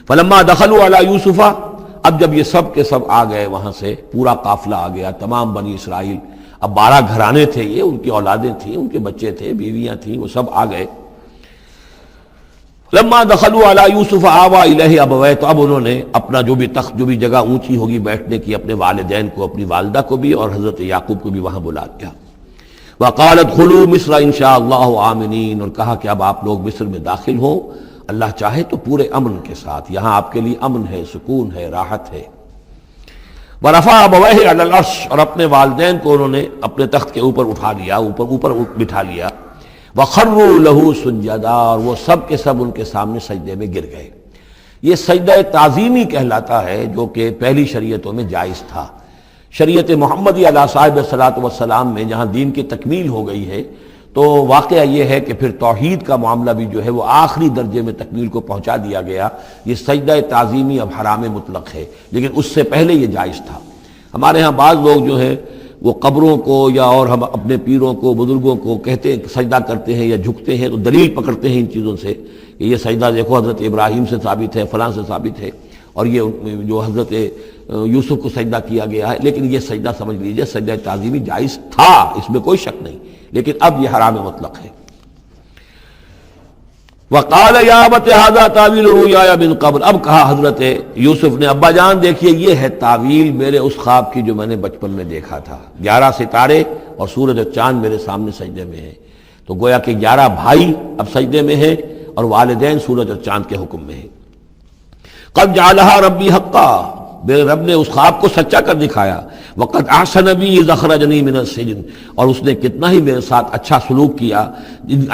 فلما دخلوا علی یوسف، اب جب یہ سب کے سب آ گئے وہاں سے، پورا قافلہ آ گیا، تمام بنی اسرائیل، اب 12 گھرانے تھے یہ، ان کی اولادیں تھیں، ان کے بچے تھے، بیویاں تھیں، وہ سب آ گئے۔ لما دخلوا علی یوسف آویٰ الیہ ابویہ، تو اب انہوں نے اپنا جو بھی تخت، جو بھی جگہ اونچی ہوگی بیٹھنے کی، اپنے والدین کو، اپنی والدہ کو بھی اور حضرت یعقوب کو بھی وہاں بلا لیا۔ وقال ادخلوا مصر ان شاء اللہ آمنین، اور کہا کہ اب آپ لوگ مصر میں داخل ہوں اللہ چاہے تو پورے امن کے ساتھ، یہاں آپ کے لیے امن ہے، سکون ہے، راحت ہے۔ ورفع ابویہ علی العرش، اور اپنے والدین کو انہوں نے اپنے تخت کے اوپر اٹھا لیا، اوپر بٹھا لیا۔ وخروا لہ سجدا، اور وہ سب کے سب ان کے سامنے سجدے میں گر گئے۔ یہ سجدہ تعظیمی کہلاتا ہے، جو کہ پہلی شریعتوں میں جائز تھا۔ شریعت محمدی علیہ صاحب الصلاۃ والسلام میں جہاں دین کی تکمیل ہو گئی ہے، تو واقعہ یہ ہے کہ پھر توحید کا معاملہ بھی جو ہے وہ آخری درجے میں تکمیل کو پہنچا دیا گیا۔ یہ سجدہ تعظیمی اب حرام مطلق ہے، لیکن اس سے پہلے یہ جائز تھا۔ ہمارے ہاں بعض لوگ جو ہیں وہ قبروں کو یا اور ہم اپنے پیروں کو، بزرگوں کو کہتے ہیں سجدہ کرتے ہیں یا جھکتے ہیں، تو دلیل پکڑتے ہیں ان چیزوں سے کہ یہ سجدہ دیکھو حضرت ابراہیم سے ثابت ہے، فلاں سے ثابت ہے، اور یہ جو حضرت یوسف کو سجدہ کیا گیا ہے، لیکن یہ سجدہ سمجھ لیجئے سجدہ تعظیمی جائز تھا، اس میں کوئی شک نہیں، لیکن اب یہ حرام مطلق ہے۔ وقال یا ابت ھذا تاویل رؤیایا من قبل، اب کہا حضرت یوسف نے ابا جان دیکھیے یہ ہے تعویل میرے اس خواب کی جو میں نے بچپن میں دیکھا تھا، 11 ستارے اور سورج اور چاند میرے سامنے سجدے میں ہیں، تو گویا کہ 11 بھائی اب سجدے میں ہیں اور والدین سورج اور چاند کے حکم میں ہیں۔ قد جعلها ربی حقا، میرے رب نے اس خواب کو سچا کر دکھایا۔ وقد احسن بی اذ اخرجنی من السجن، اور اس نے کتنا ہی میرے ساتھ اچھا سلوک کیا،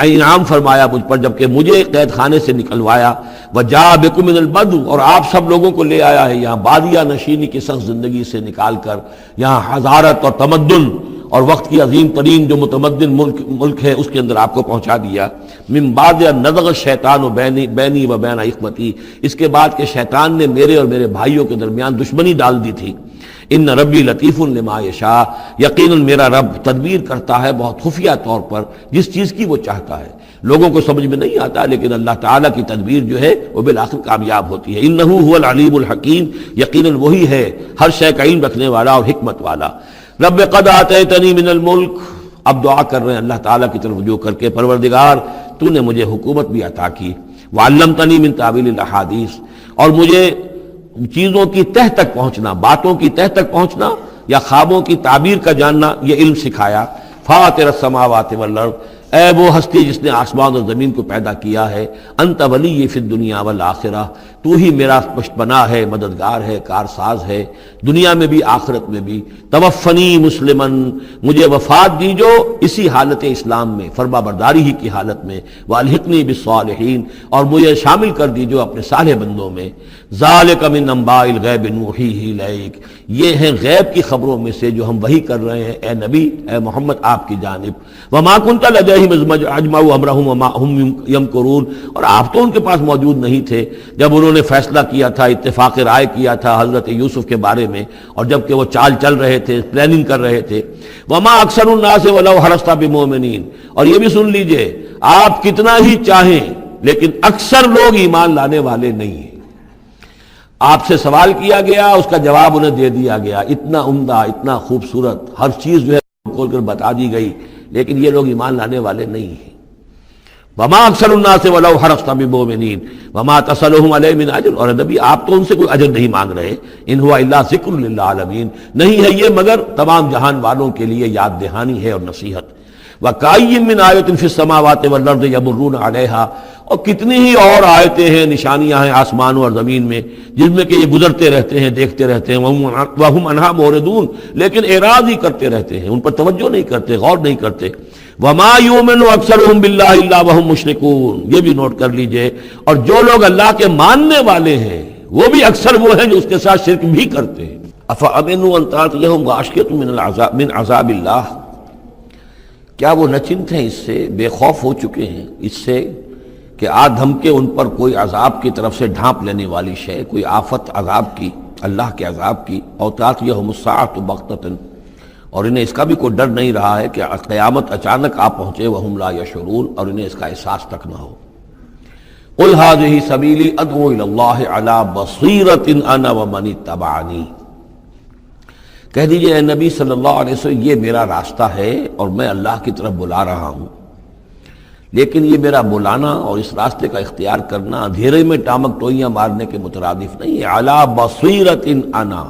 انعام فرمایا مجھ پر جب کہ مجھے قید خانے سے نکلوایا۔ وجاء بکم من البدو، اور آپ سب لوگوں کو لے آیا ہے یہاں بادیہ نشینی کی سخت زندگی سے نکال کر یہاں حضارت اور تمدن اور وقت کی عظیم ترین جو متمدن ملک ہے اس کے اندر آپ کو پہنچا دیا۔ من بعد نزغ الشیطان بینی و بین اخوتی، اس کے بعد کہ شیطان نے میرے اور میرے بھائیوں کے درمیان دشمنی ڈال دی تھی۔ ان ربی لطیف لما یشاء، یقیناً میرا رب تدبیر کرتا ہے بہت خفیہ طور پر جس چیز کی وہ چاہتا ہے، لوگوں کو سمجھ میں نہیں آتا، لیکن اللہ تعالیٰ کی تدبیر جو ہے وہ بالآخر کامیاب ہوتی ہے۔ انہ هو العلیم الحکیم، یقیناً وہی ہے ہر شے کا علم رکھنے والا اور حکمت والا۔ رب قد آتیتنی من الملک، اب دعا کر رہے ہیں اللہ تعالیٰ کی طرف رجوع کر کے، پروردگار تو نے مجھے حکومت بھی عطا کی، وعلمتنی من تعویل الاحادیث، اور مجھے چیزوں کی تہ تک پہنچنا، باتوں کی تہ تک پہنچنا یا خوابوں کی تعبیر کا جاننا، یہ علم سکھایا۔ فاطر السماوات والارض، اے وہ ہستی جس نے آسمان اور زمین کو پیدا کیا ہے، انت ولی فی الدنیا والآخرہ، تو ہی میرا پشتپناہ ہے، مددگار ہے، کارساز ہے، دنیا میں بھی آخرت میں بھی۔ توفنی مسلمن، مجھے وفات دیجو اسی حالت اسلام میں، فرما برداری ہی کی حالت میں، والحقنی بالصالحین، اور مجھے شامل کر دیجو اپنے صالح بندوں میں۔ ذالک من انباء الغیب نوحیہ الیک، یہ ہیں غیب کی خبروں میں سے جو ہم وحی کر رہے ہیں اے نبی، اے محمد آپ کی جانب۔ وما کنت لدیہم اذ اجمعوا امرہم وما ہم یمکرون، اور آپ تو ان کے پاس موجود نہیں تھے جب انہوں نے فیصلہ کیا تھا، اتفاق رائے کیا تھا حضرت یوسف کے بارے میں، اور جب کہ وہ چال چل رہے تھے، پلاننگ کر رہے تھے۔ وما اکثر الناس ولو حرصت بمؤمنین، اور یہ بھی سن لیجئے، آپ کتنا ہی چاہیں لیکن اکثر لوگ ایمان لانے والے نہیں ہیں۔ آپ سے سوال کیا گیا، اس کا جواب انہیں دے دیا گیا، اتنا عمدہ، اتنا خوبصورت، ہر چیز جو ہے کھول کر بتا دی گئی، لیکن یہ لوگ ایمان لانے والے نہیں ہیں۔ وما اکثر الناس ولو حرصت بمؤمنین وما تصلهم علیہ من اجر، اور نبی آپ تو ان سے کوئی اجر نہیں مانگ رہے، ان هو الا ذکر للعالمین، نہیں ہے یہ مگر تمام جہان والوں کے لیے یاد دہانی ہے اور نصیحت۔ وَكَأَيٍّ مِّنْ آیَةٍ فِي السَّمَاوَاتِ وَالْأَرْضِ يَمُرُّونَ عَلَيْهَا، اور کتنی ہی اور آیتیں ہیں، نشانیاں ہیں آسمانوں اور زمین میں، جن میں کہ یہ گزرتے رہتے ہیں، دیکھتے رہتے ہیں، وَهُمْ عَنْهَا مُعْرِضُونَ، لیکن اعراض ہی کرتے رہتے ہیں، ان پر توجہ نہیں کرتے، غور نہیں کرتے۔ وَمَا يُؤْمِنُ أَكْثَرُهُم بِاللَّهِ إِلَّا وَهُمْ مُشْرِكُونَ، یہ بھی نوٹ کر لیجئے، اور جو لوگ اللہ کے ماننے والے ہیں وہ بھی اکثر وہ ہیں جو اس کے ساتھ شرک بھی کرتے ہیں۔ أَفَأَمِنُوا أَن تَأْتِيَهُمْ غَاشِيَةٌ مِّنْ عَذَابِ اللَّهِ، کیا وہ نچنت ہیں اس سے، بے خوف ہو چکے ہیں اس سے کہ آ دھمکے ان پر کوئی عذاب کی طرف سے ڈھانپ لینے والی شے، کوئی آفت عذاب کی، اللہ کے عذاب کی۔ اور تأتیہم الساعۃ بغتۃ، اور انہیں اس کا بھی کوئی ڈر نہیں رہا ہے کہ قیامت اچانک آ پہنچے، وہم لا یشعرون، اور انہیں اس کا احساس تک نہ ہو۔ قل ھذہ سبیلی ادعو الی اللہ علی بصیرۃ انا ومن اتبعنی، کہہ دیجئے اے نبی صلی اللہ علیہ وسلم، یہ میرا راستہ ہے اور میں اللہ کی طرف بلا رہا ہوں، لیکن یہ میرا بلانا اور اس راستے کا اختیار کرنا اندھیرے میں ٹامک ٹوئیاں مارنے کے مترادف نہیں ہے۔ علی بصیرۃ انا،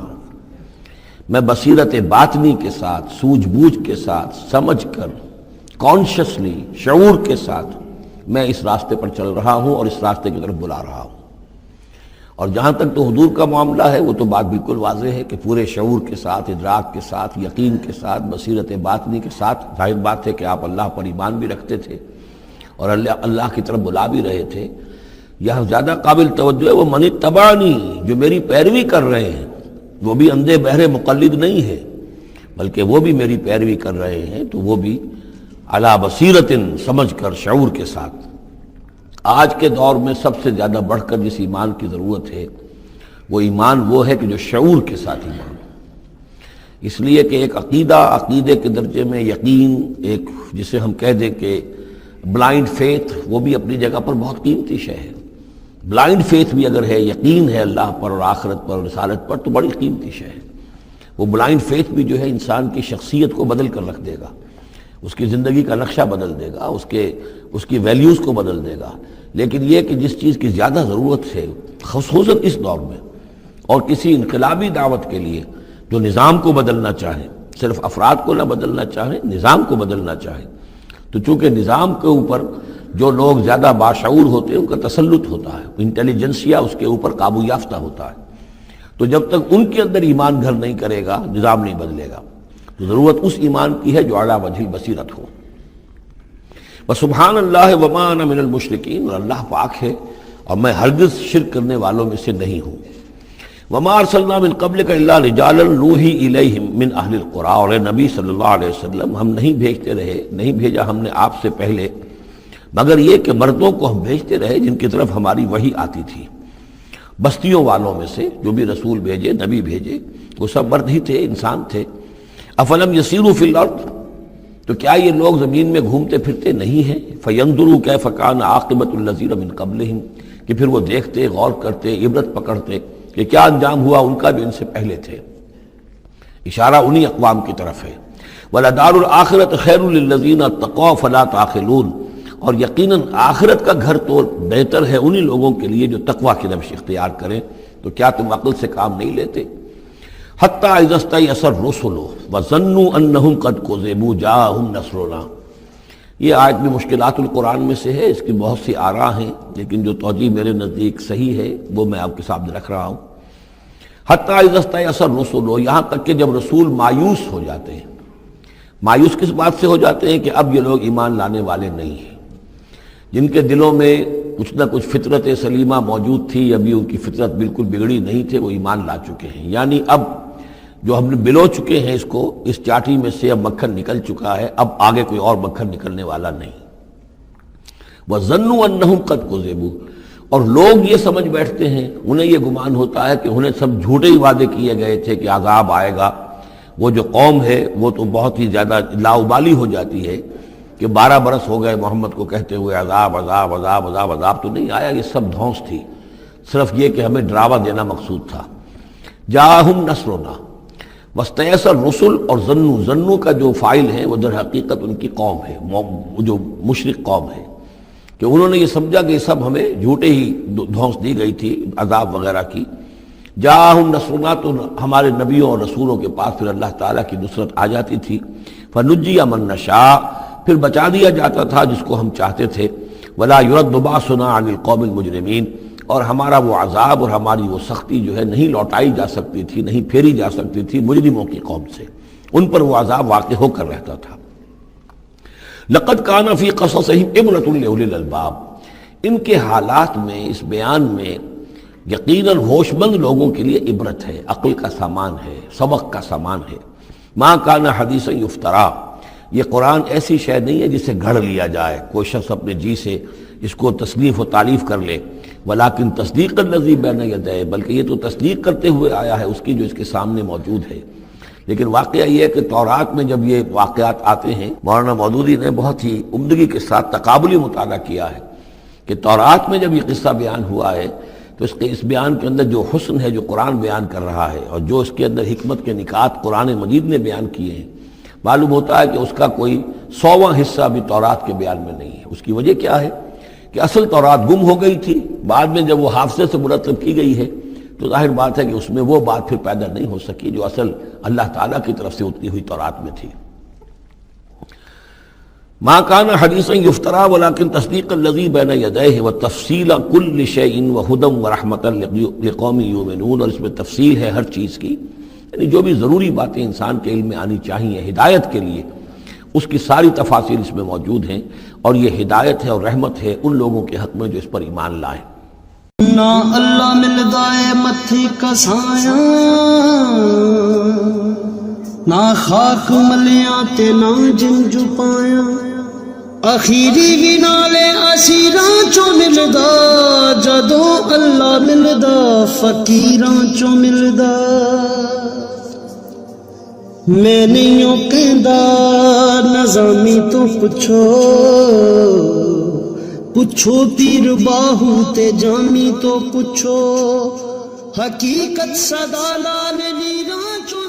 میں بصیرت باطنی کے ساتھ، سوجھ بوجھ کے ساتھ، سمجھ کر، کانشیسلی، شعور کے ساتھ میں اس راستے پر چل رہا ہوں اور اس راستے کی طرف بلا رہا ہوں۔ اور جہاں تک تو حضور کا معاملہ ہے وہ تو بات بالکل واضح ہے کہ پورے شعور کے ساتھ، ادراک کے ساتھ، یقین کے ساتھ، بصیرت باطنی کے ساتھ، ظاہر بات ہے کہ آپ اللہ پر ایمان بھی رکھتے تھے اور اللہ کی طرف بلا بھی رہے تھے۔ یہاں زیادہ قابل توجہ ہے وہ من اتبعنی، جو میری پیروی کر رہے ہیں، وہ بھی اندھے بہرے مقلد نہیں ہے بلکہ وہ بھی میری پیروی کر رہے ہیں، تو وہ بھی علی بصیرت، سمجھ کر، شعور کے ساتھ۔ آج کے دور میں سب سے زیادہ بڑھ کر جس ایمان کی ضرورت ہے وہ ایمان وہ ہے کہ جو شعور کے ساتھ ایمان، اس لیے کہ ایک عقیدے کے درجے میں یقین، ایک جسے ہم کہہ دیں کہ بلائنڈ فیتھ، وہ بھی اپنی جگہ پر بہت قیمتی شے ہے۔ بلائنڈ فیتھ بھی اگر ہے، یقین ہے اللہ پر اور آخرت پر اور رسالت پر، تو بڑی قیمتی شے ہے۔ وہ بلائنڈ فیتھ بھی جو ہے انسان کی شخصیت کو بدل کر رکھ دے گا، اس کی زندگی کا نقشہ بدل دے گا، اس کی ویلیوز کو بدل دے گا۔ لیکن یہ کہ جس چیز کی زیادہ ضرورت ہے خصوصاً اس دور میں، اور کسی انقلابی دعوت کے لیے جو نظام کو بدلنا چاہے، صرف افراد کو نہ بدلنا چاہے، نظام کو بدلنا چاہے، تو چونکہ نظام کے اوپر جو لوگ زیادہ باشعور ہوتے ہیں ان کا تسلط ہوتا ہے، انٹیلیجنسیا اس کے اوپر قابو یافتہ ہوتا ہے، تو جب تک ان کے اندر ایمان گھر نہیں کرے گا نظام نہیں بدلے گا۔ تو ضرورت اس ایمان کی ہے جو اعلیٰ وجہ بصیرت ہو۔ وسبحان اللہ وما انا من المشرکین، اور اللہ پاک ہے اور میں ہرگز شرک کرنے والوں میں سے نہیں ہوں۔ وما ارسلنا من قبلک الا رجالا نوحی الیہم من اہل القری، اور اے نبی صلی اللہ علیہ وسلم، ہم نہیں بھیجا ہم نے آپ سے پہلے مگر یہ کہ مردوں کو ہم بھیجتے رہے جن کی طرف ہماری وحی آتی تھی، بستیوں والوں میں سے جو بھی رسول بھیجے، نبی بھیجے، وہ سب مرد ہی تھے، انسان تھے۔ افلم یسیروا فی الارض، تو کیا یہ لوگ زمین میں گھومتے پھرتے نہیں ہیں؟ فینظروا کیف کان عاقبۃ الذین من قبلہم، کہ پھر وہ دیکھتے، غور کرتے، عبرت پکڑتے کہ کیا انجام ہوا ان کا بھی ان سے پہلے تھے۔ اشارہ انہی اقوام کی طرف ہے۔ وَلَدَارُ الْآخِرَةِ خَيْرٌ لِلَّذِينَ اتَّقَوْا فَلَا تَعْقِلُونَ، اور یقیناً آخرت کا گھر تو بہتر ہے انہی لوگوں کے لیے جو تقویٰ کی روش اختیار کریں، تو کیا تم عقل سے کام نہیں لیتے؟ حتی اذا استیأس الرسل وظنوا انہم قد کذبوا جاءہم نصرنا، یہ آیت بھی مشکلات القرآن میں سے ہے، اس کی بہت سی آراء ہیں، لیکن جو توجیہ میرے نزدیک صحیح ہے وہ میں آپ کے سامنے رکھ رہا ہوں۔ حتیٰ اذا استیأس الرسل، یہاں تک کہ جب رسول مایوس ہو جاتے ہیں۔ مایوس کس بات سے ہو جاتے ہیں؟ کہ اب یہ لوگ ایمان لانے والے نہیں ہیں، جن کے دلوں میں کچھ نہ کچھ فطرت سلیمہ موجود تھی، ابھی ان کی فطرت بالکل بگڑی نہیں تھے، وہ ایمان لا چکے ہیں۔ یعنی اب جو ہم نے بلو چکے ہیں اس کو، اس چاٹی میں سے اب مکھن نکل چکا ہے، اب آگے کوئی اور مکھن نکلنے والا نہیں۔ وَظَنُّوا أَنَّهُمْ قَدْ كُذِبُوا، اور لوگ یہ سمجھ بیٹھتے ہیں، انہیں یہ گمان ہوتا ہے کہ انہیں سب جھوٹے ہی وعدے کیے گئے تھے کہ عذاب آئے گا۔ وہ جو قوم ہے وہ تو بہت ہی زیادہ لاؤبالی ہو جاتی ہے کہ 12 برس ہو گئے محمد کو کہتے ہوئے عذاب عذاب عذاب عذاب، عذاب تو نہیں آیا، یہ سب دھونس تھی، صرف یہ کہ ہمیں ڈراوا دینا مقصود تھا۔ جاءہم نصرنا واستیأس الرسل، اور ظنو کا جو فاعل ہے وہ در حقیقت ان کی قوم ہے، جو مشرک قوم ہے، کہ انہوں نے یہ سمجھا کہ یہ سب ہمیں جھوٹے ہی دھونس دی گئی تھی عذاب وغیرہ کی۔ جاءہم نصرنا، تو ہمارے نبیوں اور رسولوں کے پاس پھر اللہ تعالیٰ کی نصرت آ جاتی تھی۔ فنجی من نشاء، پھر بچا دیا جاتا تھا جس کو ہم چاہتے تھے۔ ولا يرد باسنا عن القوم المجرمین، اور ہمارا وہ عذاب اور ہماری وہ سختی جو ہے نہیں لوٹائی جا سکتی تھی، نہیں پھیری جا سکتی تھی مجرموں کی قوم سے، ان پر وہ عذاب واقع ہو کر رہتا تھا۔ لقد كان في قصصهم عبرة لأولي الألباب، ان کے حالات میں، اس بیان میں یقیناً ہوش مند لوگوں کے لیے عبرت ہے، عقل کا سامان ہے، سبق کا سامان ہے۔ ما كان حدیثا یفترا، یہ قرآن ایسی شے نہیں ہے جسے گھڑ لیا جائے، کوئی شخص اپنے جی سے اس کو تصنیف و تعریف کر لے۔ ولیکن تصدیق الذی بین یدیہ، بلکہ یہ تو تصدیق کرتے ہوئے آیا ہے اس کی جو اس کے سامنے موجود ہے۔ لیکن واقعہ یہ ہے کہ تورات میں جب یہ واقعات آتے ہیں، مولانا مودودی نے بہت ہی عمدگی کے ساتھ تقابلی مطالعہ کیا ہے کہ تورات میں جب یہ قصہ بیان ہوا ہے تو اس بیان کے اندر جو حسن ہے جو قرآن بیان کر رہا ہے، اور جو اس کے اندر حکمت کے نکات قرآن مجید نے بیان کیے ہیں، معلوم ہوتا ہے کہ اس کا کوئی 100واں حصہ بھی تورات کے بیان میں نہیں ہے۔ اس کی وجہ کیا ہے کہ اصل تورات گم ہو گئی تھی، بعد میں جب وہ حافظے سے مرتب کی گئی ہے تو ظاہر بات ہے کہ اس میں وہ بات پھر پیدا نہیں ہو سکی جو اصل اللہ تعالیٰ کی طرف سے اتری ہوئی تورات میں تھی۔ ما كان حدیثا یفترا ولکن تصدیق الذی بین یدیہ وتفصیل کل شیء وہدی ورحمۃ لقوم یؤمنون، اور اس میں تفصیل ہے ہر چیز کی، یعنی جو بھی ضروری باتیں انسان کے علم میں آنی چاہیے ہدایت کے لیے، اس کی ساری تفاصیل اس میں موجود ہیں، اور یہ ہدایت ہے اور رحمت ہے ان لوگوں کے حق میں جو اس پر ایمان لائیں۔ نہ اللہ ملدا ہے متھی کسایا، نہ خاک ملیاں تے نہ جن جپایا، اخیری بھی نالے اسیراں چوں ملدا، جدوں اللہ ملدا فقیراں چوں ملدا۔ میں نہیں کہندا نظامی تو پوچھو، پوچھو پیر باہو تے جامی تو پوچھو، حقیقت صدا لال نیراں چوں